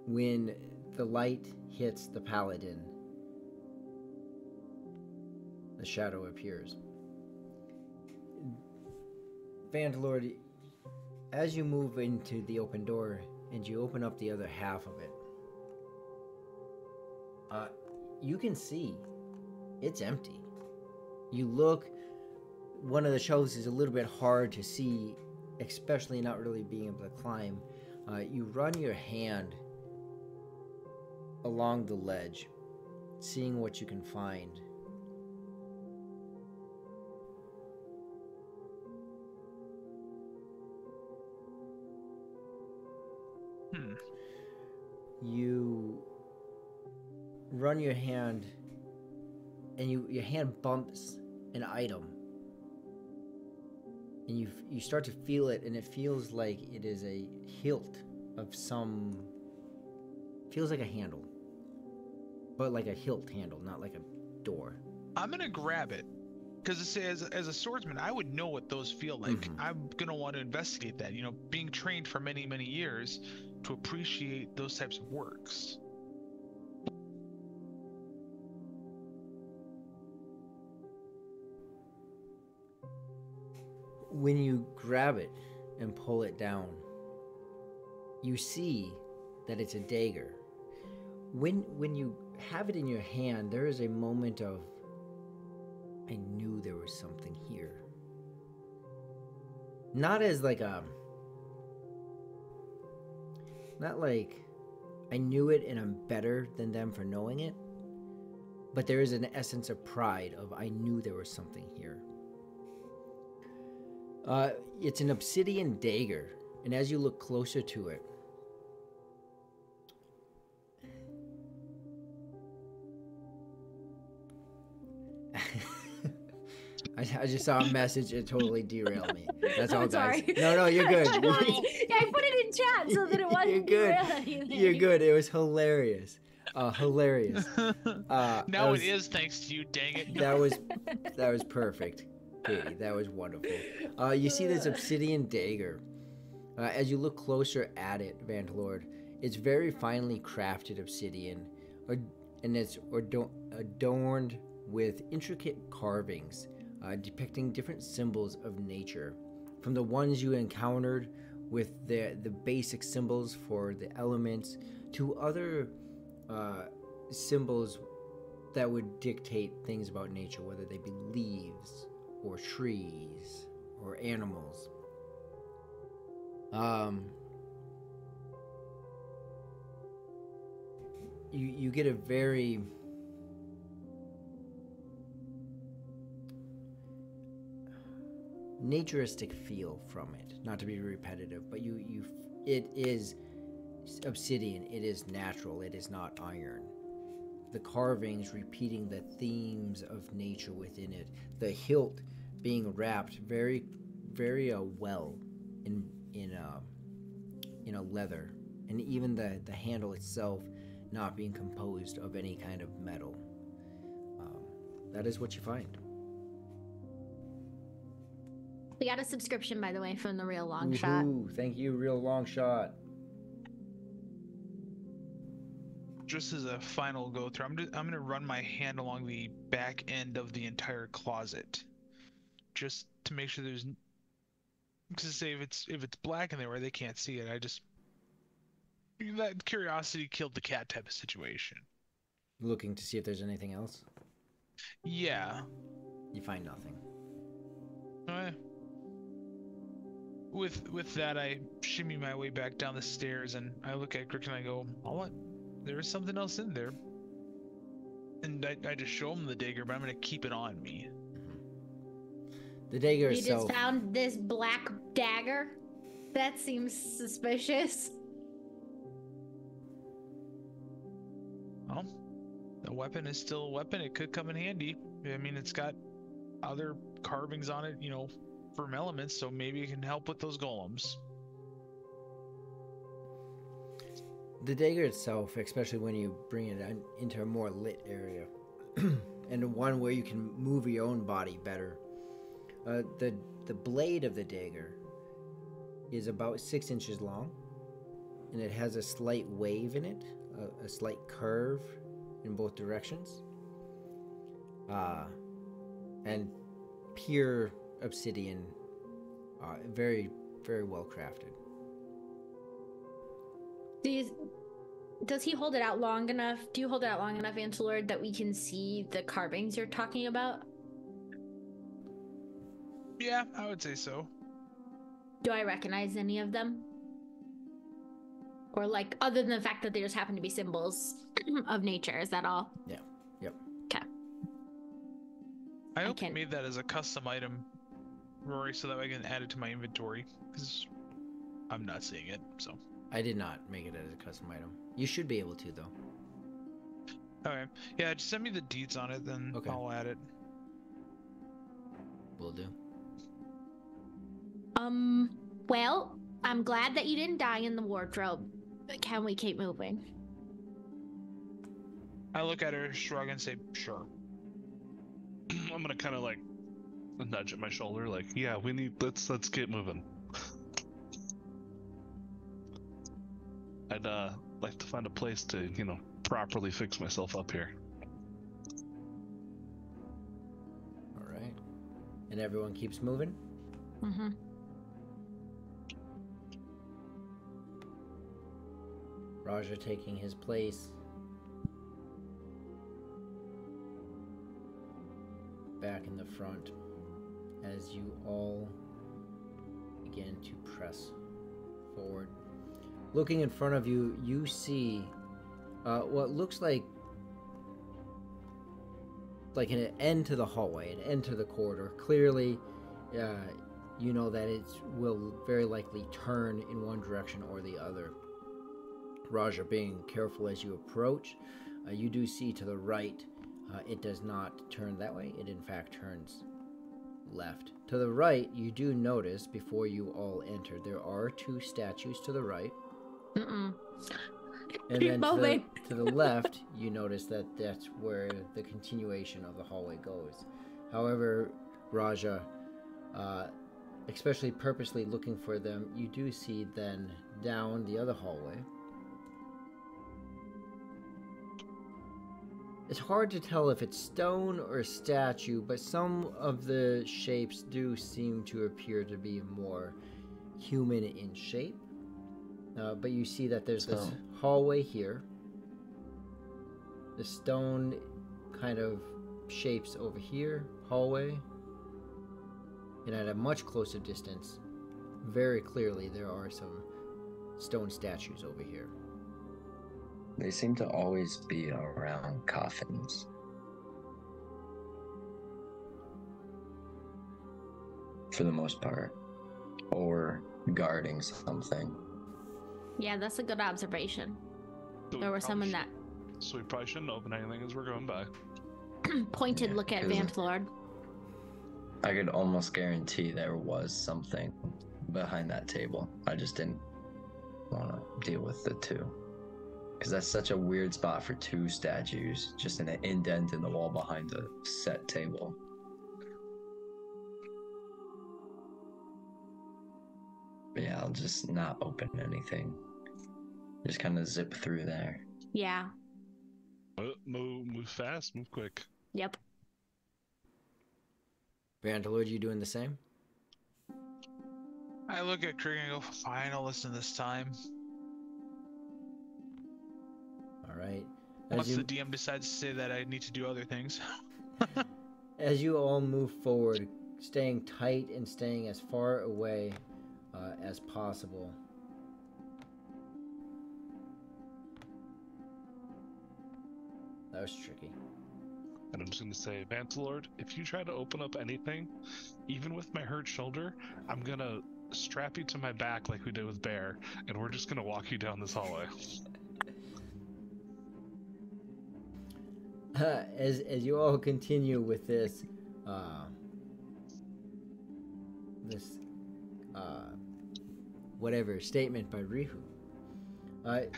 When the light hits the paladin, the shadow appears. Vandalord, as you move into the open door and you open up the other half of it, you can see it's empty. You look, one of the shelves is a little bit hard to see, especially not really being able to climb. You run your hand along the ledge, seeing what you can find. You run your hand, and your hand bumps an item, and you start to feel it, and it feels like it is a hilt of some. Feels like a handle, but like a hilt handle, not like a door. I'm gonna grab it because as a swordsman, I would know what those feel like. I'm gonna want to investigate that. You know, being trained for many years to appreciate those types of works. When you grab it and pull it down, you see that it's a dagger. When you have it in your hand, there is a moment of, I knew there was something here. Not as like not like I knew it and I'm better than them for knowing it, but there is an essence of pride of I knew there was something here. It's an obsidian dagger, and as you look closer to it, I just saw a message. It totally derailed me. That's all, guys. Sorry. No, you're good. Yeah, I put it in chat so that it wasn't. You're good. Anything. You're good. It was hilarious. Hilarious. Now it is thanks to you. Dang it. That was perfect, Katie. That was wonderful. You see this obsidian dagger. As you look closer at it, Vantlord, it's very finely crafted obsidian, and it's adorned with intricate carvings depicting different symbols of nature, from the ones you encountered with the basic symbols for the elements to other symbols that would dictate things about nature, whether they be leaves or trees or animals. You get a very naturistic feel from it, not to be repetitive, but it is obsidian, it is natural, it is not iron. The carvings repeating the themes of nature within it, the hilt being wrapped very well in a leather, and even the handle itself not being composed of any kind of metal. That is what you find. We got a subscription, by the way, from the Real Long Shot. Thank you, Real Long Shot. Just as a final go through, I'm gonna run my hand along the back end of the entire closet, just to make sure there's. Because say if it's black in there where they can't see it, that curiosity killed the cat type of situation. Looking to see if there's anything else. Yeah. You find nothing. With that, I shimmy my way back down the stairs, and I look at Crick and I go, "Oh, what? There is something else in there." And I just show him the dagger, but I'm gonna keep it on me. The dagger You itself. just found this black dagger? That seems suspicious. Well, the weapon is still a weapon. It could come in handy. I mean, it's got other carvings on it, from elements, so maybe it can help with those golems. The dagger itself, especially when you bring it into a more lit area, and one where you can move your own body better. The blade of the dagger is about 6 inches long, and it has a slight wave in it, a slight curve in both directions, and pure obsidian, very well crafted. Does he hold it out long enough? Do you hold it out long enough, Vantlord, that we can see the carvings you're talking about? Yeah, I would say so. Do I recognize any of them? Or other than the fact that they just happen to be symbols of nature, is that all? Yeah. Yep. Okay. I hope you made that as a custom item, Rory, so that I can add it to my inventory, because I'm not seeing it, so. I did not make it as a custom item. You should be able to, though. Okay. Yeah, just send me the deeds on it, then Okay. I'll add it. Will do. Well, I'm glad that you didn't die in the wardrobe. Can we keep moving? I look at her, shrug, and say, sure. I'm gonna kind of like nudge at my shoulder, like, yeah, let's get moving. I'd like to find a place to, properly fix myself up here. All right. And everyone keeps moving? Mm-hmm. Raja taking his place. Back in the front as you all begin to press forward. Looking in front of you, you see what looks like an end to the hallway, an end to the corridor. Clearly, you know that it will very likely turn in one direction or the other. Raja, being careful as you approach, you do see to the right, it does not turn that way. It in fact turns left. To the right, you do notice before you all enter, there are 2 statues to the right. Mm-mm. And Keep then moving. to the left, you notice that that's where the continuation of the hallway goes. However, Raja, especially purposely looking for them, you do see then down the other hallway. It's hard to tell if it's stone or statue, but some of the shapes do seem to appear to be more human in shape. But you see that there's this hallway here. The stone kind of shapes over here, hallway. And at a much closer distance, very clearly there are some stone statues over here. They seem to always be around coffins. For the most part. Or guarding something. Yeah, that's a good observation. So There were some in that So we probably shouldn't open anything as we're going by. pointed look at 'cause Vantlord. I could almost guarantee there was something behind that table. I just didn't want to deal with the 2. Because that's such a weird spot for 2 statues, just in an indent in the wall behind a set table. But yeah, I'll just not open anything. Just kind of zip through there. Yeah. Move fast, move quick. Yep. Vandalord, you doing the same? I look at Krieg and go, fine, I'll listen this time. All right. Once the DM decides to say that I need to do other things. As you all move forward, staying tight and staying as far away as possible. That was tricky. And I'm just going to say, Vantalord, if you try to open up anything, even with my hurt shoulder, I'm going to strap you to my back like we did with Bear, and we're just going to walk you down this hallway. As you all continue with this, whatever statement by Rihu,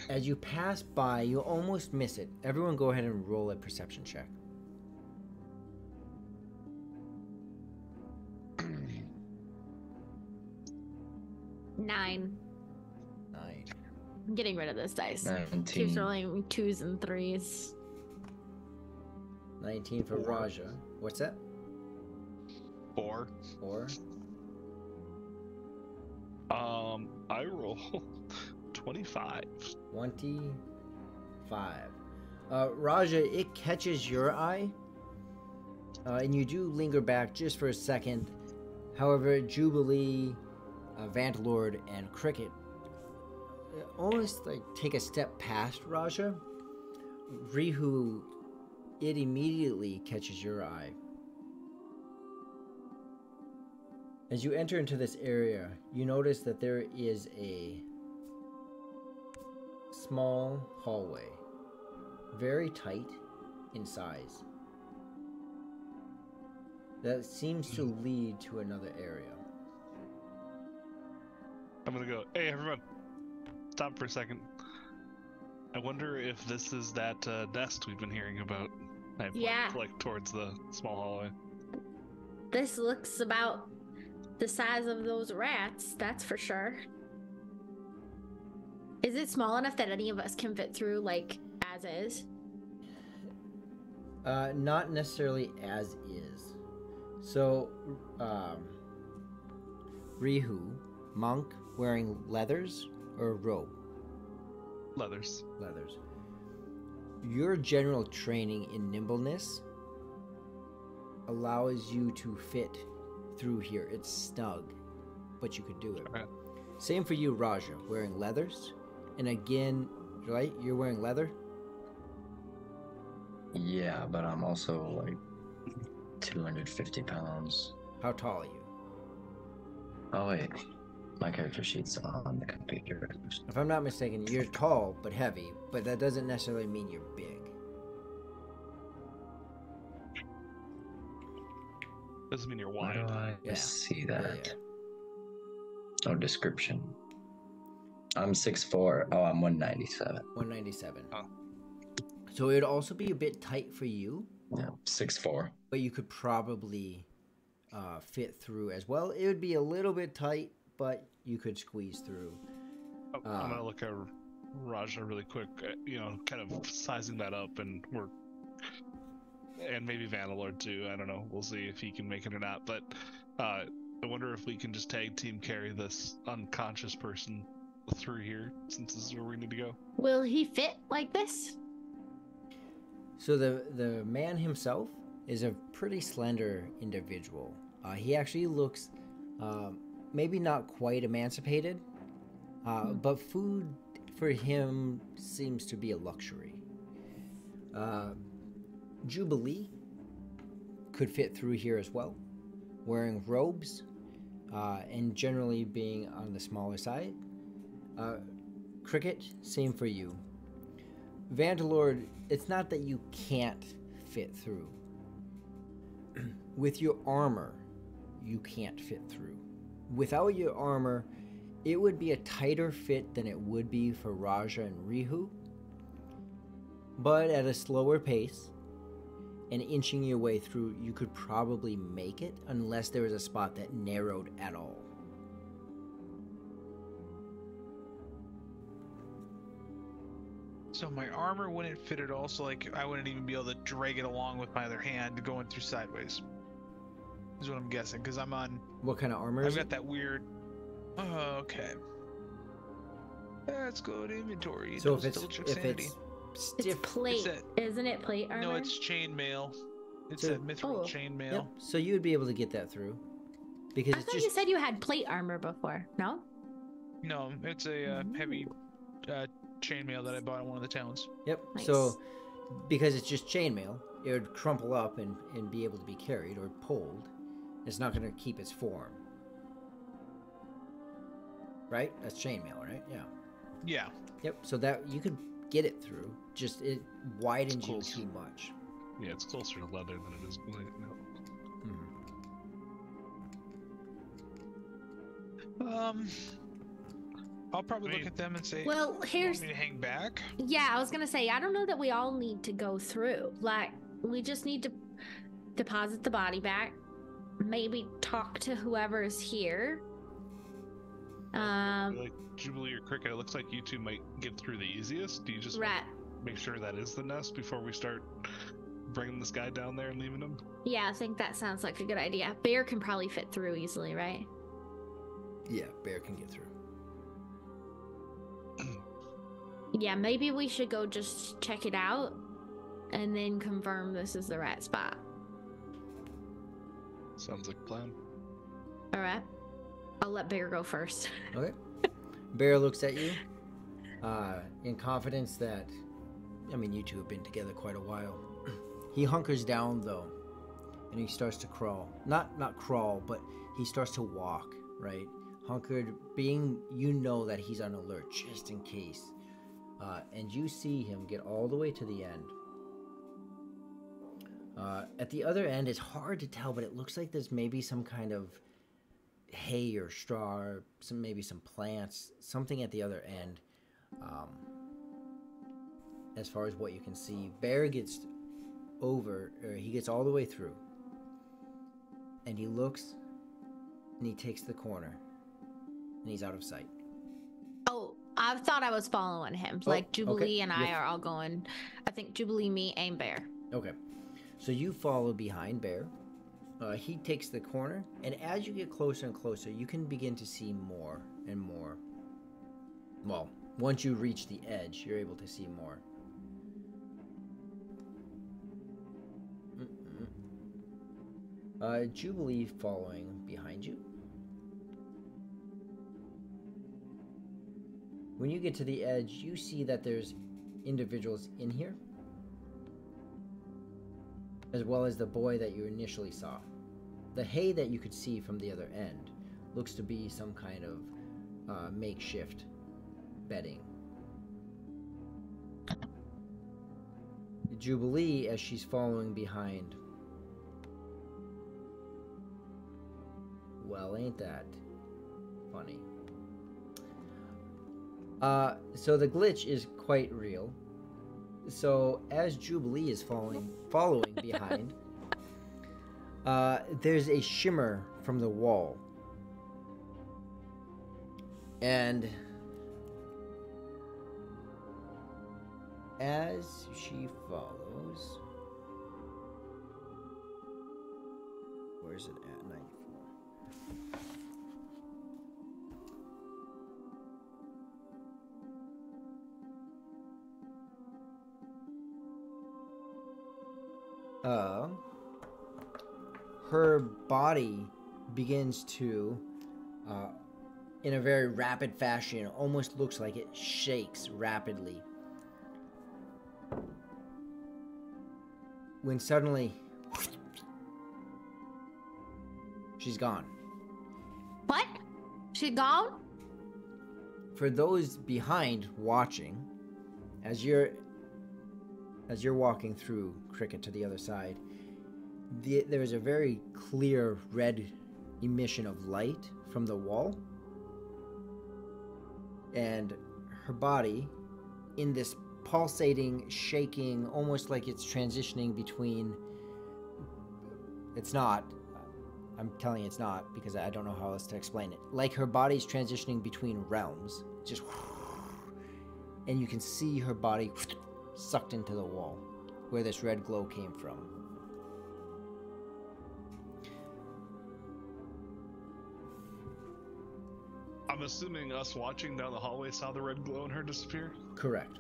as you pass by, you almost miss it. Everyone, go ahead and roll a perception check. 9. 9. I'm getting rid of this dice. 19. Keeps rolling 2s and 3s. 19 for Raja. What's that? 4. 4. I roll 25. 25. Raja, it catches your eye, and you do linger back just for a second. However, Jubilee, Vantalord, and Cricket almost like take a step past Raja. Rihu, it immediately catches your eye. As you enter into this area, you notice that there is a small hallway, very tight in size, that seems to lead to another area. I'm gonna go, hey everyone, stop for a second. I wonder if this is that nest we've been hearing about. I point, Yeah. like towards the small hallway. This looks about the size of those rats, that's for sure. Is it small enough that any of us can fit through, like, as is? Not necessarily as is. So, Rihu, monk wearing leathers or robe? Leathers. Leathers. Your general training in nimbleness allows you to fit through here. It's snug, but you could do it. Okay. Same for you, Raja, wearing leathers. And again, right? You're wearing leather? Yeah, but I'm also like 250 pounds. How tall are you? Oh wait, my character sheet's on the computer. If I'm not mistaken, you're tall but heavy, but that doesn't necessarily mean you're big. Doesn't mean you're Why do wide. I Yeah. see Yeah, that? yeah. Oh, description. I'm 6'4". Oh, I'm 197. 197. Oh. So it would also be a bit tight for you, Yeah, 6'4". but you could probably fit through as well. It would be a little bit tight, but you could squeeze through. Oh, I'm gonna look at Raja really quick, kind of sizing that up, and maybe Vanillord too. I don't know. We'll see if he can make it or not. But I wonder if we can just tag team carry this unconscious person through here, since this is where we need to go. Will he fit like this? So the man himself is a pretty slender individual. He actually looks maybe not quite emancipated, but food for him seems to be a luxury. Jubilee could fit through here as well, wearing robes and generally being on the smaller side. Cricket, same for you. Vandalord, it's not that you can't fit through. With your armor, you can't fit through. Without your armor, it would be a tighter fit than it would be for Raja and Rihu, but at a slower pace, and inching your way through, you could probably make it unless there was a spot that narrowed at all. So my armor wouldn't fit at all, so like I wouldn't even be able to drag it along with my other hand going through sideways. Is what I'm guessing, because I'm on. What kind of armor I've is got it? that weird. Oh, okay. Let's go to inventory. So Let's if it's double check if sanity. it's stiff, It's plate, isn't it? Plate armor? No, it's chainmail. It's So- a mithril Oh. chainmail. yep. So you would be able to get that through, because I it's thought just you said you had plate armor before. No? No, it's a heavy chainmail that I bought in one of the towns. yep. Nice. So because it's just chainmail, it would crumple up and be able to be carried or pulled. It's not going to keep its form. Right? That's chainmail, right? Yeah. Yeah. Yep. So that you could get it through. Just it widens you close. too much. Yeah, it's closer to leather than it is plate. Mhm. I'll probably I look mean- at them and say, Well, "You here's want me to hang back?" yeah, I was gonna say I don't know that we all need to go through. Like we just need to deposit the body back, maybe talk to whoever's here. Like Jubilee or Cricket, it looks like you two might get through the easiest. Do you just Rat. make sure that is the nest before we start bringing this guy down there and leaving him? Yeah, I think that sounds like a good idea. Bear can probably fit through easily, right? Yeah, bear can get through. Yeah, maybe we should go just check it out and then confirm this is the right spot. Sounds like a plan. All right. I'll let Bear go first. Okay. Bear looks at you in confidence that, I mean, you two have been together quite a while. He hunkers down though, and he starts to crawl. Not crawl, but he starts to walk. Right, hunkered, being you know that he's on alert just in case. and you see him get all the way to the end. At the other end, it's hard to tell, but it looks like there's maybe some kind of hay or straw, or maybe some plants, something at the other end. As far as what you can see, Bear gets he gets all the way through, and he looks, and he takes the corner, and he's out of sight. Oh, I thought I was following him. Like Jubilee and I are all going. I think Jubilee, me, and Bear. Okay. So you follow behind Bear. He takes the corner, and as you get closer and closer, you can begin to see more and more. Well, once you reach the edge, you're able to see more. Jubilee following behind you. When you get to the edge, you see that there's individuals in here, as well as the boy that you initially saw. The hay that you could see from the other end looks to be some kind of makeshift bedding. Jubilee, as she's following behind. Well, ain't that funny? So the glitch is quite real. So as Jubilee is following behind, there's a shimmer from the wall, and as she follows, where's it at? 94. Her body begins to, in a very rapid fashion, almost looks like it shakes rapidly. When suddenly, she's gone. What? She gone? For those behind watching, as you're walking through Cricket to the other side, there is a very clear red emission of light from the wall, and her body, in this pulsating, shaking, almost like it's transitioning between... It's not. I'm telling you it's not, because I don't know how else to explain it. Like her body's transitioning between realms, just... And you can see her body sucked into the wall, where this red glow came from. I'm assuming us watching down the hallway saw the red glow in her disappear? Correct.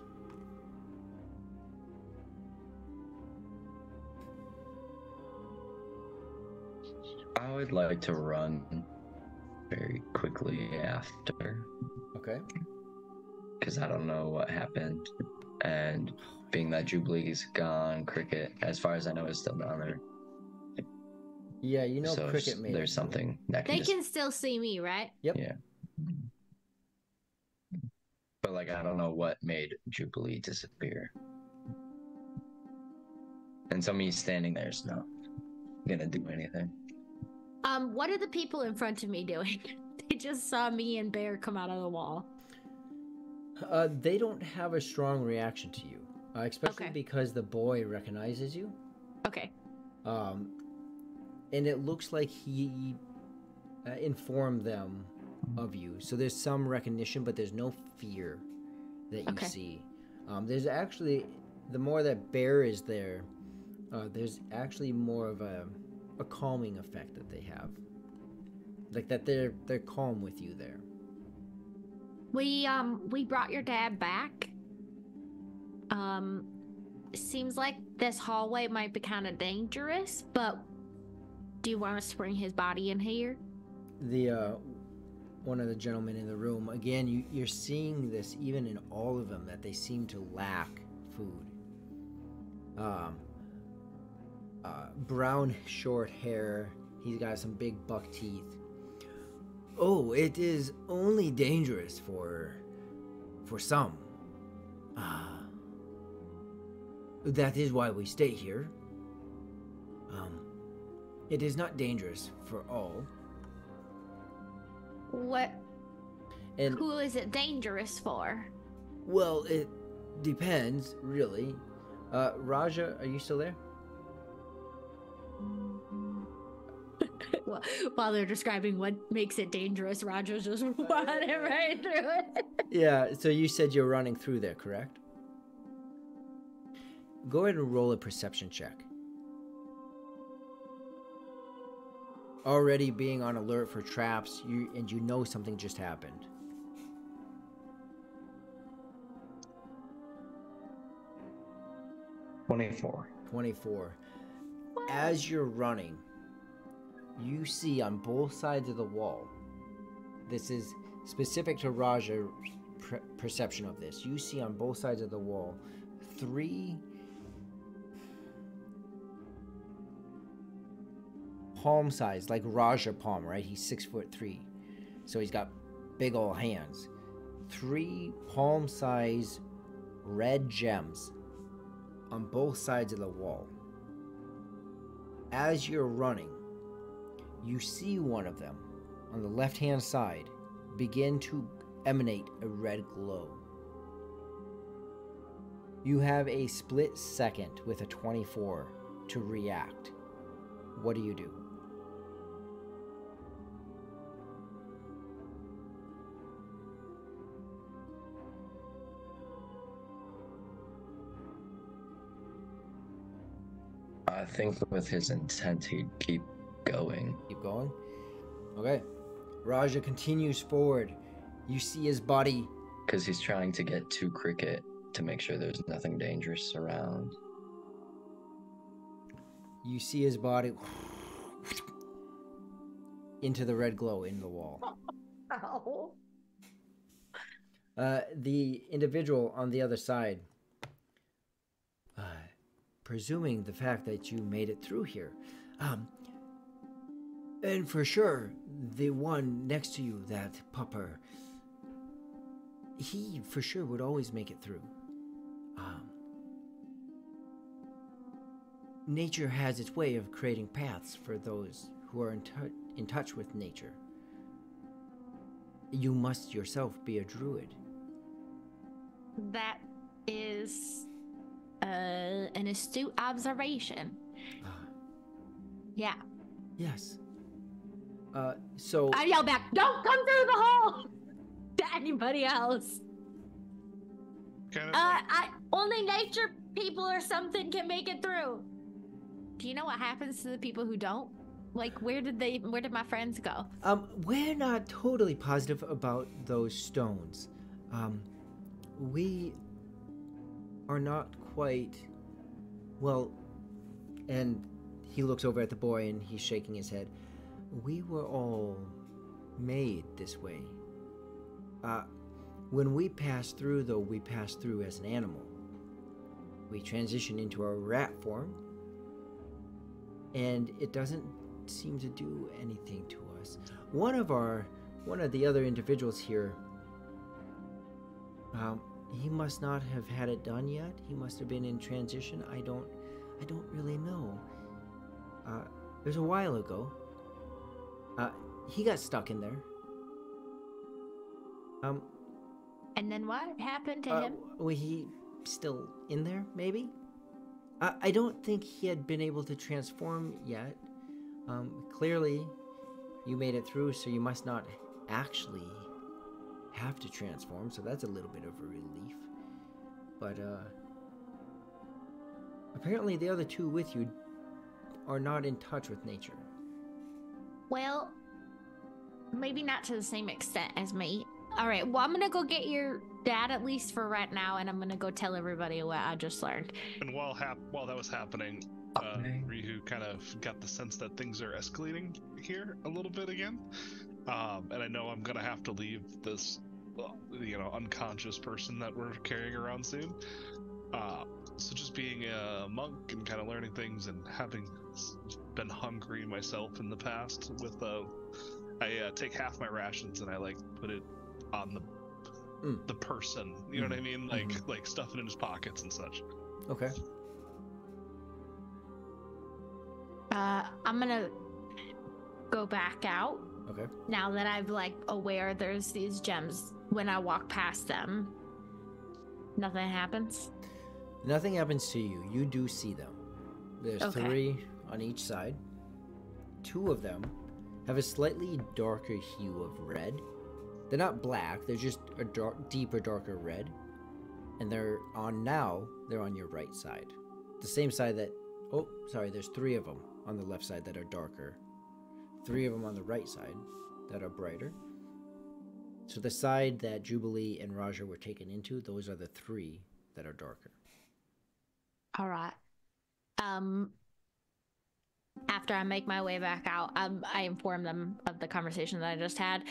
I would like to run very quickly after. Okay. Because I don't know what happened. And being that Jubilee's gone, Cricket, as far as I know, is still down there. Yeah, you know, so Cricket made there's it. something that They can still see me, right? Yep. Yeah. But like, I don't know what made Jubilee disappear. And so me standing there is not gonna do anything. What are the people in front of me doing? They just saw me and Bear come out of the wall. They don't have a strong reaction to you, especially because the boy recognizes you. Okay. And it looks like he informed them of you. So there's some recognition, but there's no fear that you see. There's actually, the more that Bear is there, there's actually more of a calming effect that they have. Like that they're calm with you there. We brought your dad back. Seems like this hallway might be kind of dangerous, but do you want us to bring his body in here? The one of the gentlemen in the room, again, you're seeing this even in all of them, that they seem to lack food. Brown short hair, he's got some big buck teeth. Oh, it is only dangerous for some. That is why we stay here. It is not dangerous for all. What? And Who is it dangerous for? well, it depends, really. Raja, are you still there? Well, while they're describing what makes it dangerous, Roger's just running right through it. Yeah, so you said you're running through there, correct? Go ahead and roll a perception check. Already being on alert for traps, you know something just happened. $24. 24. As you're running, you see on both sides of the wall, this is specific to Raja's perception of this, you see on both sides of the wall 3 palm size, like Raja palm, right? He's 6'3", so he's got big ol' hands. 3 palm size red gems on both sides of the wall. As you're running, you see one of them on the left hand side begin to emanate a red glow. You have a split second with a 24 to react. What do you do? I think with his intent, he'd keep going. Keep going. Okay. Raja continues forward. You see his body. Because he's trying to get to Cricket to make sure there's nothing dangerous around. You see his body into the red glow in the wall. Ow. The individual on the other side, presuming the fact that you made it through here, and for sure, the one next to you, that pupper, he for sure would always make it through. Nature has its way of creating paths for those who are in touch with nature. You must yourself be a druid. That is an astute observation. Yeah. Yes. So I yell back, "Don't come through the hole!" to anybody else. Kind of Only nature people or something can make it through. Do you know what happens to the people who don't? Like, where did my friends go? we're not totally positive about those stones. We are not quite well, and he looks over at the boy and he's shaking his head. We were all made this way. When we pass through, though, we pass through as an animal. We transition into a rat form, and it doesn't seem to do anything to us. One of the other individuals here, he must not have had it done yet. He must have been in transition. I don't really know. It was a while ago. He got stuck in there. And then what happened to him? Was he still in there, maybe? I don't think he had been able to transform yet. Clearly, you made it through, so you must not actually have to transform, so that's a little bit of a relief. But, apparently the other two with you are not in touch with nature. Well, maybe not to the same extent as me. All right, well, I'm gonna go get your dad, at least for right now, and I'm gonna go tell everybody what I just learned. And while that was happening, Rihu kind of got the sense that things are escalating here a little bit again. And I know I'm gonna have to leave this, unconscious person that we're carrying around soon. So just being a monk and kind of learning things and having been hungry myself in the past, I take half my rations and I put it on the the person. You know what I mean? Like stuffing in his pockets and such. Okay. I'm gonna go back out. Okay. Now that I've like aware there's these gems, when I walk past them, nothing happens. Nothing happens to you. You do see them. There's Okay. 3 on each side. 2 of them have a slightly darker hue of red. They're not black, they're just a deeper, darker red. And they're on your right side. The same side that, there's 3 of them on the left side that are darker. 3 of them on the right side that are brighter. So the side that Jubilee and Raja were taken into, those are the 3 that are darker. All right. After I make my way back out, I inform them of the conversation that I just had.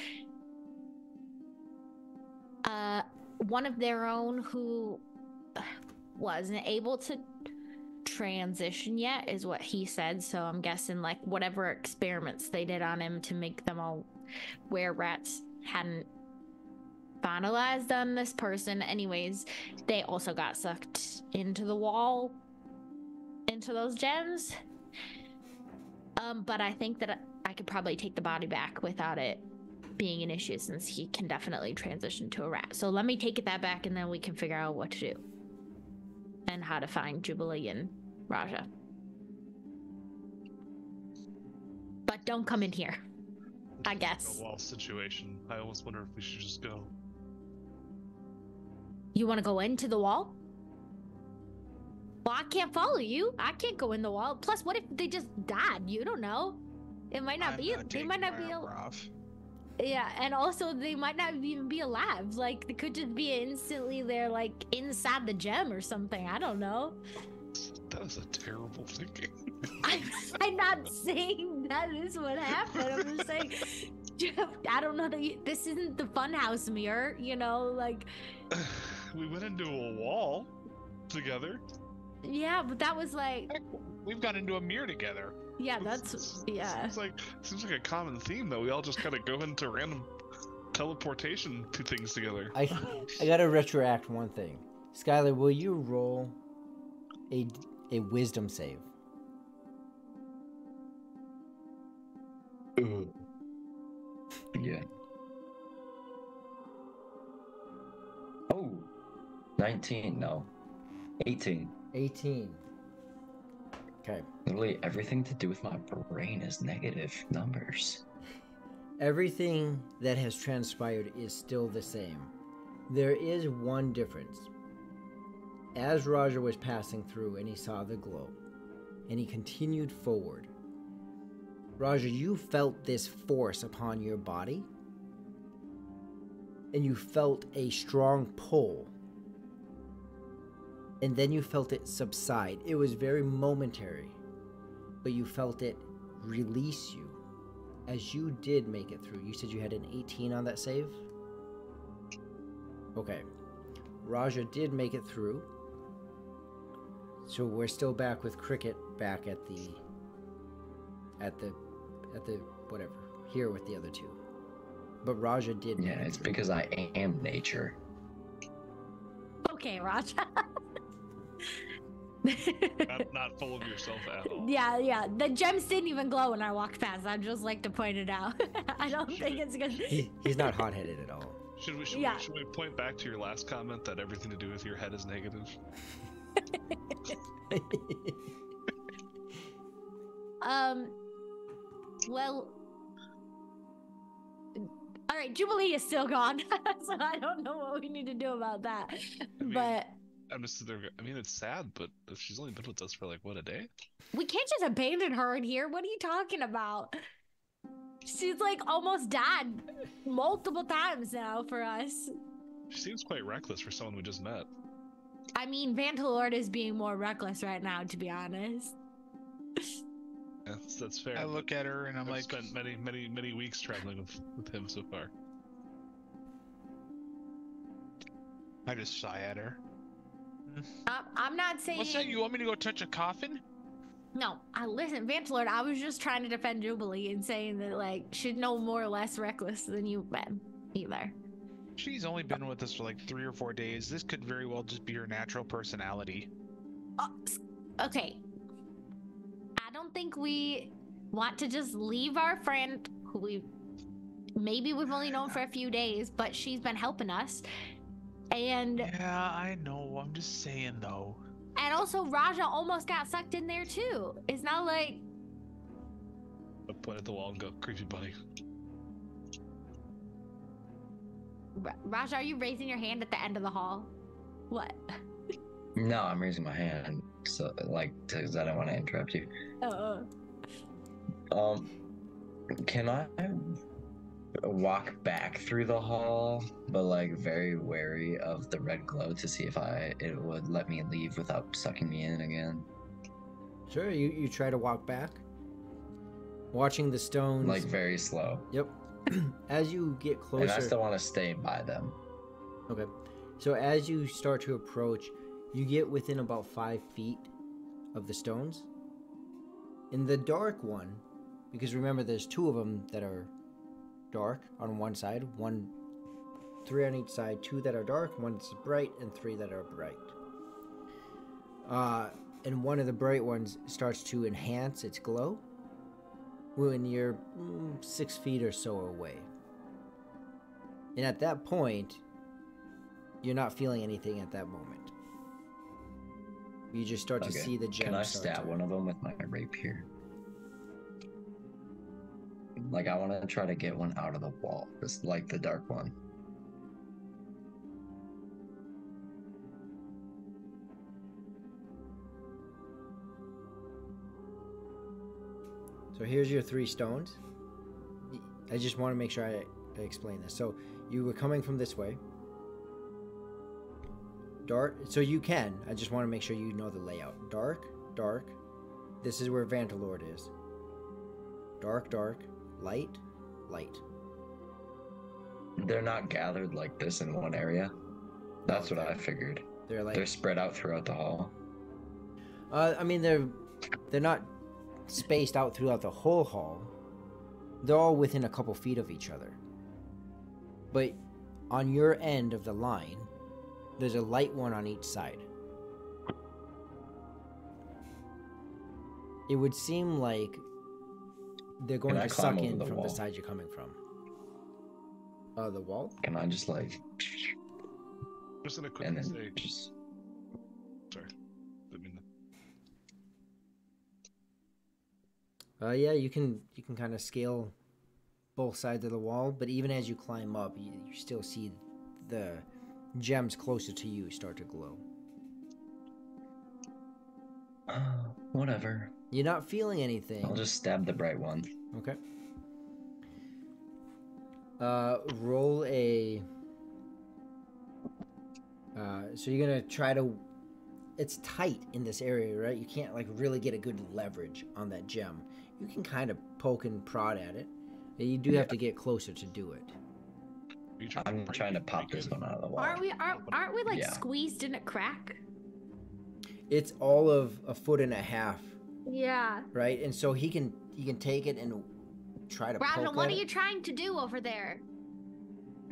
One of their own who wasn't able to transition yet is what he said, so I'm guessing like whatever experiments they did on him to make them all wear rats hadn't finalized on this person. Anyways, they also got sucked into the wall, into those gems. But I think that I could probably take the body back without it being an issue, since he can definitely transition to a rat. So let me take that back, and then we can figure out what to do and how to find Jubilee and Raja. But don't come in here, I guess. A wall situation. I almost wonder if we should just go. You want to go into the wall? Well, I can't follow you. I can't go in the wall. Plus, what if they just died? You don't know. It might not be. They might not be. Yeah, and also they might not even be alive. Like, they could just be instantly there, like inside the gem or something. I don't know. That is a terrible thinking. I'm not saying that is what happened. I'm just saying, I don't know that this isn't the funhouse mirror. You know, like. We went into a wall together. Yeah, but that was like. We've got into a mirror together. Yeah, that's yeah. Seems like a common theme though. We all just kind of go into random teleportation to things together. I gotta retroact one thing. Skylar, will you roll a wisdom save? Yeah. Oh, 19, no. 18. 18. Okay. Literally everything to do with my brain is negative numbers. Everything that has transpired is still the same. There is one difference. As Raja was passing through and he saw the glow, and he continued forward, Raja, you felt this force upon your body, and you felt a strong pull, and then you felt it subside. It was very momentary, but you felt it release you as you did make it through. You said you had an 18 on that save? Okay. Raja did make it through. So we're still back with Cricket back at the whatever, here with the other 2. But Raja did make Yeah, it it's through. because I am nature. Okay, Raja. not full of yourself at all. Yeah. The gems didn't even glow when I walked past. I'd just like to point it out. I don't think it's good. He's not hot-headed at all. Should we point back to your last comment that everything to do with your head is negative? Well, all right, Jubilee is still gone, so I don't know what we need to do about that. But I'm just there. I mean, it's sad, but she's only been with us for like what, a day? we can't just abandon her in here. What are you talking about? She's like almost died multiple times now for us. She seems quite reckless for someone we just met. I mean, Vantalord is being more reckless right now, to be honest. Yeah, that's fair. I look at her and I'm I've like, spent many weeks traveling with him so far. I just sigh at her. I'm not saying. What's that? You want me to go touch a coffin? No, listen, Vantalord, I was just trying to defend Jubilee and saying that, like, she's no more or less reckless than you've been, either. She's only been with us for like 3 or 4 days. This could very well just be her natural personality. Okay. I don't think we want to just leave our friend who we've only known for a few days, but she's been helping us. And Yeah, I know. I'm just saying though. and also Raja almost got sucked in there too. It's not like I point at the wall and go, creepy buddy. Raja, are you raising your hand at the end of the hall? What? No, I'm raising my hand, so because I don't want to interrupt you. Can I walk back through the hall, but like very wary of the red glow to see if it would let me leave without sucking me in again? Sure, you try to walk back, watching the stones. Like very slow. Yep. As you get closer. And I still want to stay by them. Okay. So as you start to approach, you get within about 5 feet of the stones. In the dark one, because remember there's 2 of them that are dark on one side, 3 on each side, 2 that are dark, 1 that's bright, and 3 that are bright. And one of the bright ones starts to enhance its glow when you're 6 feet or so away. And at that point, you're not feeling anything at that moment. You just start to see the gems. Can I stab one of them with my rapier? Like, I want to try to get one out of the wall, just like the dark one. So here's your 3 stones. I just want to make sure I explain this. So you were coming from this way. Dark. So you can. I just want to make sure you know the layout. Dark, dark. This is where Vantalord is. Dark, dark. Light, light. They're not gathered like this in one area. That's what I figured. They're spread out throughout the hall. I mean, they're not spaced out throughout the whole hall. They're all within a couple feet of each other. But on your end of the line, there's a light one on each side. It would seem like they're going to suck in from the side you're coming from. The wall? Can I just like... Just gonna quickly say... Just... Sorry. Didn't mean that. Yeah, you can kind of scale both sides of the wall, but even as you climb up, you still see the gems closer to you start to glow. Whatever. You're not feeling anything. I'll just stab the bright one. Okay. Roll a... so you're gonna try to... It's tight in this area, right? You can't like really get a good leverage on that gem. You can kind of poke and prod at it. But you do have to get closer to do it. I'm trying to pop this one out of the wall. Aren't we like squeezed in a crack? It's all of 1.5 feet. Yeah. Right? And so he can take it and try to Raja, poke what at are it. you trying to do over there?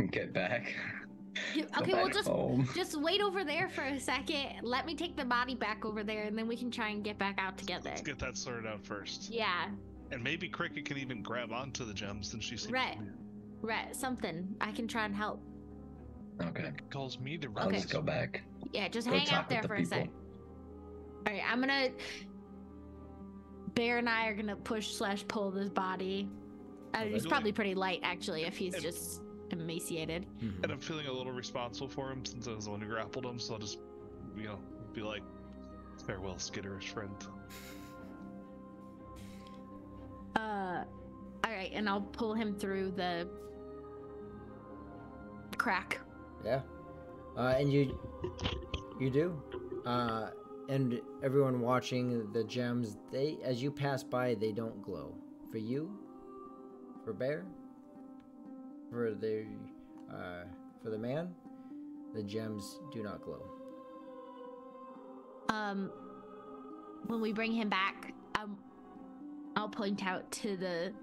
Get back. Okay, well just wait over there for a second. Let me take the body back over there, and then we can try and get back out together. Let's get that sorted out first. Yeah. And maybe Cricket can even grab onto the gems since she seems Right, something. I can try and help. Okay. Calls me the I'll just go back. Yeah, just Go hang out talk with there the for a people. sec. Alright, I'm gonna... Bear and I are gonna push/pull this body. He's probably pretty light, actually, if he's just emaciated. Mhm. And I'm feeling a little responsible for him since I was the one who grappled him, so I'll just, be like, farewell, skitterish friend. Alright, and I'll pull him through the crack. Yeah. And you do. And everyone watching the gems, as you pass by, they don't glow. For you, for Bear, for the man, the gems do not glow. When we bring him back, I'll point out to the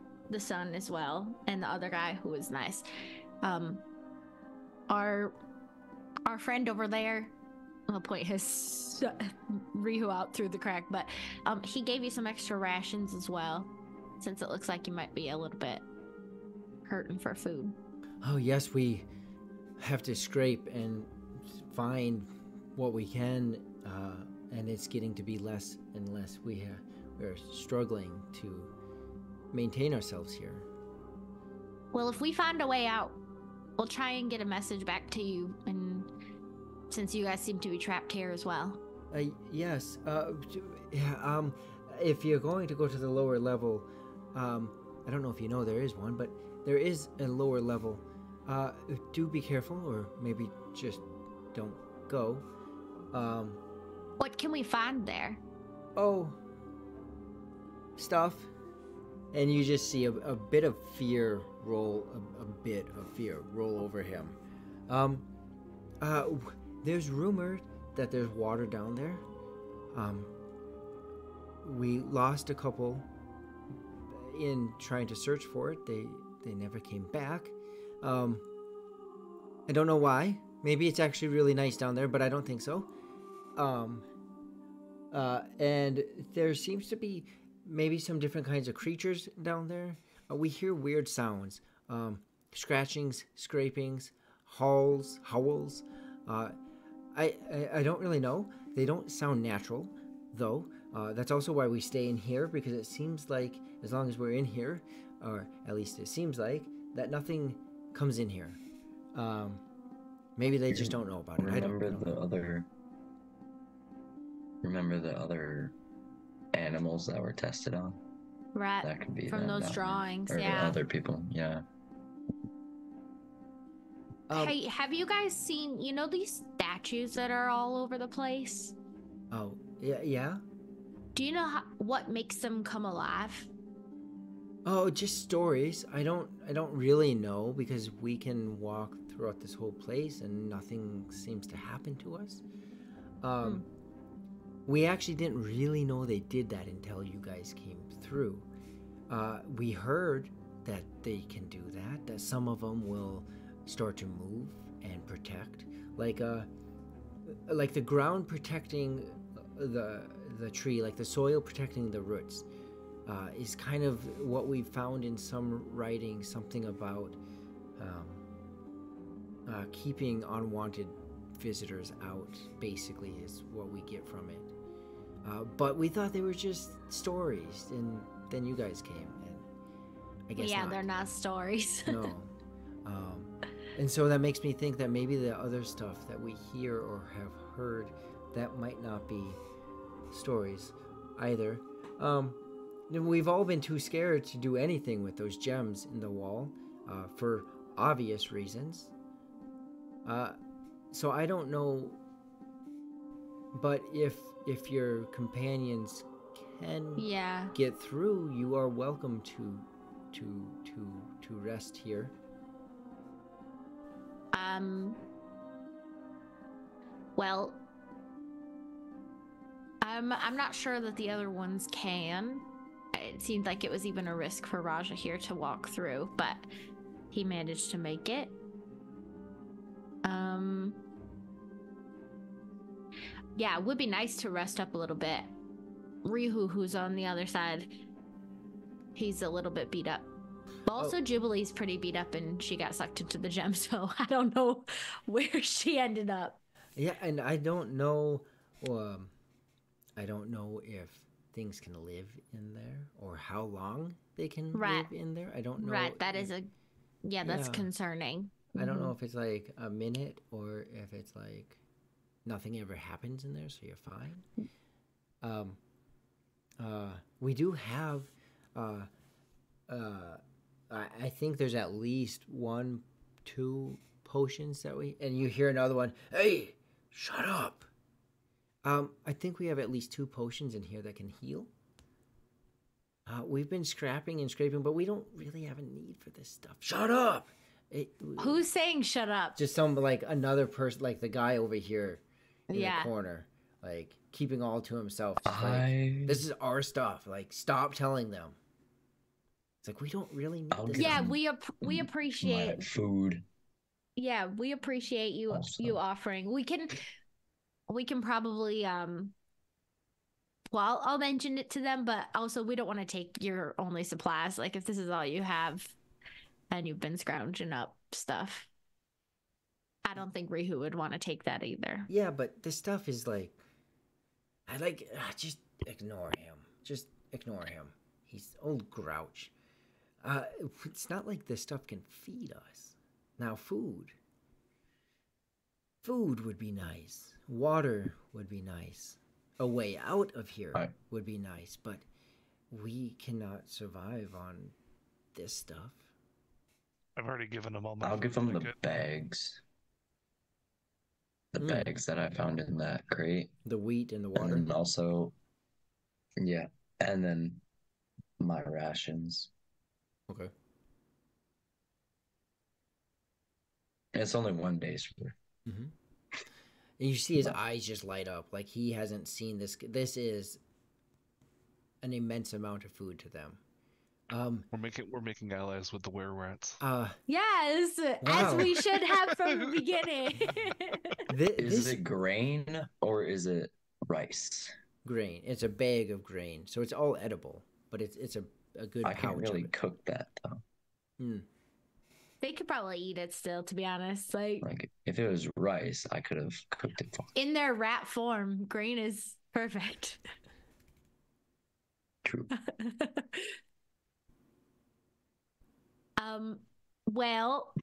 son as well, and the other guy who was nice. I'll our friend over there, I'll point his Rihu out through the crack, but he gave you some extra rations as well, since it looks like you might be a little bit hurting for food. Oh yes, we have to scrape and find what we can, and it's getting to be less and less. We're struggling to maintain ourselves here. Well, if we find a way out, we'll try and get a message back to you, and since you guys seem to be trapped here as well. Yes. Yeah. If you're going to go to the lower level, I don't know if you know there is one, but there is a lower level. Do be careful, or maybe just don't go. What can we find there? Oh, stuff. And you just see a bit of fear roll, a bit of fear roll over him. There's rumor that there's water down there. We lost a couple in trying to search for it. They never came back. I don't know why. Maybe it's actually really nice down there, but I don't think so. And there seems to be maybe some different kinds of creatures down there. We hear weird sounds. Scratchings, scrapings, howls. I don't really know. They don't sound natural, though. That's also why we stay in here, because it seems like as long as we're in here, or at least it seems like, that nothing comes in here. Maybe they just don't know about it. Remember the other animals that were tested on? Right. That could be from them those down drawings, there. Or yeah. other people, yeah. Hey, have you guys seen, these statues that are all over the place? Oh, yeah? Do you know what makes them come alive? Oh, just stories. I don't really know, because we can walk throughout this whole place and nothing seems to happen to us. We actually didn't really know they did that until you guys came through. We heard that they can do that some some of them will start to move and protect, like the ground protecting the tree, like the soil protecting the roots, is kind of what we found in some writing, something about keeping unwanted visitors out, basically, is what we get from it. But we thought they were just stories, and then you guys came, and I guess yeah, not. they're not stories. No. And so that makes me think that maybe the other stuff that we hear or have heard, that might not be stories either. We've all been too scared to do anything with those gems in the wall, for obvious reasons. So I don't know, but if your companions can get through, you are welcome to rest here. Well, I'm not sure that the other ones can. It seemed like it was even a risk for Raja here to walk through, but he managed to make it. Yeah, it would be nice to rest up a little bit. Rihu, who's on the other side, he's a little bit beat up. But also Jubilee's pretty beat up, and she got sucked into the gem, so I don't know where she ended up. Yeah, and I don't know if things can live in there, or how long they can live in there. I don't know. Right, that is that's concerning. I don't know if it's like a minute, or if it's like nothing ever happens in there, so you're fine. We do have I think there's at least 1-2 potions that and you hear another one, hey, shut up. I think we have at least 2 potions in here that can heal. We've been scrapping and scraping, but we don't really have a need for this stuff. Shut up. Who's saying shut up? Just another person, like the guy over here in the corner, like keeping all to himself. Like, this is our stuff. Like, stop telling them. It's like, we don't really need this. Yeah, we appreciate food. Yeah, we appreciate you Also. offering. We can probably well, I'll mention it to them, but also we don't want to take your only supplies. Like if this is all you have and you've been scrounging up stuff, I don't think Rihu would want to take that either. Yeah, but this stuff is like, just ignore him. Just ignore him. He's old grouch. It's not like this stuff can feed us. Now, food would be nice. Water would be nice. A way out of here Right. would be nice, but we cannot survive on this stuff. I've already given them all my I'll food give them that I the could. bags. The Mm. bags that I found in that crate. The wheat and the And water. then also, yeah, and then my rations. Okay. It's only 1 day's worth. Mm-hmm. And you see his eyes just light up, like he hasn't seen this. This is an immense amount of food to them. We're making allies with the were-rats. Yes, as Wow. we should have from the beginning. Is it grain or is it rice? grain? It's a bag of grain, so it's all edible, but it's a good I pouch can't really of it. cook that though. They could probably eat it still, to be honest. Like if it was rice, I could have cooked it for In their rat form, grain is perfect. true. Well,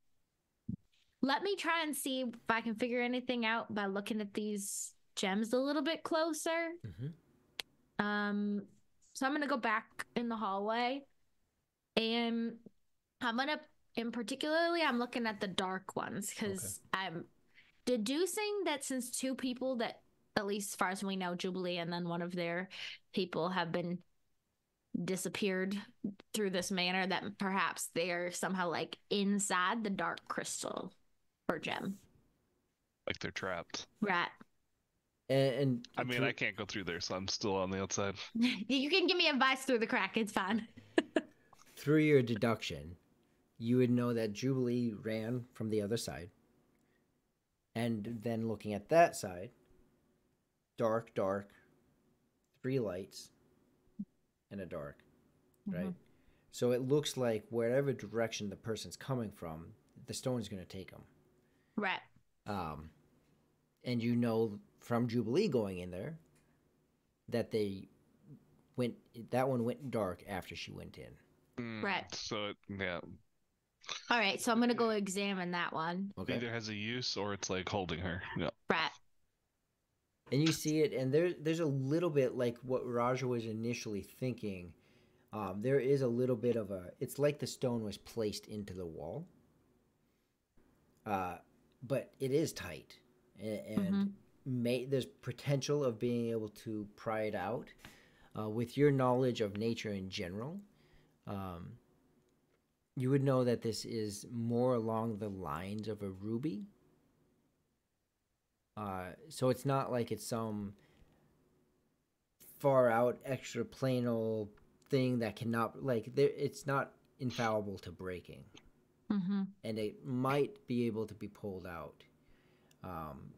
let me try and see if I can figure anything out by looking at these gems a little bit closer. Mm-hmm. So I'm gonna go back in the hallway, and in particularly, I'm looking at the dark ones because I'm deducing that since two people that, at least as far as we know, Jubilee and then one of their people have been disappeared through this manner, that perhaps they're somehow like inside the dark crystal or gem. Like they're trapped. Right. And I mean, I can't go through there, so I'm still on the outside. You can give me advice through the crack. It's fine. through your deduction, you would know that Jubilee ran from the other side. And then looking at that side, dark, 3 lights, and a dark, right? So it looks like wherever direction the person's coming from, the stone's going to take them. Right. And you know from Jubilee going in there that that one went dark after she went in. Right. So yeah, All right. So I'm going to go examine that one. it either has a use or it's like holding her. Yeah. Right. And you see it, and there's a little bit like what Raja was initially thinking. There is a little bit of it's like the stone was placed into the wall. But it is tight, and there's potential of being able to pry it out. With your knowledge of nature in general, you would know that this is more along the lines of a ruby. So it's not like it's some far out extra planal thing that cannot it's not infallible to breaking. And it might be able to be pulled out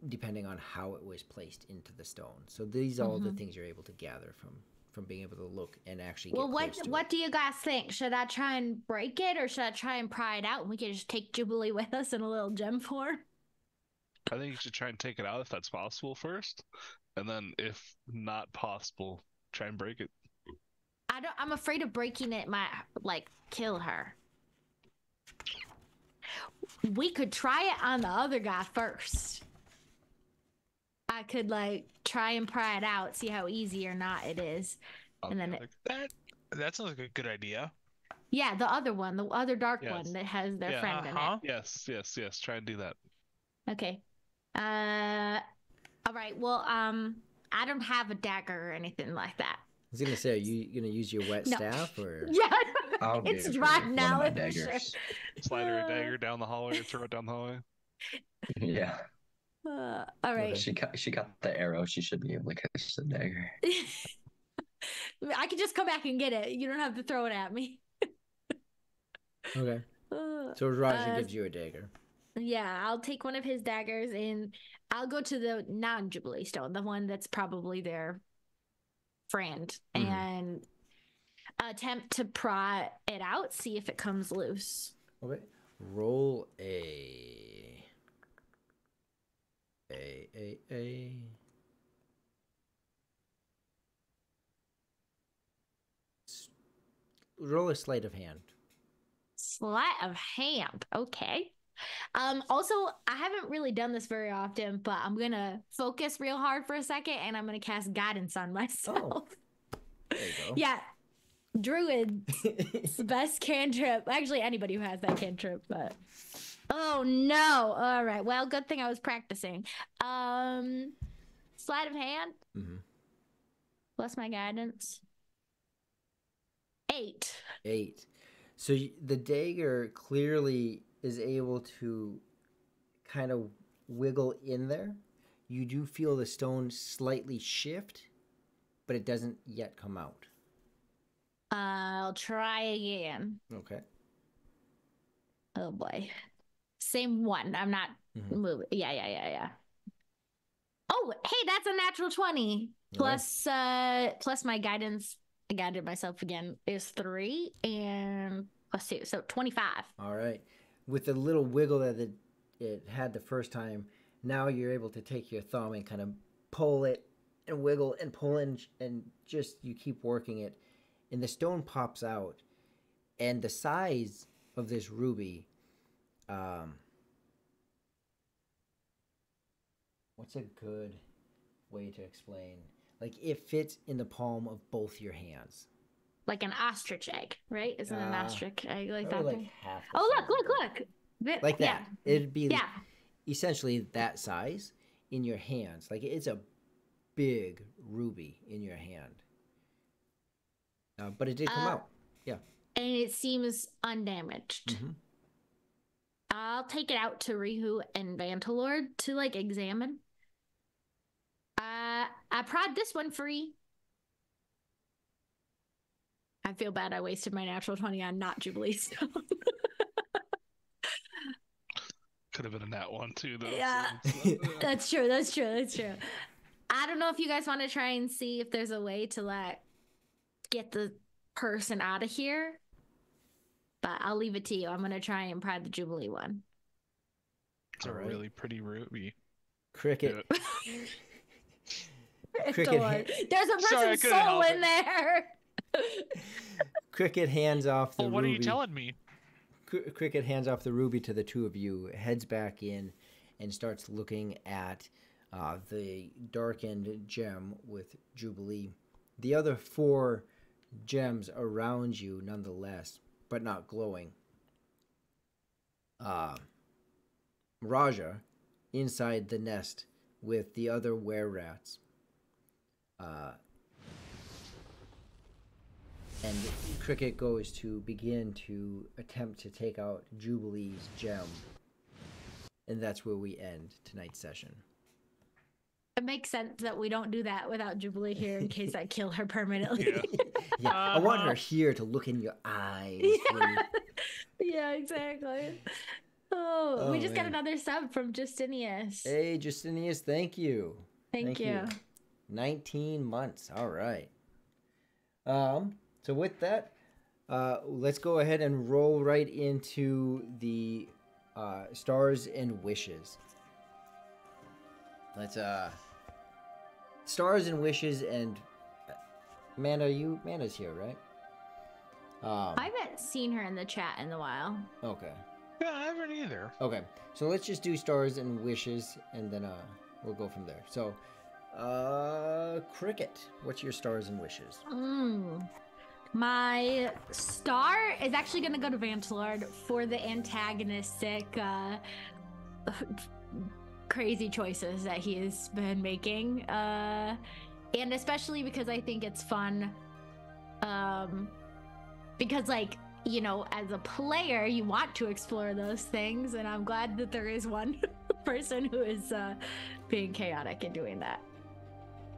depending on how it was placed into the stone. So these are all the things you're able to gather from being able to look and actually Well, get close to what it. do you guys think? Should I try and break it, or should I try and pry it out and we can just take Jubilee with us in a little gem form? I think you should try and take it out if that's possible first, and then if not possible, try and break it. I'm afraid of breaking it might kill her. We could try it on the other guy first. I could try and pry it out, see how easy or not it is. On And the then other- That sounds like a good idea. Yeah, the other one, the other dark Yes. one that has their Yeah. friend in Uh-huh. Yes. Try and do that. it. Okay. All right. Well, I don't have a dagger or anything like that. I was gonna say, are you gonna use your wet No. staff or? Yeah. I'll It's give her dry one now. of my for sure. daggers. Slide her a dagger down the hallway or throw it down the hallway. Yeah, All right. she got the arrow. She should be able to catch the dagger. I can just come back and get it. You don't have to throw it at me. Okay. So Raja gives you a dagger. Yeah, I'll take one of his daggers and I'll go to the non-Jubilee stone, the one that's probably their friend, Mhm. and attempt to pry it out, see if it comes loose. Okay. Roll a. Roll a sleight of hand. Sleight of hand. Okay. Also, I haven't really done this very often, but I'm gonna focus real hard for a second and I'm gonna cast guidance on myself. There you go. Yeah. Druid. It's the best cantrip. Actually, anybody who has that cantrip, but oh no. All right. Well, good thing I was practicing. Sleight of hand. Mhm. Plus my guidance. 8. 8. So the dagger clearly is able to kind of wiggle in there. You do feel the stone slightly shift, but it doesn't yet come out. I'll try again. Okay. Oh boy. Same one. I'm not Mhm. moving. Yeah. Oh, hey, that's a natural 20. Plus plus my guidance. I guided myself again is 3 and plus 2. So 25. All right. With the little wiggle that it had the first time, now you're able to take your thumb and kind of pull it and wiggle and pull in, and just you keep working it, and the stone pops out, and the size of this ruby, what's a good way to explain? Like, it fits in the palm of both your hands. Like an ostrich egg, right? Isn't an ostrich egg like that? Probably thing? like half the Oh, size look. of it. Like that. Yeah. It'd be Yeah. essentially that size in your hands. Like, it's a big ruby in your hand. But it did come out. Yeah. And it seems undamaged. Mhm. I'll take it out to Rihu and Vantalord to like examine. I prod this one free. I feel bad I wasted my natural 20 on not Jubilee Stone. Could have been a nat one too, though. Yeah. That's true. I don't know if you guys want to try and see if there's a way to like get the person out of here, but I'll leave it to you. I'm gonna try and pry the Jubilee one. It's a All right. really pretty ruby. Cricket. There's Cricket a person's Sorry, I couldn't soul help in there. Cricket hands off the Well, what ruby. are you telling me? Cricket hands off the ruby to the two of you, heads back in, and starts looking at the darkened gem with Jubilee. The other 4 gems around you, nonetheless, but not glowing. Raja, inside the nest with the other were-rats. And Cricket goes to begin to attempt to take out Jubilee's gem. And that's where we end tonight's session. It makes sense that we don't do that without Jubilee here in case I kill her permanently. Yeah. I want her here to look in your eyes. Yeah, exactly. Oh, we just got man. another sub from Justinius. Hey, Justinius, thank you. Thank you. 19 months. All right. So with that, let's go ahead and roll right into the stars and wishes. Let's stars and wishes, and Amanda's here, right? I haven't seen her in the chat in a while. Okay. Yeah, I haven't either. Okay. So let's just do stars and wishes, and then we'll go from there. So, Cricket, what's your stars and wishes? My star is actually going to go to Vantalord for the antagonistic, crazy choices that he has been making. And especially because I think it's fun. Because, like, you know, as a player, you want to explore those things. And I'm glad that there is one person who is being chaotic and doing that.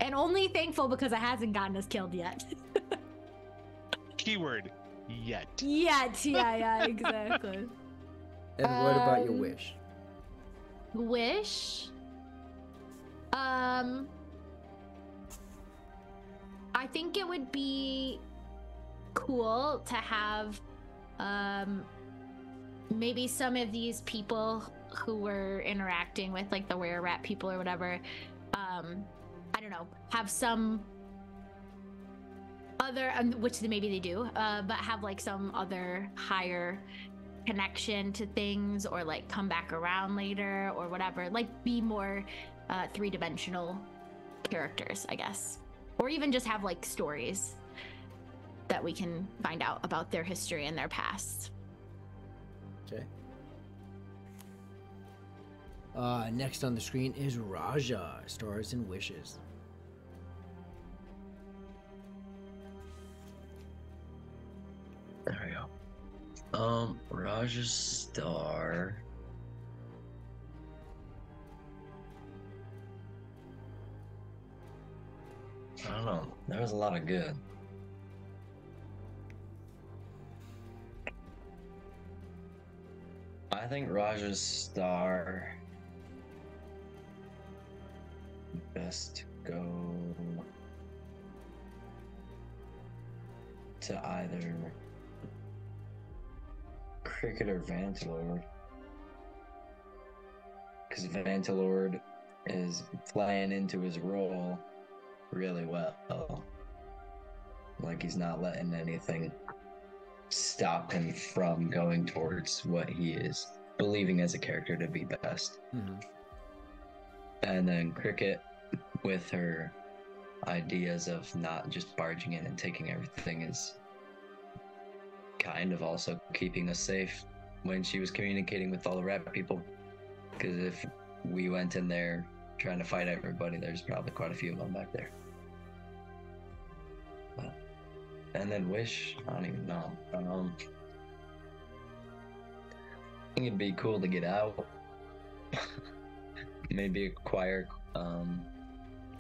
And only thankful because it hasn't gotten us killed yet. Keyword, yet. Yet, yeah, exactly. And what about your wish? wish. I think it would be cool to have maybe some of these people who were interacting with like the Were Rat people or whatever, I don't know, have some other, which maybe they do, but have like some other higher connection to things, or like come back around later or whatever, like be more three-dimensional characters, I guess, or even just have like stories that we can find out about their history and their past. Okay. Next on the screen is Raja, Stars and Wishes. There we go. Raja's star. I don't know. There was a lot of good. I think Raja's star best go to either Cricket or Vantalord, because Vantalord is playing into his role really well. Like, he's not letting anything stop him from going towards what he is believing as a character to be best. Mm-hmm. And then Cricket, with her ideas of not just barging in and taking everything, is kind of also keeping us safe when she was communicating with all the rat people. Because if we went in there trying to fight everybody, there's probably quite a few of them back there. And then Wish, I don't even know. I think it'd be cool to get out. Maybe acquire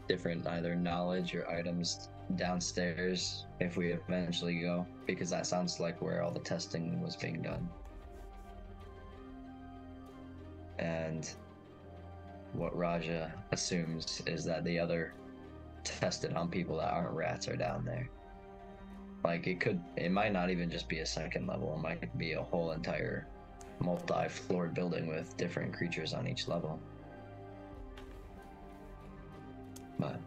different either knowledge or items downstairs if we eventually go, because that sounds like where all the testing was being done. And what Raja assumes is that the other tested on people that aren't rats are down there. Like, it might not even just be a second level, it might be a whole entire multi-floored building with different creatures on each level. But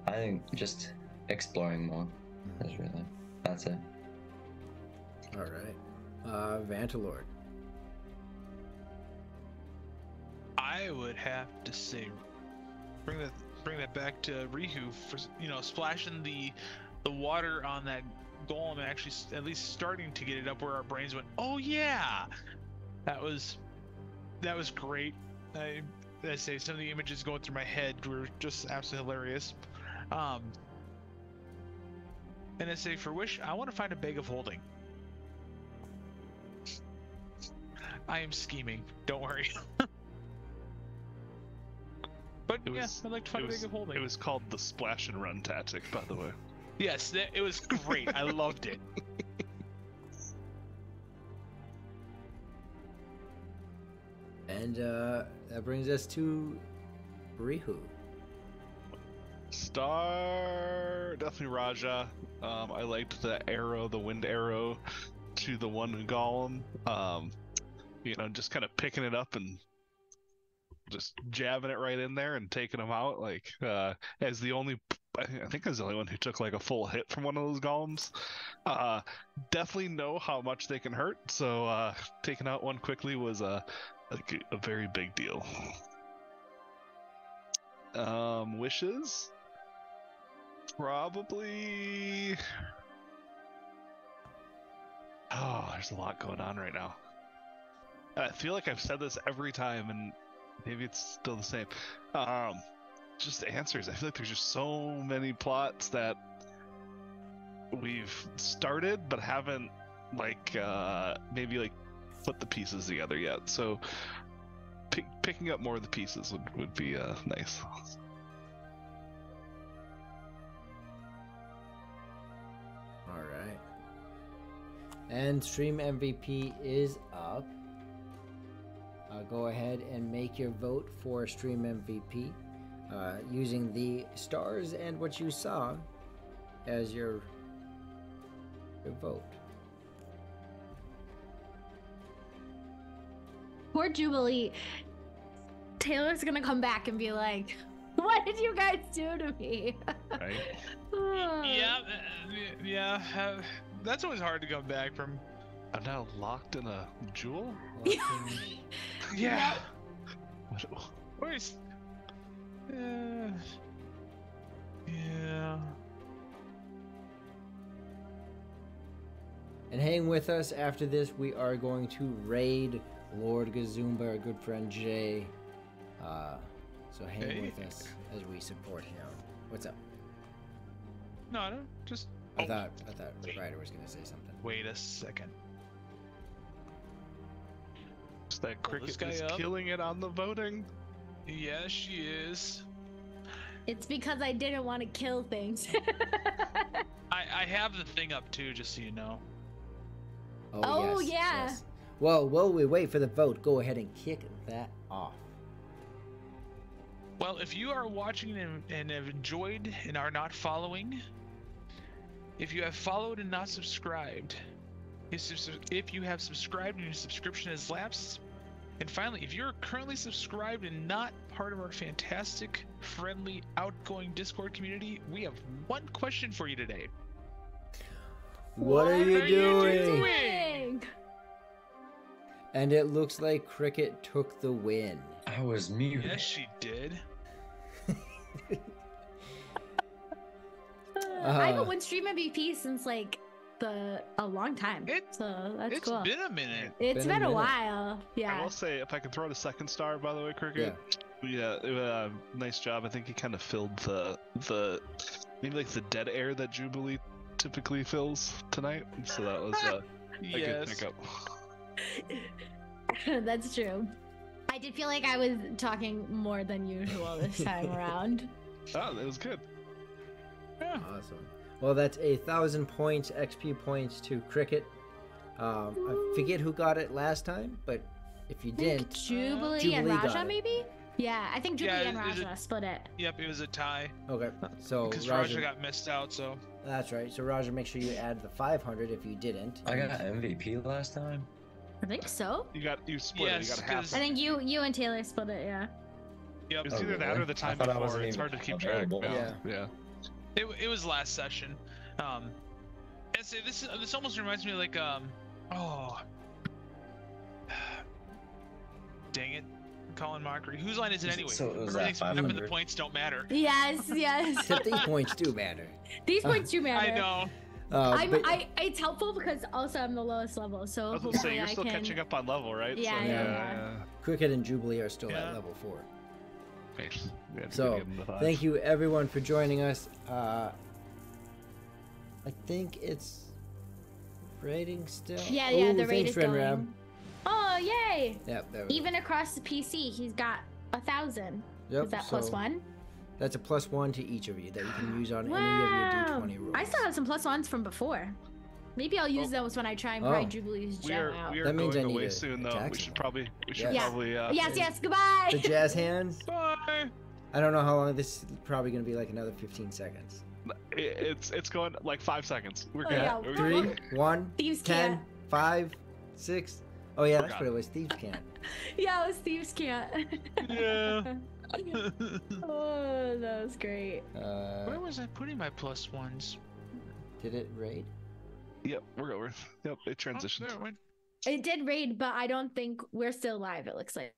I think just exploring more is really, that's it. All right. Vantalord. I would have to say, bring that back to Rihu for, splashing the water on that golem and actually at least starting to get it up where our brains went, oh yeah, that was great. I say some of the images going through my head were just absolutely hilarious. And I say for Wish, I want to find a bag of holding. I am scheming, don't worry. But I'd like to find a bag of holding. It was called the splash and run tactic, by the way. Yes, it was great. I loved it. And that brings us to Rihu. Star, definitely Raja. I liked the wind arrow to the one golem. Just kind of picking it up and just jabbing it right in there and taking them out. Like, as the only, I think I was the only one who took like a full hit from one of those golems. Definitely know how much they can hurt. So taking out one quickly was a very big deal. Wishes? Probably... Oh, there's a lot going on right now. I feel like I've said this every time, and maybe it's still the same. Just answers. I feel like there's just so many plots that we've started, but haven't, maybe put the pieces together yet. So picking up more of the pieces would be nice. All right. And stream MVP is up. go ahead and make your vote for Stream MVP using the stars and what you saw as your vote. Poor Jubilee. Taylor's gonna come back and be like, "What did you guys do to me?" Right. Yeah. That's always hard to come back from. I'm now locked in a jewel? Yeah. What- Where's? Yeah. And hang with us after this. We are going to raid Lord Gazumba, our good friend Jay. So hang with us as we support him. What's up? No, I don't. Just. I thought Ryder was gonna say something. Wait a second. Is that Pull this Cricket guy is up. killing it on the voting? Yeah, she is. It's because I didn't want to kill things. I have the thing up too, just so you know. Oh, yeah. Well, while we wait for the vote, go ahead and kick that off. Well, if you are watching and have enjoyed and are not following, if you have followed and not subscribed, if you have subscribed and your subscription has lapsed, and finally, if you're currently subscribed and not part of our fantastic, friendly, outgoing Discord community, we have one question for you today. What are you doing? doing? And it looks like Cricket took the win. I was muted. Yes, she did. I haven't won Stream MVP since like a long time. So that's It's cool. been a minute. It's been a been a minute. while. I Yeah. will say, if I can throw out a second star, by the way, Cricket. Yeah, nice job. I think he kind of filled the maybe like the dead air that Jubilee typically fills tonight. So that was a good Yes. pickup. That's true. I did feel like I was talking more than usual this time around. Oh, that was good. Awesome. Well, that's 1,000 points, XP points to Cricket. I forget who got it last time, but if you I think didn't, Jubilee and Jubilee got Raja, it. maybe? Yeah, I think Jubilee Yeah, and is it- Raja split it. Yep, it was a tie okay. So because Raja, Raja got missed out. So that's right. So Raja, make sure you add the 500 if you didn't. I got MVP last time. I think so. You split it. Yes, You got a half. 'cause- I think you and Taylor split it, yeah. yep, It was Oh, either that really? or the time I thought I before. wasn't It's even hard to keep track. available. Yeah. it was last session. And say this almost reminds me of like oh, dang it, Colin Mockery. Whose line is it anyway? So it was Everything's that remember the 500? points don't matter. Yes, yes. Except these points do matter. These points do matter. I know. But- It's helpful because also I'm the lowest level, so I was gonna say hopefully you're I still can. catching up on level, right? Yeah, yeah. Cricket and Jubilee are still Yeah. at level 4. Nice. Yeah, So, give him the five. thank you everyone for joining us. I think it's rating still. Yeah, Ooh, the rate thanks, is Ren going. Rab. Oh, yay! Yep, there we Even across the PC, he's got 1,000. go. Yep, Is that plus so one? That's a +1 to each of you that you can use on any of your Wow! D20 rules. I still have some plus ones from before. Maybe I'll use those when I try and pry Oh. Jubilee's we gem are out. we are That means I going need away to soon though. attack We should someone. probably Yeah. probably Yes, goodbye! The jazz hands. Bye. I don't know how long this is. Probably going to be like another 15 seconds. it's going like 5 seconds. We're Oh, good. yeah. We're 3, good. 1, Thieves 10, can't. 5, 6. Oh yeah, that's Forgot. what it was. Thieves can't. Yeah, it was Thieves Can't. Yeah. Oh, that was great. Where was I putting my plus ones? Did it raid? Yep, we're over. Yep, it Oh, transitioned. there it went. It did raid, but I don't think we're still live, it looks like.